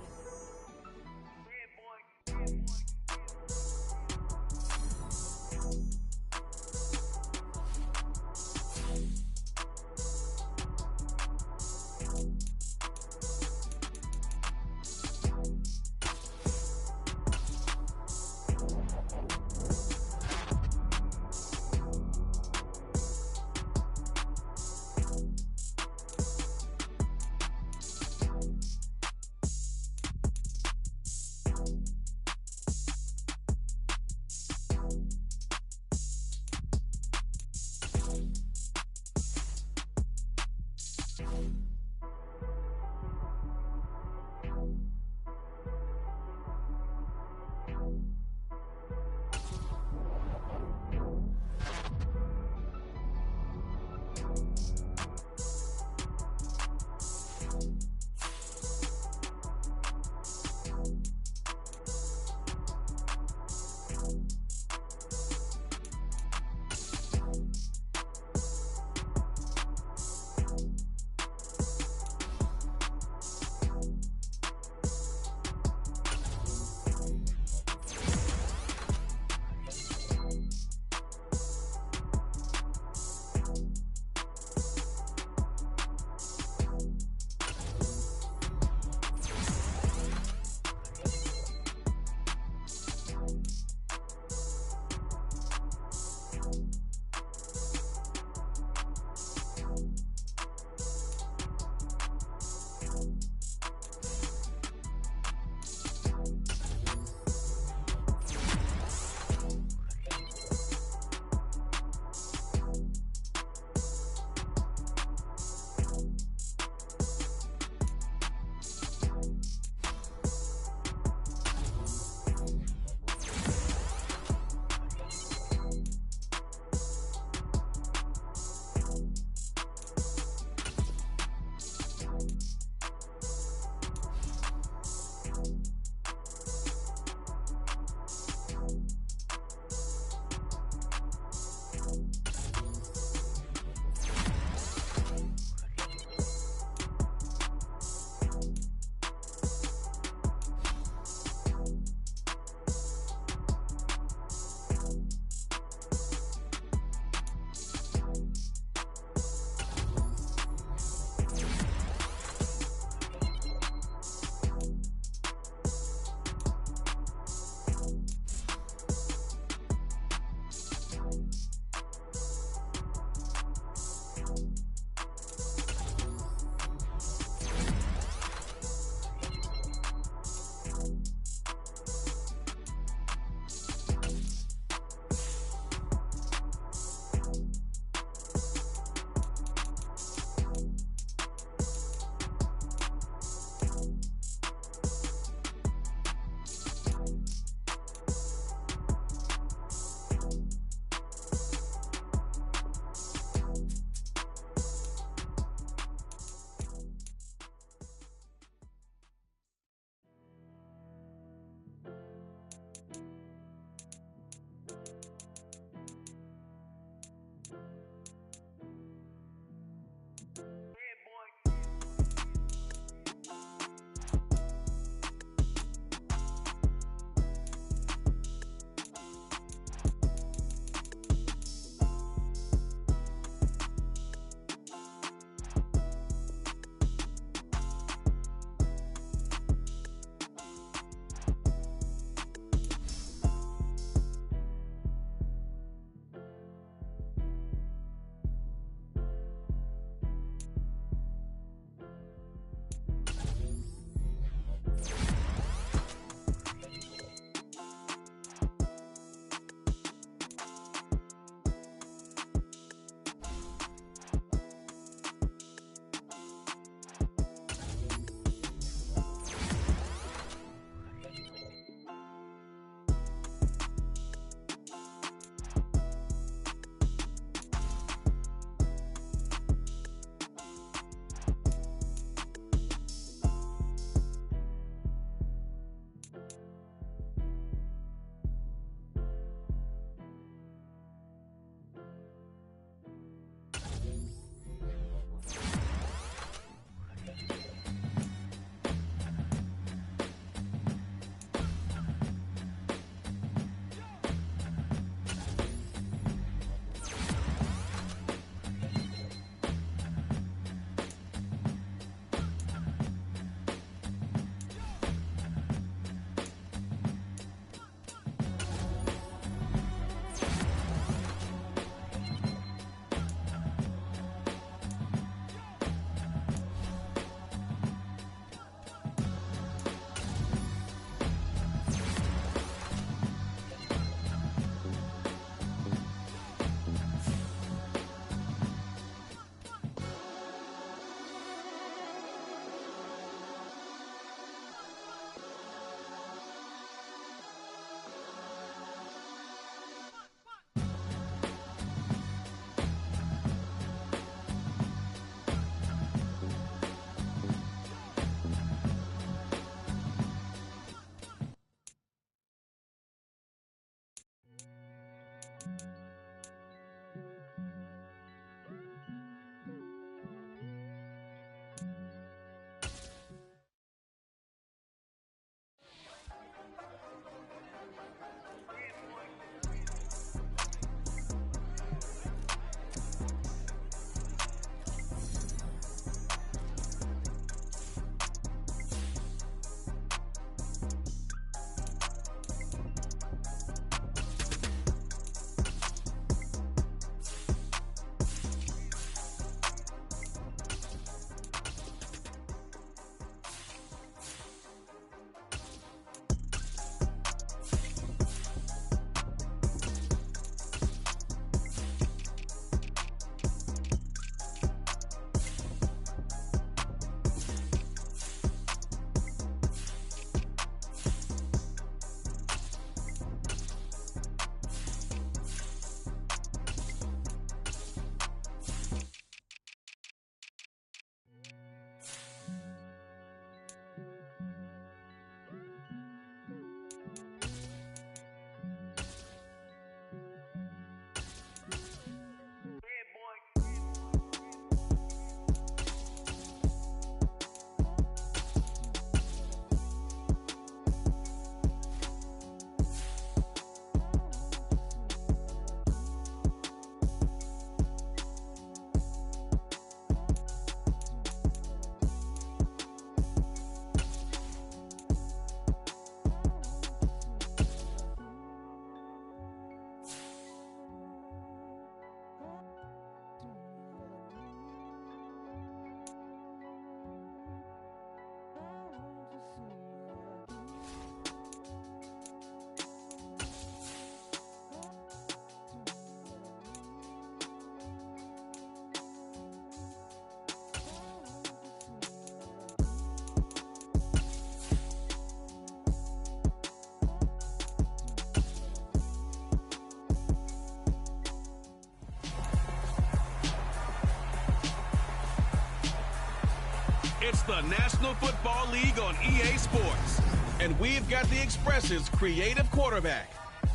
It's the National Football League on EA Sports. And we've got the Express's creative quarterback.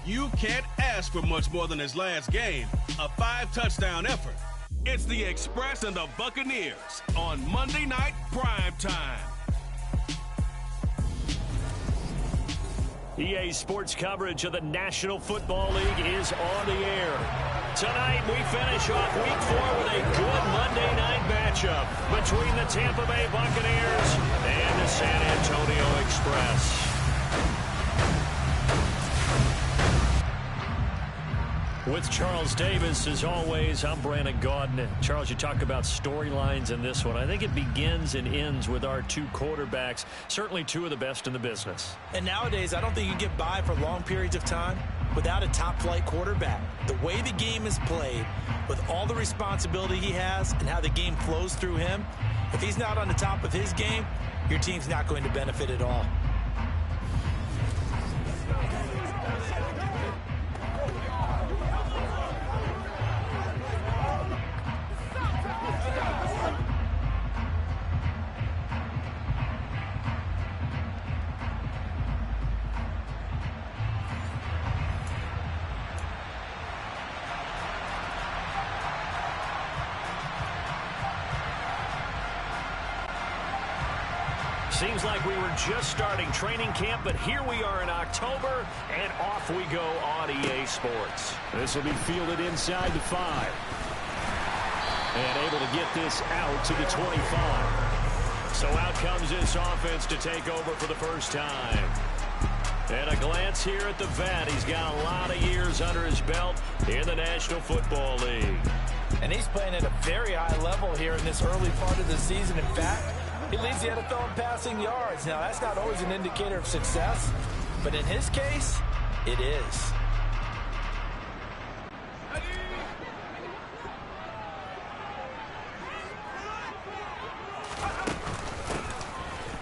You can't ask for much more than his last game, a 5-touchdown effort. It's the Express and the Buccaneers on Monday Night Prime Time. EA Sports coverage of the National Football League is on the air. Tonight, we finish off Week 4 with a good Monday night matchup between the Tampa Bay Buccaneers and the San Antonio Express. With Charles Davis, as always, I'm Brandon Gaudin. Charles, you talk about storylines in this one. I think it begins and ends with our two quarterbacks, certainly two of the best in the business. And nowadays, I don't think you get by for long periods of time without a top-flight quarterback. The way the game is played, with all the responsibility he has and how the game flows through him, if he's not on the top of his game, your team's not going to benefit at all. Seems like we were just starting training camp, but here we are in October, and off we go on EA Sports. This will be fielded inside the 5. And able to get this out to the 25. So out comes this offense to take over for the first time. And a glance here at the vet. He's got a lot of years under his belt in the National Football League. And he's playing at a very high level here in this early part of the season. In fact, he leads the NFL in passing yards. Now, that's not always an indicator of success, but in his case, it is.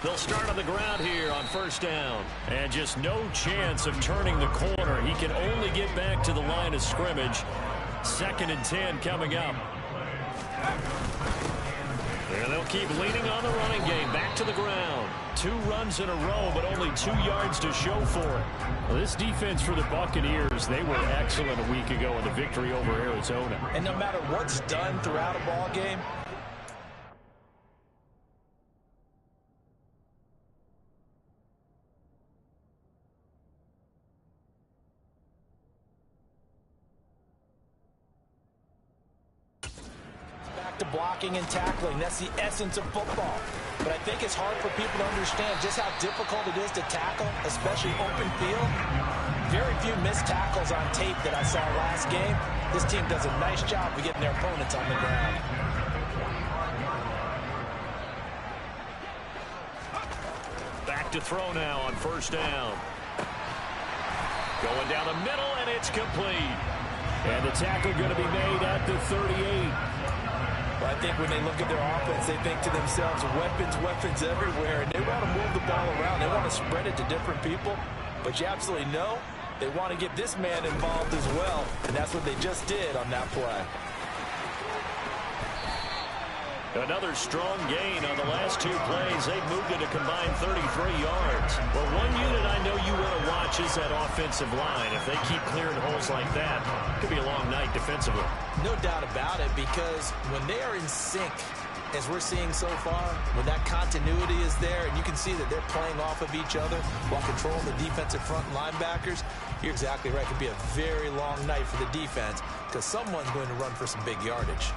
They'll start on the ground here on first down. And just no chance of turning the corner. He can only get back to the line of scrimmage. 2nd and 10 coming up. And they'll keep leaning on the running game. Back to the ground. 2 runs in a row, but only 2 yards to show for it. Well, this defense for the Buccaneers, they were excellent a week ago in the victory over Arizona. And no matter what's done throughout a ball game, to blocking and tackling. That's the essence of football. But I think it's hard for people to understand just how difficult it is to tackle, especially open field. Very few missed tackles on tape that I saw last game. This team does a nice job of getting their opponents on the ground. Back to throw now on first down. Going down the middle, and it's complete. And the tackle going to be made at the 38. Well, I think when they look at their offense, they think to themselves, weapons everywhere, and they want to move the ball around. They want to spread it to different people, but you absolutely know they want to get this man involved as well, and that's what they just did on that play. Another strong gain on the last 2 plays. They've moved it a combined 33 yards. Well, one unit I know you want to watch is that offensive line. If they keep clearing holes like that, it could be a long night defensively. No doubt about it, because when they are in sync, as we're seeing so far, when that continuity is there, and you can see that they're playing off of each other while controlling the defensive front linebackers, you're exactly right. It could be a very long night for the defense, because someone's going to run for some big yardage.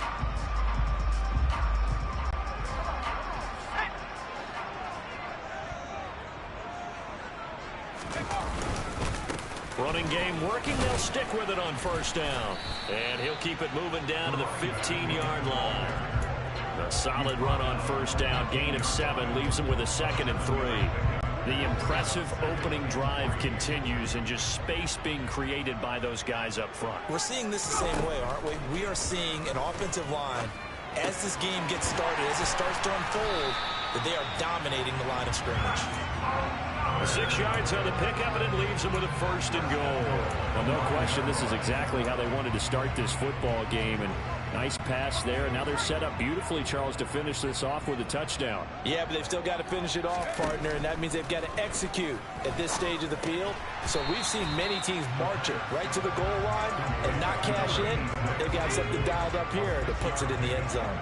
Running game working. They'll stick with it on first down. And he'll keep it moving down to the 15-yard line. A solid run on first down. Gain of 7 leaves him with a 2nd and 3. The impressive opening drive continues, and just space being created by those guys up front. We're seeing this the same way, aren't we? We are seeing an offensive line, as this game gets started, as it starts to unfold, that they are dominating the line of scrimmage. 6 yards on the pickup, and it leaves them with a 1st and goal. Well, no question, this is exactly how they wanted to start this football game, and Nice pass there. Now they're set up beautifully, Charles, to finish this off with a touchdown. Yeah, but they've still got to finish it off, partner, and that means they've got to execute at this stage of the field. So we've seen many teams march it right to the goal line and not cash in. They've got something dialed up here that puts it in the end zone.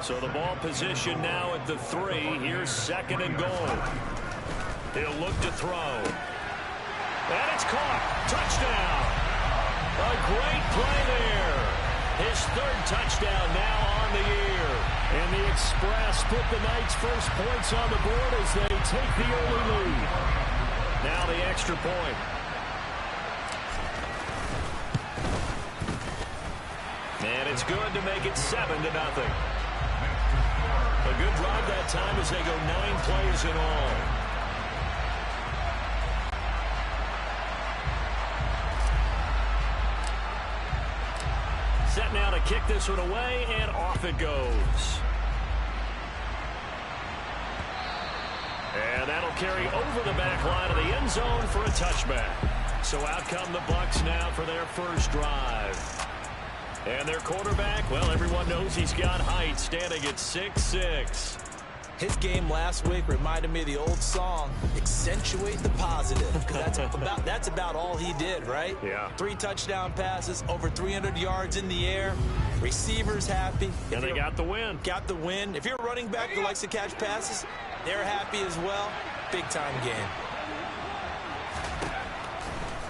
So the ball position now at the 3. Here's 2nd and goal. He'll look to throw. And it's caught. Touchdown. A great play there. His 3rd touchdown now on the year. And the Express put the Knights' first points on the board as they take the early lead. Now the extra point. And it's good to make it 7-0. A good drive that time as they go 9 plays in all. Set now to kick this one away, and off it goes. And that'll carry over the back line of the end zone for a touchback. So out come the Bucs now for their first drive. And their quarterback, well, everyone knows he's got height, standing at 6'6". His game last week reminded me of the old song, accentuate the positive. Because that's about all he did, right? Yeah. 3 touchdown passes, over 300 yards in the air. Receivers happy. And they got the win. Got the win. If you're a running back who likes to catch passes, they're happy as well. Big time game.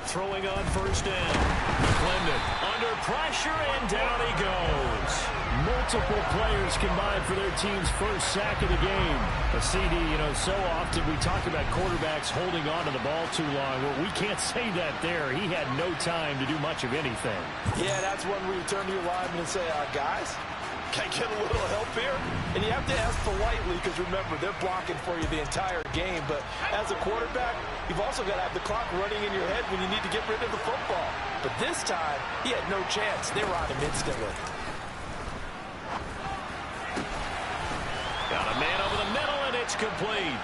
Throwing on first down. McClendon under pressure, and down he goes. Multiple players combined for their team's first sack of the game. A CD, so often we talk about quarterbacks holding on to the ball too long. Well, we can't say that there. He had no time to do much of anything. Yeah, that's when we turn to your lineman and say, guys, can I get a little help here? And you have to ask politely because, remember, they're blocking for you the entire game. But as a quarterback, you've also got to have the clock running in your head when you need to get rid of the football. But this time, he had no chance. They were on him instantly. Got a man over the middle, and it's complete.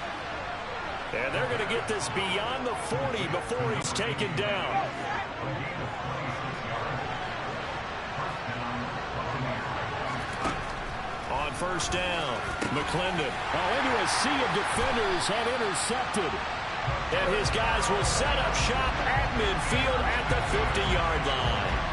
And they're going to get this beyond the 40 before he's taken down. On first down, McClendon. Into a sea of defenders and intercepted. And his guys will set up shop at midfield at the 50-yard line.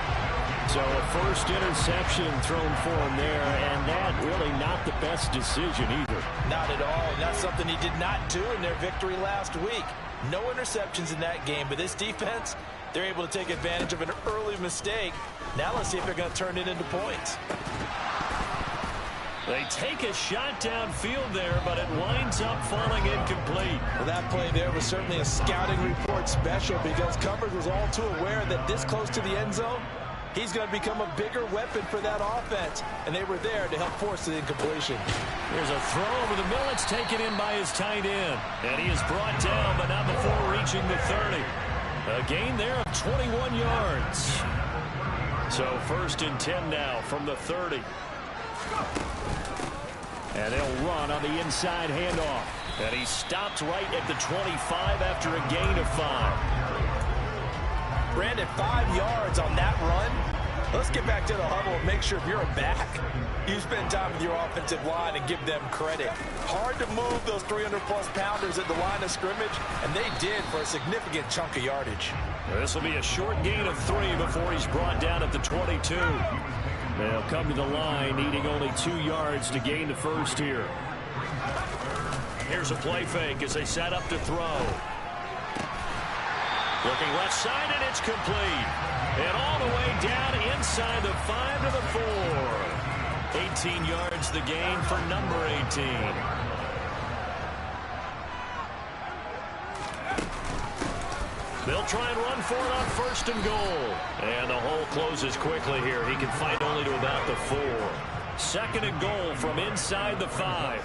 So a first interception thrown for him there, and that really not the best decision either. Not at all. And that's something he did not do in their victory last week. No interceptions in that game, but this defense, they're able to take advantage of an early mistake. Now let's see if they're going to turn it into points. They take a shot downfield there, but it winds up falling incomplete. Well, that play there was certainly a scouting report special because coverage was all too aware that this close to the end zone, he's going to become a bigger weapon for that offense, and they were there to help force the incompletion. There's a throw over the middle. It's taken in by his tight end, and he is brought down, but not before reaching the 30. A gain there of 21 yards. So 1st and 10 now from the 30. And they'll run on the inside handoff. And he stopped right at the 25 after a gain of 5. Brandon, 5 yards on that run. Let's get back to the huddle and make sure if you're a back, you spend time with your offensive line and give them credit. Hard to move those 300-plus pounders at the line of scrimmage, and they did for a significant chunk of yardage. This will be a short gain of 3 before he's brought down at the 22. They'll come to the line, needing only 2 yards to gain the first here. Here's a play fake as they set up to throw. Looking left side, and it's complete. And all the way down inside the 5 to the 4. 18 yards the gain for number 18. They'll try and run for it on 1st and goal. And the hole closes quickly here. He can fight only to about the 4. 2nd and goal from inside the 5.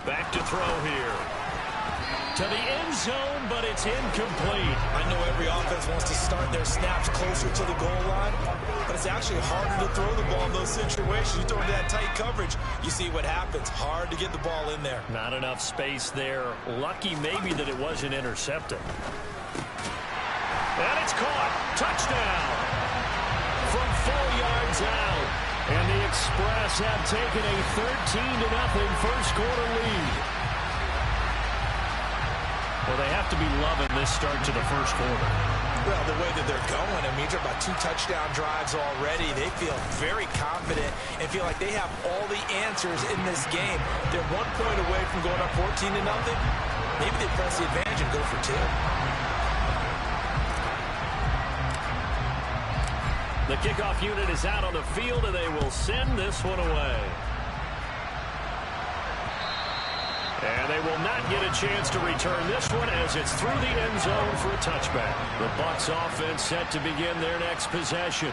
Back to throw here. to the end zone, but it's incomplete. I know every offense wants to start their snaps closer to the goal line, but it's actually harder to throw the ball in those situations. You throw into that tight coverage, you see what happens. Hard to get the ball in there. Not enough space there. Lucky maybe that it wasn't intercepted. And it's caught. Touchdown. From 4 yards out. And the Express have taken a 13-0 first quarter lead. Well, they have to be loving this start to the first quarter. Well, the way that they're going, I mean, they're about 2 touchdown drives already. They feel very confident and feel like they have all the answers in this game. They're 1 point away from going up 14-0. Maybe they press the advantage and go for 2. The kickoff unit is out on the field, and they will send this one away. And they will not get a chance to return this one as it's through the end zone for a touchback. The Bucs offense set to begin their next possession.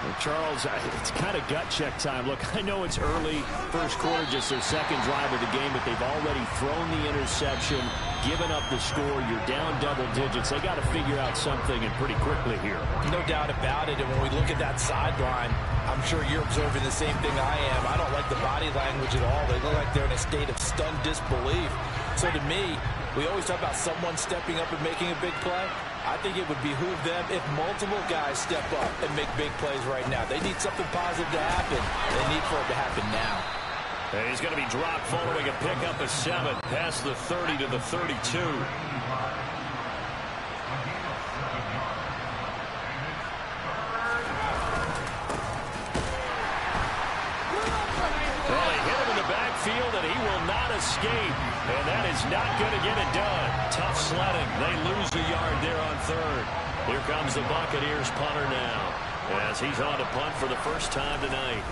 Well, Charles, it's kind of gut check time. Look, I know it's early, first quarter, just their second drive of the game, but they've already thrown the interception, given up the score. You're down double digits. They got to figure out something, and pretty quickly here. No doubt about it. And when we look at that sideline, I'm sure you're observing the same thing I am. I don't like the body language at all. They look like they're in a state of stunned disbelief. So to me, we always talk about someone stepping up and making a big play. I think it would behoove them if multiple guys step up and make big plays right now. They need something positive to happen. They need for it to happen now. And he's going to be dropped following a pickup of 7 past the 30 to the 32. Well, they hit him in the backfield, and he will not escape. And that is not going to get it done. Tough sledding. They lose a yard there on 3rd. Here comes the Buccaneers punter now, as he's on to punt for the first time tonight.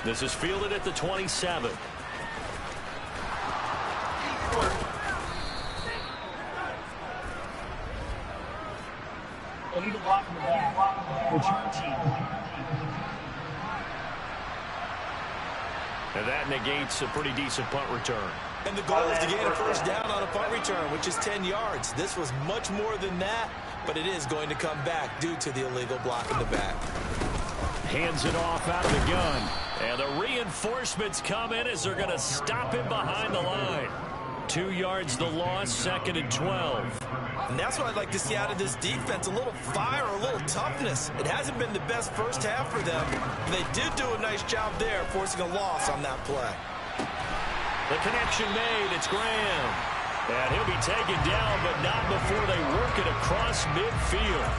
This is fielded at the 27. Illegal block in the back. Return team. And that negates a pretty decent punt return. And the goal is to gain a first down on a punt return, which is 10 yards. This was much more than that, but it is going to come back due to the illegal block in the back. Hands it off out of the gun. And the reinforcements come in as they're going to stop him behind the line. 2 yards the loss, 2nd and 12. And that's what I'd like to see out of this defense, a little fire, a little toughness. It hasn't been the best first half for them. They did do a nice job there, forcing a loss on that play. The connection made, it's Graham. And he'll be taken down, but not before they work it across midfield.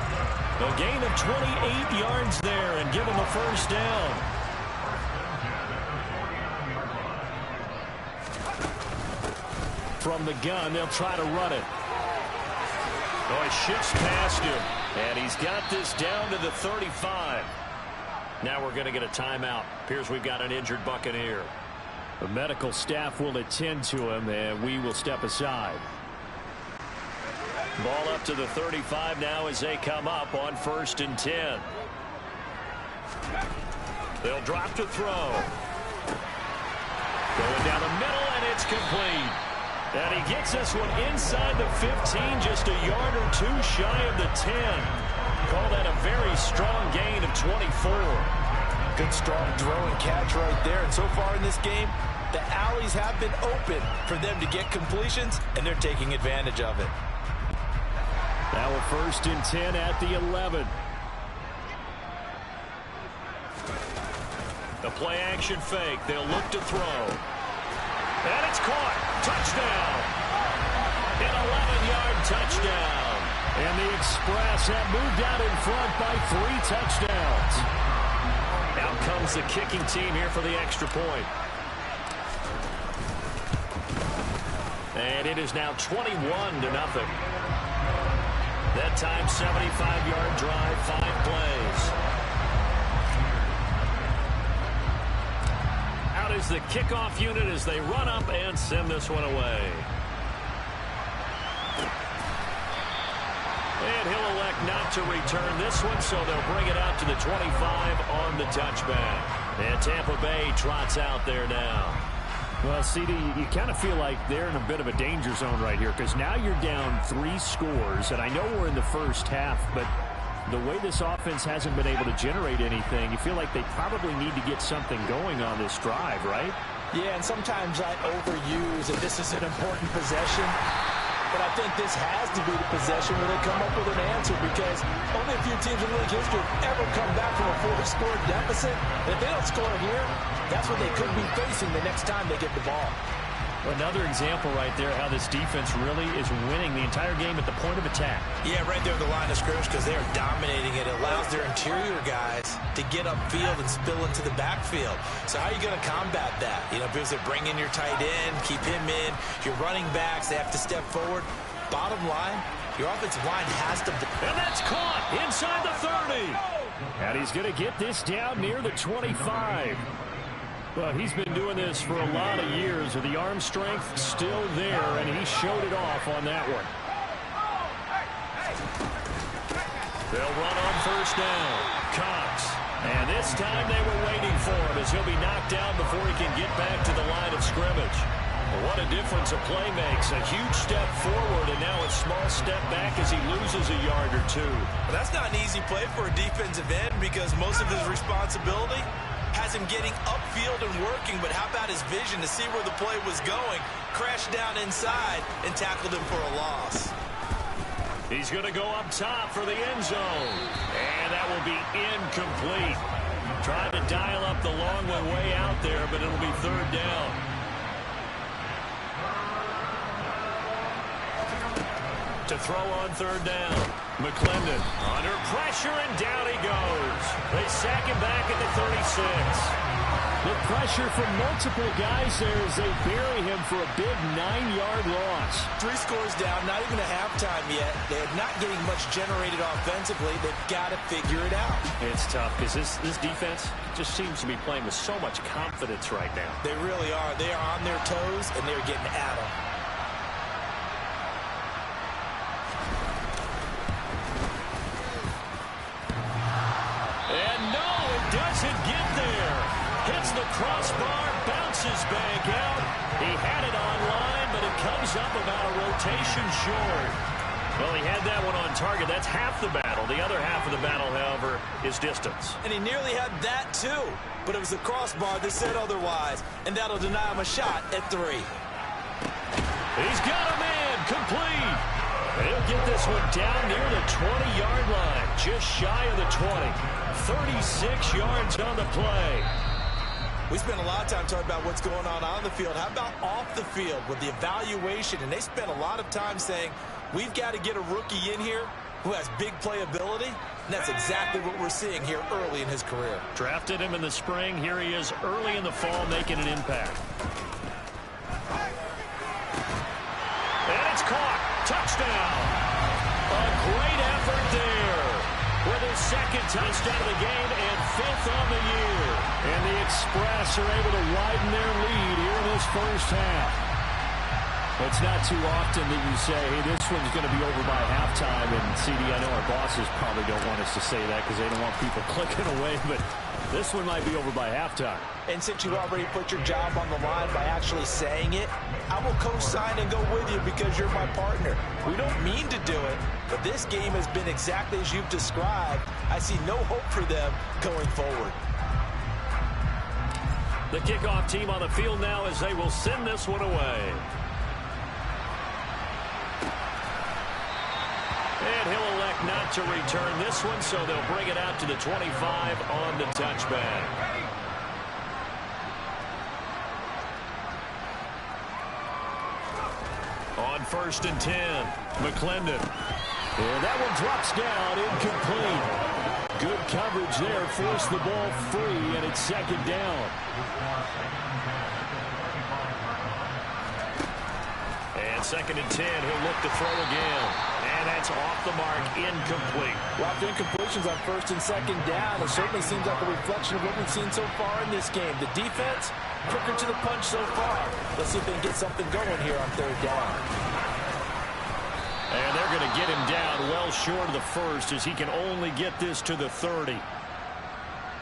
A gain of 28 yards there and give him a first down. From the gun, they'll try to run it. Oh, he shifts past him, and he's got this down to the 35. Now we're going to get a timeout. Appears we've got an injured Buccaneer. The medical staff will attend to him, and we will step aside. Ball up to the 35 now as they come up on 1st and 10. They'll drop to throw. Going down the middle, and it's complete. And he gets this one inside the 15, just a yard or 2 shy of the 10. Call that a very strong gain of 24. Good strong throw and catch right there. And so far in this game, the alleys have been open for them to get completions, and they're taking advantage of it. Now a 1st and 10 at the 11. The play action fake. They'll look to throw. And it's caught. Touchdown. An 11-yard touchdown. And the Express have moved out in front by 3 touchdowns. Out comes the kicking team here for the extra point. And it is now 21-0. That time, 75-yard drive, 5 plays. Out is the kickoff unit as they run up and send this one away. And he'll elect not to return this one, so they'll bring it out to the 25 on the touchback. And Tampa Bay trots out there now. Well, CD, you kind of feel like they're in a bit of a danger zone right here because now you're down 3 scores, and I know we're in the first half, but the way this offense hasn't been able to generate anything, you feel like they probably need to get something going on this drive, right? Yeah, and sometimes I overuse that this is an important possession. But I think this has to be the possession where they come up with an answer because only a few teams in league history have ever come back from a 4-score deficit. And if they don't score here, that's what they could be facing the next time they get the ball. Another example right there how this defense really is winning the entire game at the point of attack. Yeah, right there at the line of scrimmage because they are dominating it. It allows their interior guys to get upfield and spill into the backfield. So how are you going to combat that? You know, because they bring in your tight end, keep him in. Your running backs, they have to step forward. Bottom line, your offensive line has to... And that's caught inside the 30. And he's going to get this down near the 25. Well, he's been doing this for a lot of years, with the arm strength still there, and he showed it off on that one. They'll run on first down. Cox. And this time they were waiting for him as he'll be knocked down before he can get back to the line of scrimmage. Well, what a difference a play makes. A huge step forward and now a small step back as he loses a yard or two. Well, that's not an easy play for a defensive end because most of his responsibility has him getting upfield and working, but how about his vision to see where the play was going, crashed down inside, and tackled him for a loss. He's going to go up top for the end zone, and that will be incomplete. Trying to dial up the long one way out there, but it'll be third down. To throw on third down. McClendon under pressure, and down he goes. They sack him back at the 36. The pressure from multiple guys there as they bury him for a big 9-yard loss. 3 scores down, not even a halftime yet. They're not getting much generated offensively. They've got to figure it out. It's tough because this defense just seems to be playing with so much confidence right now. They really are. They are on their toes, and they're getting at them. Doesn't get there. Hits the crossbar, bounces back out. He had it on line, but it comes up about a rotation short. Well, he had that one on target. That's half the battle. The other half of the battle, however, is distance. And he nearly had that, too. But it was the crossbar that said otherwise, and that'll deny him a shot at 3. He's got a man, complete. He'll get this one down near the 20-yard line, just shy of the 20. 36 yards on the play. We spent a lot of time talking about what's going on the field. How about off the field with the evaluation? And they spent a lot of time saying, we've got to get a rookie in here who has big playability. And that's exactly what we're seeing here early in his career. Drafted him in the spring. Here he is early in the fall making an impact. And it's caught. Touchdown. A great effort there. With his second touchdown of the game and 5th on the year. And the Express are able to widen their lead here in this first half. It's not too often that you say, hey, this one's going to be over by halftime. And, CD, I know our bosses probably don't want us to say that because they don't want people clicking away. But this one might be over by halftime. And since you already put your job on the line by actually saying it, I will co-sign and go with you because you're my partner. We don't mean to do it, but this game has been exactly as you've described. I see no hope for them going forward. The kickoff team on the field now as they will send this one away. And he'll elect not to return this one, so they'll bring it out to the 25 on the touchback. On 1st and 10, McClendon. And that one drops down, incomplete. Good coverage there, forced the ball free, and it's 2nd down. And 2nd and 10, he'll look to throw again. And that's off the mark, incomplete. Well, after incompletions on 1st and 2nd down, it certainly seems like a reflection of what we've seen so far in this game. The defense, quicker to the punch so far. Let's see if they can get something going here on 3rd down. And they're going to get him down well short of the 1st as he can only get this to the 30.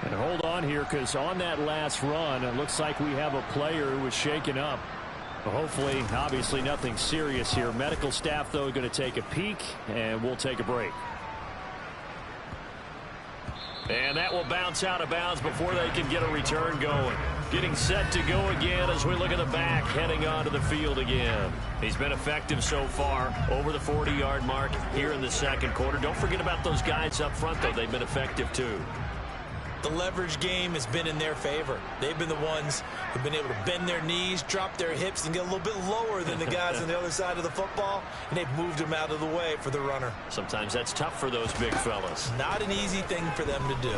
And hold on here, because on that last run, it looks like we have a player who was shaken up. Hopefully, obviously nothing serious here. Medical staff, though, going to take a peek, and we'll take a break. And that will bounce out of bounds before they can get a return going. Getting set to go again as we look at the back, heading onto the field again. He's been effective so far, over the 40-yard mark here in the second quarter. Don't forget about those guys up front, though. They've been effective, too. The leverage game has been in their favor. They've been the ones who've been able to bend their knees, drop their hips, and get a little bit lower than the guys on the other side of the football, and they've moved them out of the way for the runner. Sometimes that's tough for those big fellas. Not an easy thing for them to do.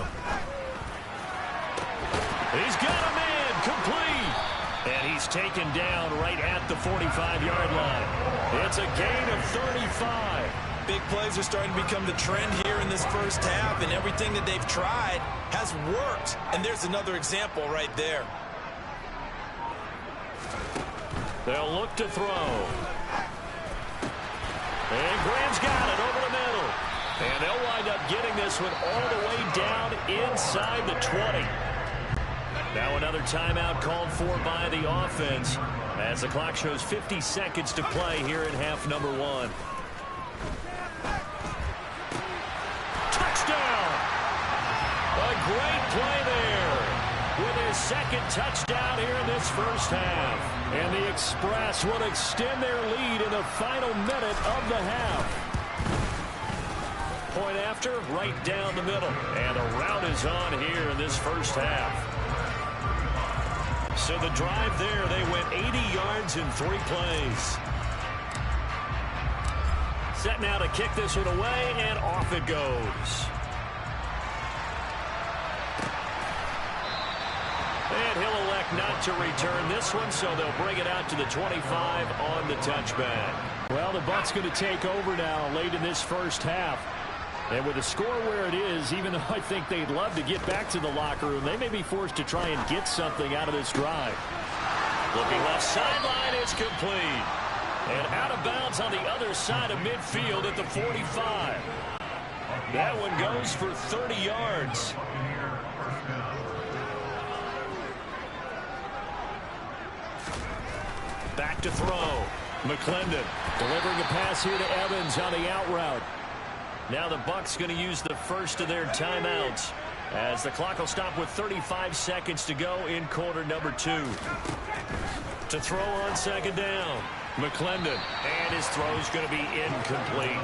He's got a man, complete. And he's taken down right at the 45-yard line. It's a gain of 35. Big plays are starting to become the trend here in this first half, and everything that they've tried has worked. And there's another example right there. They'll look to throw. And Graham's got it over the middle. And they'll wind up getting this one all the way down inside the 20. Now another timeout called for by the offense as the clock shows 50 seconds to play here in half number 1. Touchdown! A great play there with his second touchdown here in this first half. And the Express will extend their lead in the final minute of the half. Point after, right down the middle. And the rout is on here in this first half. So the drive there, they went 80 yards in 3 plays. Set now to kick this one away, and off it goes. And he'll elect not to return this one, so they'll bring it out to the 25 on the touchback. Well, the Bucs going to take over now late in this first half. And with the score where it is, even though I think they'd love to get back to the locker room, they may be forced to try and get something out of this drive. Looking left sideline, it's complete. And out of bounds on the other side of midfield at the 45. That one goes for 30 yards. Back to throw. McClendon delivering a pass here to Evans on the out route. Now the Bucs going to use the first of their timeouts as the clock will stop with 35 seconds to go in quarter number 2. To throw on second down. McClendon, and his throw is going to be incomplete.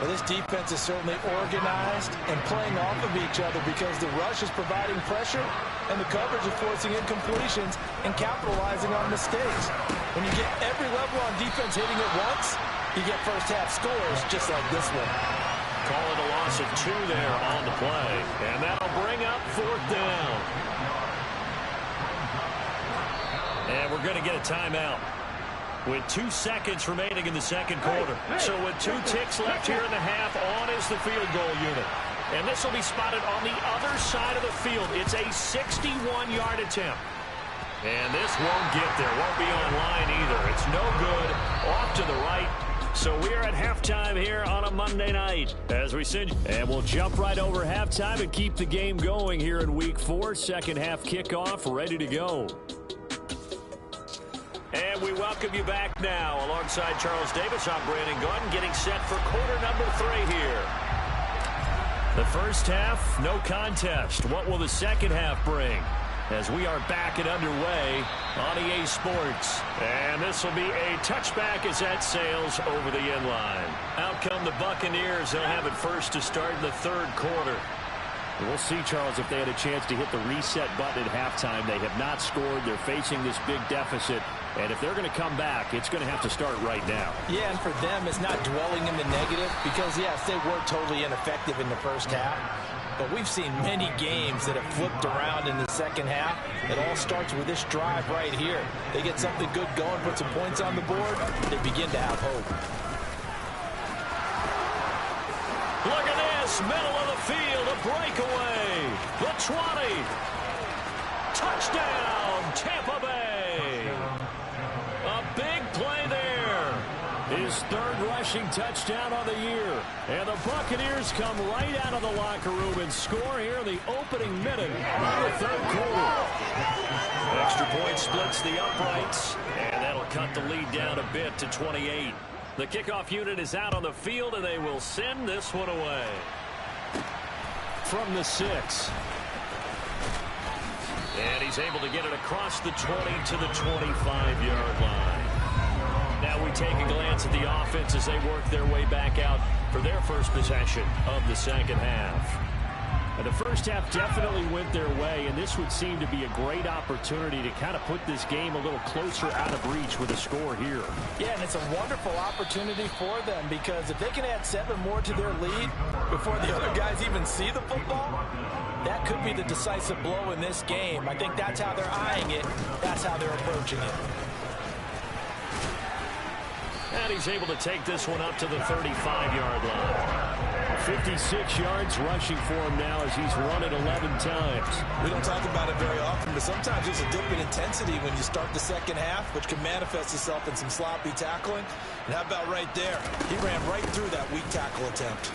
Well, this defense is certainly organized and playing off of each other because the rush is providing pressure and the coverage is forcing incompletions and capitalizing on mistakes. When you get every level on defense hitting at once, you get first half scores just like this one. Call it a loss of 2 there on the play. And that'll bring up 4th down. And we're going to get a timeout with 2 seconds remaining in the second quarter. So with 2 ticks left here in the half, on is the field goal unit. And this will be spotted on the other side of the field. It's a 61-yard attempt. And this won't get there. Won't be on line either. It's no good. Off to the right. So we're at halftime here on a Monday night as we send. And we'll jump right over halftime and keep the game going here in week 4. Second half kickoff ready to go. And we welcome you back now. Alongside Charles Davis, I'm Brandon Gordon, getting set for quarter number 3 here. The first half, no contest. What will the second half bring? As we are back and underway on EA Sports. And this will be a touchback as that sails over the end line. Out come the Buccaneers. They'll have it first to start the third quarter. We'll see, Charles, if they had a chance to hit the reset button at halftime. They have not scored. They're facing this big deficit. And if they're going to come back, it's going to have to start right now. Yeah, and for them, it's not dwelling in the negative because, yes, they were totally ineffective in the first half. But we've seen many games that have flipped around in the second half. It all starts with this drive right here. They get something good going, put some points on the board, they begin to have hope. Look at this, middle of the field, a breakaway. The 20. Touchdown, Tampa Bay. A big play there. His third rushing touchdown on the year. And the Buccaneers come right out of the locker room and score here in the opening minute of the third quarter. Extra point splits the uprights, and that'll cut the lead down a bit to 28. The kickoff unit is out on the field, and they will send this one away. From the 6. And he's able to get it across the 20 to the 25-yard line. Now we take a glance at the offense as they work their way back out for their first possession of the second half. And the first half definitely went their way, and this would seem to be a great opportunity to kind of put this game a little closer out of reach with a score here. Yeah, and it's a wonderful opportunity for them, because if they can add 7 more to their lead before the other guys even see the football, that could be the decisive blow in this game. I think that's how they're eyeing it. That's how they're approaching it. And he's able to take this one up to the 35-yard line. 56 yards rushing for him now as he's run it 11 times. We don't talk about it very often, but sometimes there's a dip in intensity when you start the second half, which can manifest itself in some sloppy tackling. And how about right there? He ran right through that weak tackle attempt.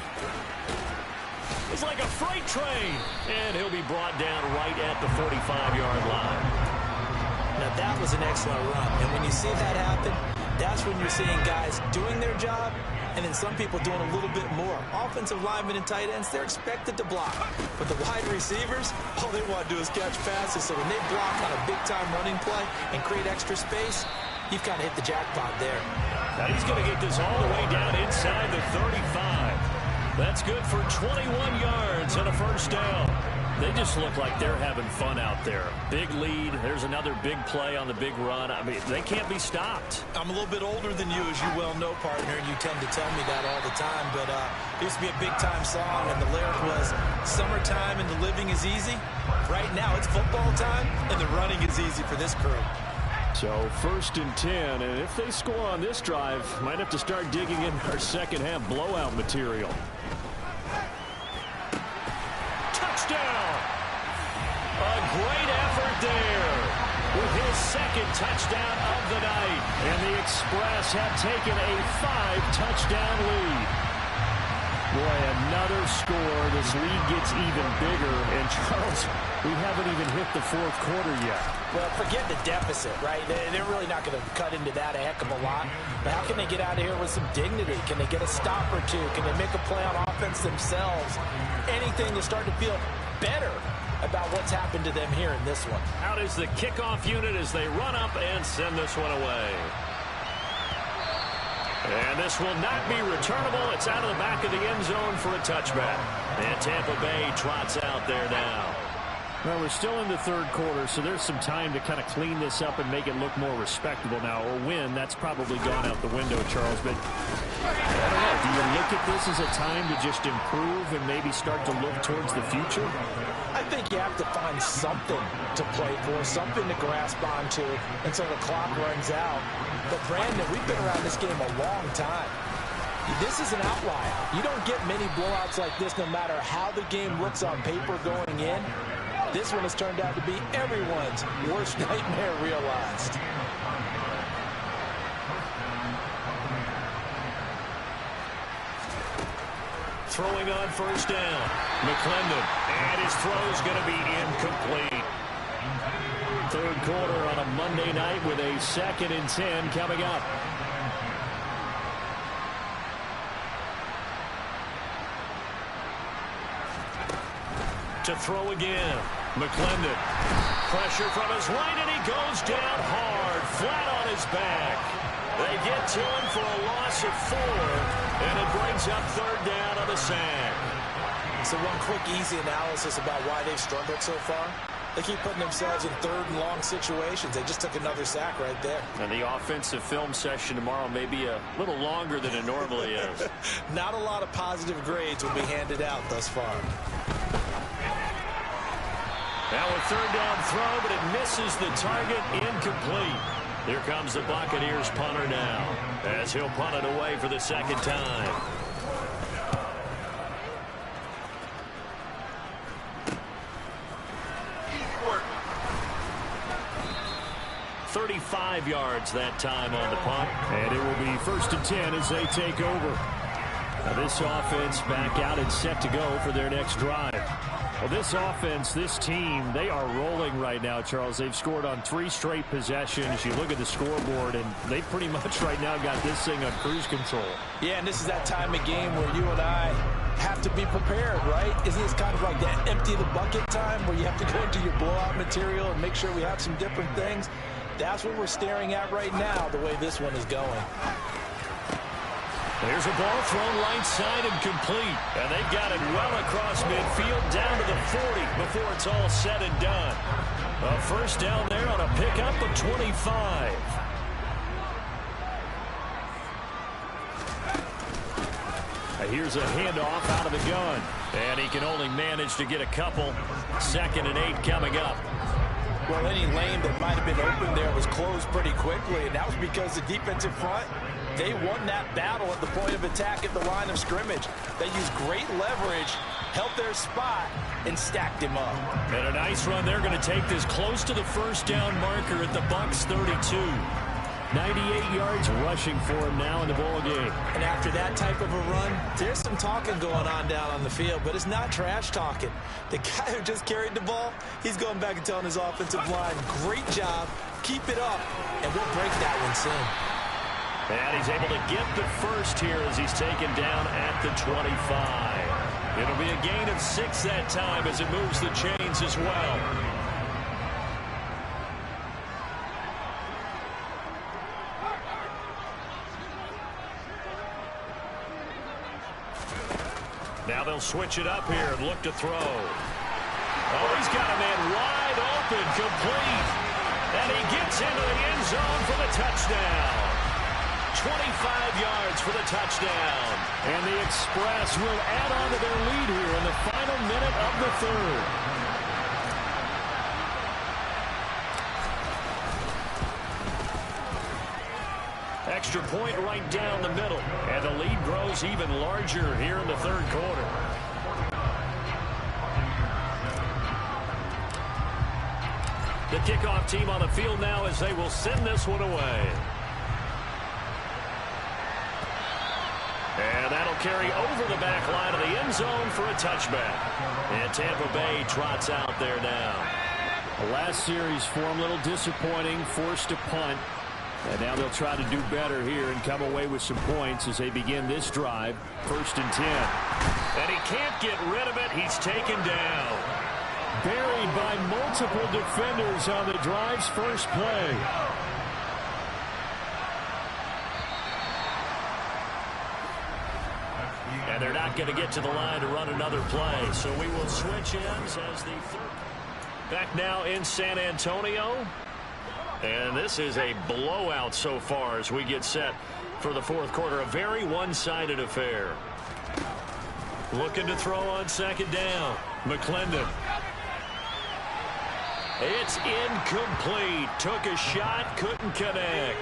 It's like a freight train. And he'll be brought down right at the 45-yard line. Now that was an excellent run. And when you see that happen, that's when you're seeing guys doing their job, and then some people doing a little bit more. Offensive linemen and tight ends, they're expected to block. But the wide receivers, all they want to do is catch passes. So when they block on a big-time running play and create extra space, you've kind of hit the jackpot there. Now he's going to get this all the way down inside the 35. That's good for 21 yards and a first down. They just look like they're having fun out there. Big lead. There's another big play on the big run. I mean, they can't be stopped. I'm a little bit older than you, as you well know, partner, and you tend to tell me that all the time. But it used to be a big-time song, and the lyric was, "Summertime and the living is easy." Right now, it's football time, and the running is easy for this crew. So 1st and 10, and if they score on this drive, might have to start digging in our second half blowout material. Touchdown! A great effort there with his second touchdown of the night. And the Express have taken a 5-touchdown lead. Boy, another score. This lead gets even bigger. And Charles, we haven't even hit the 4th quarter yet. Well, forget the deficit, right? They're really not going to cut into that a heck of a lot. But how can they get out of here with some dignity? Can they get a stop or two? Can they make a play on offense themselves? Anything to start to feel better about what's happened to them here in this one. Out is the kickoff unit as they run up and send this one away. And this will not be returnable. It's out of the back of the end zone for a touchback. And Tampa Bay trots out there now. Well, we're still in the 3rd quarter, so there's some time to kind of clean this up and make it look more respectable now. Or win, that's probably gone out the window, Charles. But I don't know. Do you look at this as a time to just improve and maybe start to look towards the future? I think you have to find something to play for, something to grasp onto until the clock runs out. But, Brandon, we've been around this game a long time. This is an outlier. You don't get many blowouts like this no matter how the game looks on paper going in. This one has turned out to be everyone's worst nightmare realized. Throwing on first down. McClendon. And his throw's going to be incomplete. 3rd quarter on a Monday night with a 2nd and 10 coming up. To throw again. McClendon. Pressure from his right, and he goes down hard, flat on his back. They get to him for a loss of 4, and it brings up 3rd down on the sack. So one quick, easy analysis about why they've struggled so far. They keep putting themselves in 3rd and long situations. They just took another sack right there. And the offensive film session tomorrow may be a little longer than it normally is. Not a lot of positive grades will be handed out thus far. Now a 3rd down throw, but it misses the target, incomplete. Here comes the Buccaneers punter now, as he'll punt it away for the 2nd time. 35 yards that time on the punt. And it will be 1st and 10 as they take over. Now this offense back out and set to go for their next drive. Well, this offense, this team, they are rolling right now, Charles. They've scored on 3 straight possessions. You look at the scoreboard, and they pretty much right now got this thing on cruise control. Yeah, and this is that time of game where you and I have to be prepared, right? Isn't this kind of like that empty the bucket time where you have to go into your blowout material and make sure we have some different things? That's what we're staring at right now, the way this one is going. There's a ball thrown right side and complete. And they've got it well across midfield down to the 40 before it's all said and done. A first down there on a pickup of 25. Here's a handoff out of the gun. And he can only manage to get a couple. 2nd and 8 coming up. Well, any lane that might have been open there was closed pretty quickly, and that was because the defensive front, they won that battle at the point of attack at the line of scrimmage. They used great leverage, held their spot, and stacked him up. And a nice run. They're going to take this close to the first down marker at the Bucs 32. 98 yards rushing for him now in the ball game. And after that type of a run, there's some talking going on down on the field, but it's not trash talking. The guy who just carried the ball, he's going back and telling his offensive line, great job, keep it up, and we'll break that one soon. And he's able to get the first here as he's taken down at the 25. It'll be a gain of 6 that time as it moves the chains as well. Now they'll switch it up here and look to throw. Oh, he's got a man wide open, complete. And he gets into the end zone for the touchdown. 25 yards for the touchdown. And the Express will add on to their lead here in the final minute of the 3rd. Extra point right down the middle. And the lead grows even larger here in the 3rd quarter. The kickoff team on the field now as they will send this one away. And that'll carry over the back line of the end zone for a touchback. And Tampa Bay trots out there now. The last series for him, a little disappointing, forced to punt. And now they'll try to do better here and come away with some points as they begin this drive. 1st and 10. And he can't get rid of it. He's taken down. Buried by multiple defenders on the drive's first play. And they're not going to get to the line to run another play. So we will switch ends as the 3rd. Back now in San Antonio. And this is a blowout so far as we get set for the 4th quarter. A very one-sided affair. Looking to throw on 2nd down. McClendon. It's incomplete. Took a shot, couldn't connect.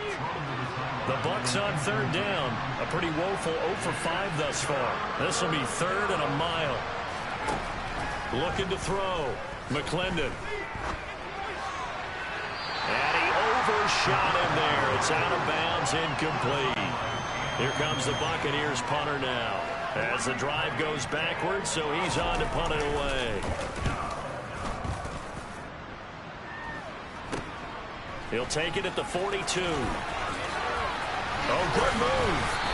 The Bucs on 3rd down. A pretty woeful 0 for 5 thus far. This will be 3rd and a mile. Looking to throw. McClendon. And he overshot him there. It's out of bounds, incomplete. Here comes the Buccaneers punter now. As the drive goes backwards, so he's on to punt it away. He'll take it at the 42. Oh, good move.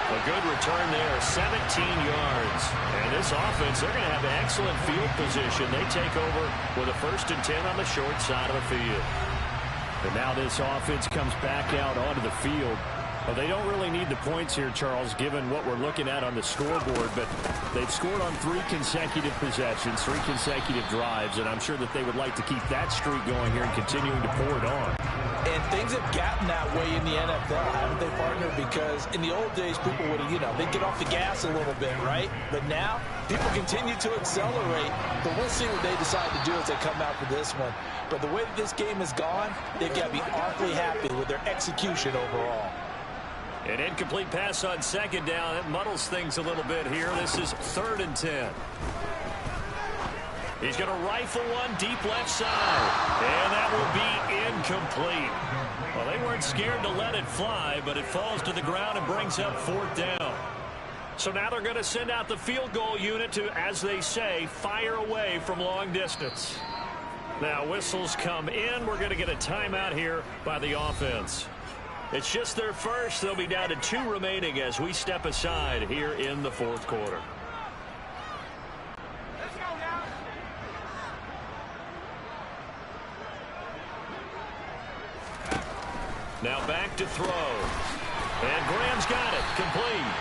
A good return there, 17 yards. And this offense, they're going to have excellent field position. They take over with a 1st and 10 on the short side of the field. And now this offense comes back out onto the field. Well, they don't really need the points here, Charles, given what we're looking at on the scoreboard. But they've scored on 3 consecutive possessions, 3 consecutive drives. And I'm sure that they would like to keep that streak going here and continuing to pour it on. And things have gotten that way in the NFL, haven't they, partner? Because in the old days, people would have, they'd get off the gas a little bit, right? But now, people continue to accelerate. But we'll see what they decide to do as they come out for this one. But the way that this game has gone, they've got to be awfully happy with their execution overall. An incomplete pass on 2nd down. It muddles things a little bit here. This is 3rd and 10. He's going to rifle one deep left side. And that will be incomplete. Well, they weren't scared to let it fly, but it falls to the ground and brings up 4th down. So now they're going to send out the field goal unit to, as they say, fire away from long distance. Now whistles come in. We're going to get a timeout here by the offense. It's just their first. They'll be down to 2 remaining as we step aside here in the 4th quarter. Now back to throw. And Graham's got it. Complete.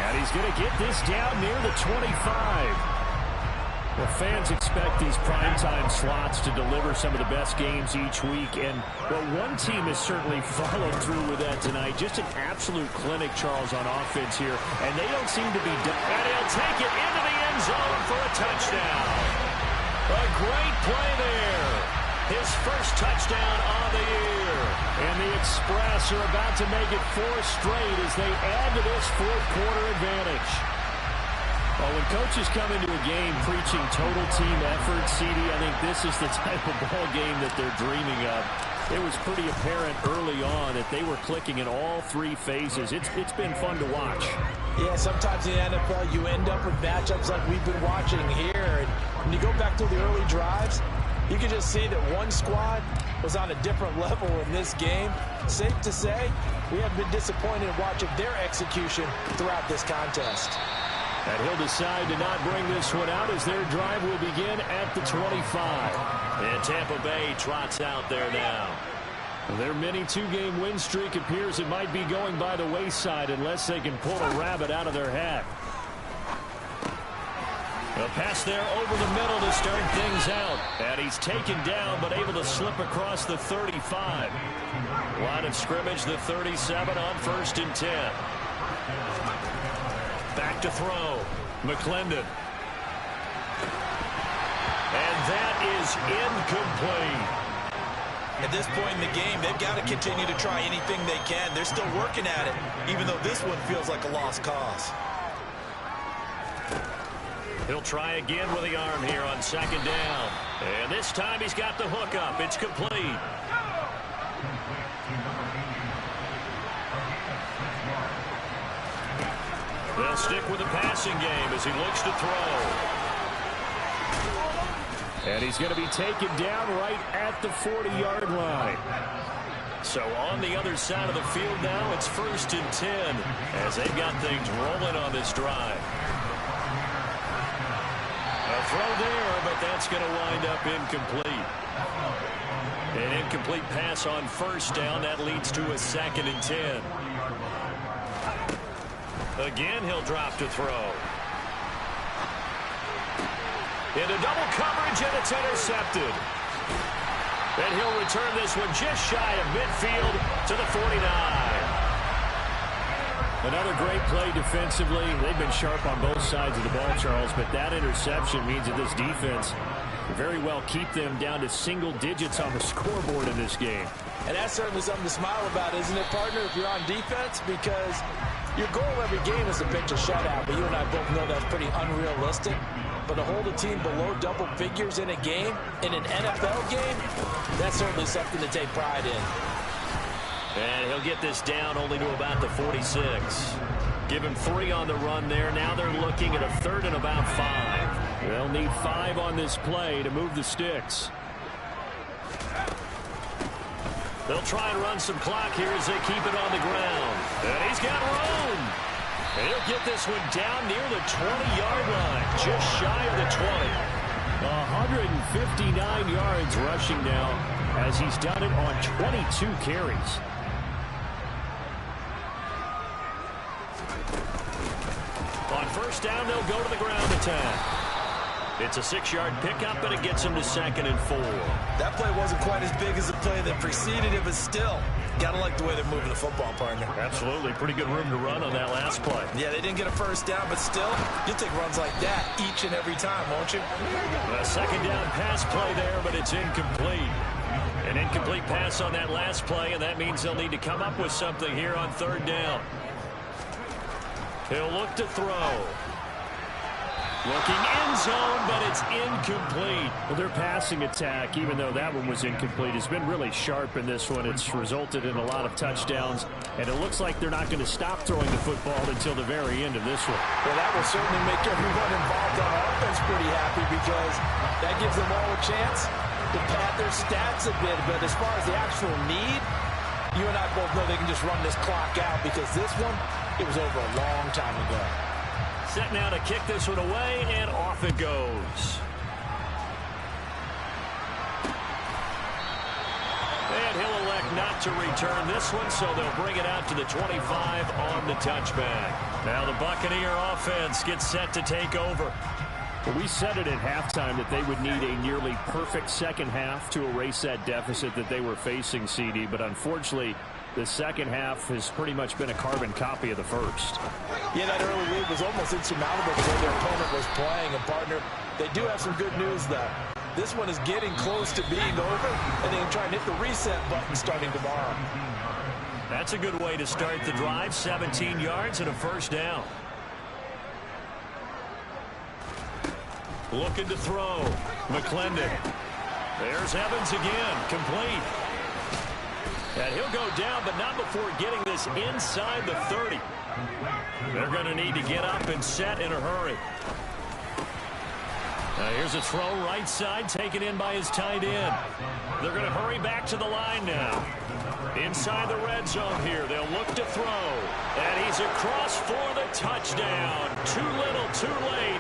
And he's going to get this down near the 25. Well, fans expect these primetime slots to deliver some of the best games each week. And, well, one team has certainly followed through with that tonight. Just an absolute clinic, Charles, on offense here. And they don't seem to be done. And he'll take it into the end zone for a touchdown. A great play there. His first touchdown of the year. And the Express are about to make it 4 straight as they add to this 4th quarter advantage. Well, when coaches come into a game preaching total team effort, CD, I think this is the type of ball game that they're dreaming of. It was pretty apparent early on that they were clicking in all 3 phases. It's been fun to watch. Yeah, sometimes in the NFL you end up with matchups like we've been watching here. And when you go back to the early drives, you can just see that one squad was on a different level in this game. Safe to say, we have been disappointed in watching their execution throughout this contest. And he'll decide to not bring this one out as their drive will begin at the 25. And Tampa Bay trots out there now. Their mini 2-game win streak appears it might be going by the wayside unless they can pull a rabbit out of their hat. A pass there over the middle to start things out. And he's taken down but able to slip across the 35. Line of scrimmage, the 37 on 1st and 10. Back to throw. McClendon. And that is incomplete. At this point in the game, they've got to continue to try anything they can. They're still working at it, even though this one feels like a lost cause. He'll try again with the arm here on 2nd down. And this time he's got the hook up. It's complete. They'll stick with the passing game as he looks to throw. And he's going to be taken down right at the 40-yard line. So on the other side of the field now, it's 1st and 10 as they've got things rolling on this drive. A throw there, but that's going to wind up incomplete. An incomplete pass on 1st down. That leads to a 2nd and 10. Again, he'll drop to throw. Into double coverage, and it's intercepted. And he'll return this one just shy of midfield to the 49. Another great play defensively. They've been sharp on both sides of the ball, Charles, but that interception means that this defense very well keep them down to single digits on the scoreboard in this game. And that's certainly something to smile about, isn't it, partner, if you're on defense? Because your goal every game is to pitch a shutout, but you and I both know that's pretty unrealistic. But to hold a team below double figures in a game, in an NFL game, that's certainly something to take pride in. And he'll get this down only to about the 46. Give him 3 on the run there. Now they're looking at a 3rd and about 5. They'll need 5 on this play to move the sticks. They'll try and run some clock here as they keep it on the ground. And he's got room. And he'll get this one down near the 20-yard line, just shy of the 20. 159 yards rushing now as he's done it on 22 carries. On 1st down, they'll go to the ground attack. It's a 6-yard pickup, and it gets him to 2nd and 4. That play wasn't quite as big as the play that preceded it, but still, gotta like the way they're moving the football, partner. Absolutely. Pretty good room to run on that last play. Yeah, they didn't get a 1st down, but still, you'll take runs like that each and every time, won't you? A 2nd down pass play there, but it's incomplete. An incomplete pass on that last play, and that means they'll need to come up with something here on 3rd down. He'll look to throw. Looking end zone, but it's incomplete. Well, their passing attack, even though that one was incomplete, has been really sharp in this one. It's resulted in a lot of touchdowns, and it looks like they're not going to stop throwing the football until the very end of this one. Well, that will certainly make everyone involved on offense pretty happy because that gives them all a chance to pad their stats a bit. But as far as the actual need, you and I both know they can just run this clock out because this one, it was over a long time ago. Set now to kick this one away, and off it goes. And he'll elect not to return this one, so they'll bring it out to the 25 on the touchback. Now the Buccaneer offense gets set to take over. Well, we said it at halftime that they would need a nearly perfect second half to erase that deficit that they were facing, CD, but unfortunately, the second half has pretty much been a carbon copy of the first. Yeah, that early lead was almost insurmountable the way their opponent was playing. And, partner, they do have some good news, though. This one is getting close to being over, and they can try and hit the reset button starting tomorrow. That's a good way to start the drive. 17 yards and a first down. Looking to throw. McClendon. There's Evans again. Complete. And he'll go down, but not before getting this inside the 30. They're going to need to get up and set in a hurry. Now here's a throw right side, taken in by his tight end. They're going to hurry back to the line now. Inside the red zone here, they'll look to throw. And he's across for the touchdown. Too little, too late.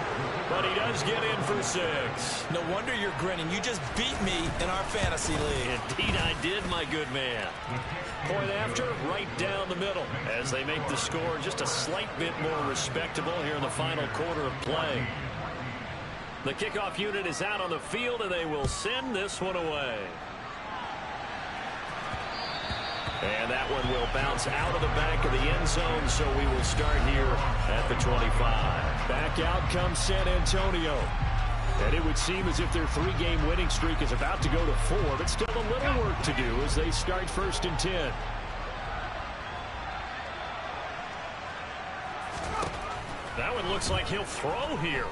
But he does get in for 6. No wonder you're grinning. You just beat me in our fantasy league. Indeed I did, my good man. Point after, right down the middle. As they make the score just a slight bit more respectable here in the final quarter of play. The kickoff unit is out on the field, and they will send this one away. And that one will bounce out of the back of the end zone, so we will start here at the 25. Back out comes San Antonio. And it would seem as if their 3-game winning streak is about to go to 4, but still a little work to do as they start 1st and 10. That one looks like he'll throw here.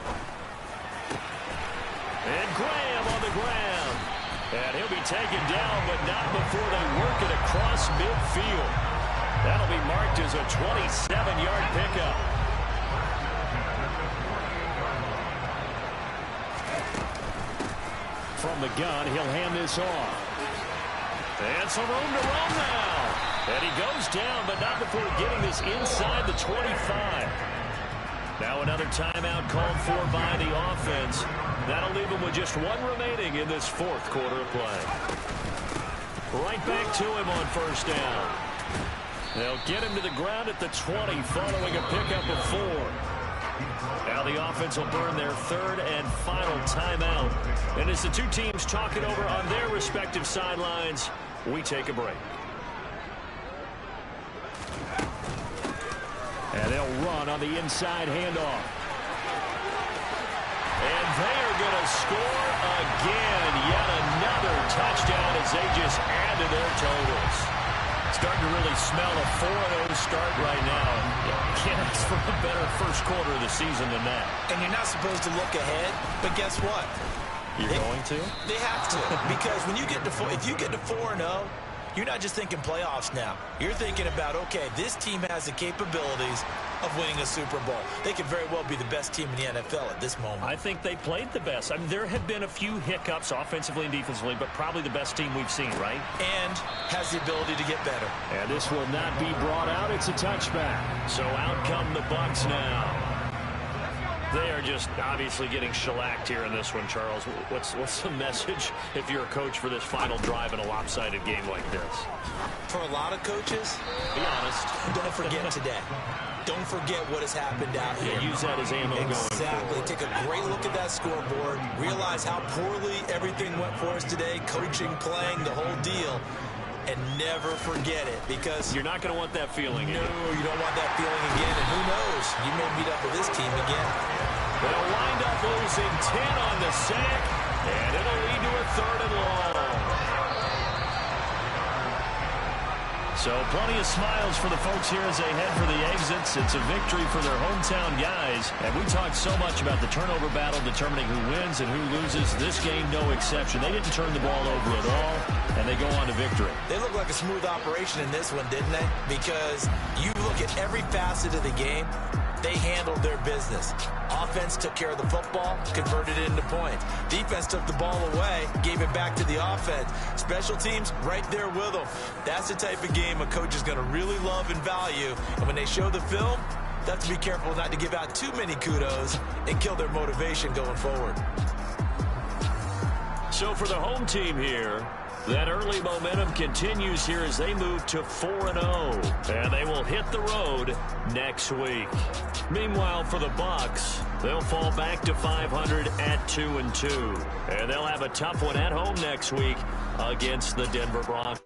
And Graham on the ground. And he'll be taken down, but not before they work it across midfield. That'll be marked as a 27-yard pickup. From the gun, he'll hand this off. And some room to run now. And he goes down, but not before getting this inside the 25. Now another timeout called for by the offense. That'll leave them with just 1 remaining in this 4th quarter of play. Right back to him on 1st down. They'll get him to the ground at the 20 following a pickup of 4. Now the offense will burn their 3rd and final timeout. And as the two teams talk it over on their respective sidelines, we take a break. And they'll run on the inside handoff. And they are going to score again. Yet another touchdown as they just add to their totals. Starting to really smell a 4-0 start right now. Can't ask for a better first quarter of the season than that. And you're not supposed to look ahead, but guess what? You're going to? They have to. Because when you get to if you get to 4-0, you're not just thinking playoffs now. You're thinking about, okay, this team has the capabilities of winning a Super Bowl. They could very well be the best team in the NFL at this moment. I think they played the best. I mean, there have been a few hiccups offensively and defensively, but probably the best team we've seen, right? And has the ability to get better. And this will not be brought out. It's a touchback. So out come the Bucs now. They are just obviously getting shellacked here in this one, Charles. What's the message if you're a coach for this final drive in a lopsided game like this? For a lot of coaches, be honest. Don't forget today. Don't forget what has happened out here. Yeah, use that as ammo going forward. Exactly. Take a great look at that scoreboard. Realize how poorly everything went for us today. Coaching, playing, the whole deal. And never forget it, because you're not going to want that feeling again. No, you don't want that feeling again. And who knows? You may meet up with this team again. They'll wind up losing 10 on the sack, and it'll lead to a 3rd and long. So plenty of smiles for the folks here as they head for the exits. It's a victory for their hometown guys. And we talked so much about the turnover battle determining who wins and who loses. This game, no exception. They didn't turn the ball over at all, and they go on to victory. They look like a smooth operation in this one, didn't they? Because you look at every facet of the game, they handled their business. Offense took care of the football, converted it into points. Defense took the ball away, gave it back to the offense. Special teams right there with them. That's the type of game a coach is going to really love and value. And when they show the film, they have to be careful not to give out too many kudos and kill their motivation going forward. So for the home team here, that early momentum continues here as they move to 4-0. And they will hit the road next week. Meanwhile, for the Bucs, they'll fall back to 500 at 2-2. And they'll have a tough one at home next week against the Denver Broncos.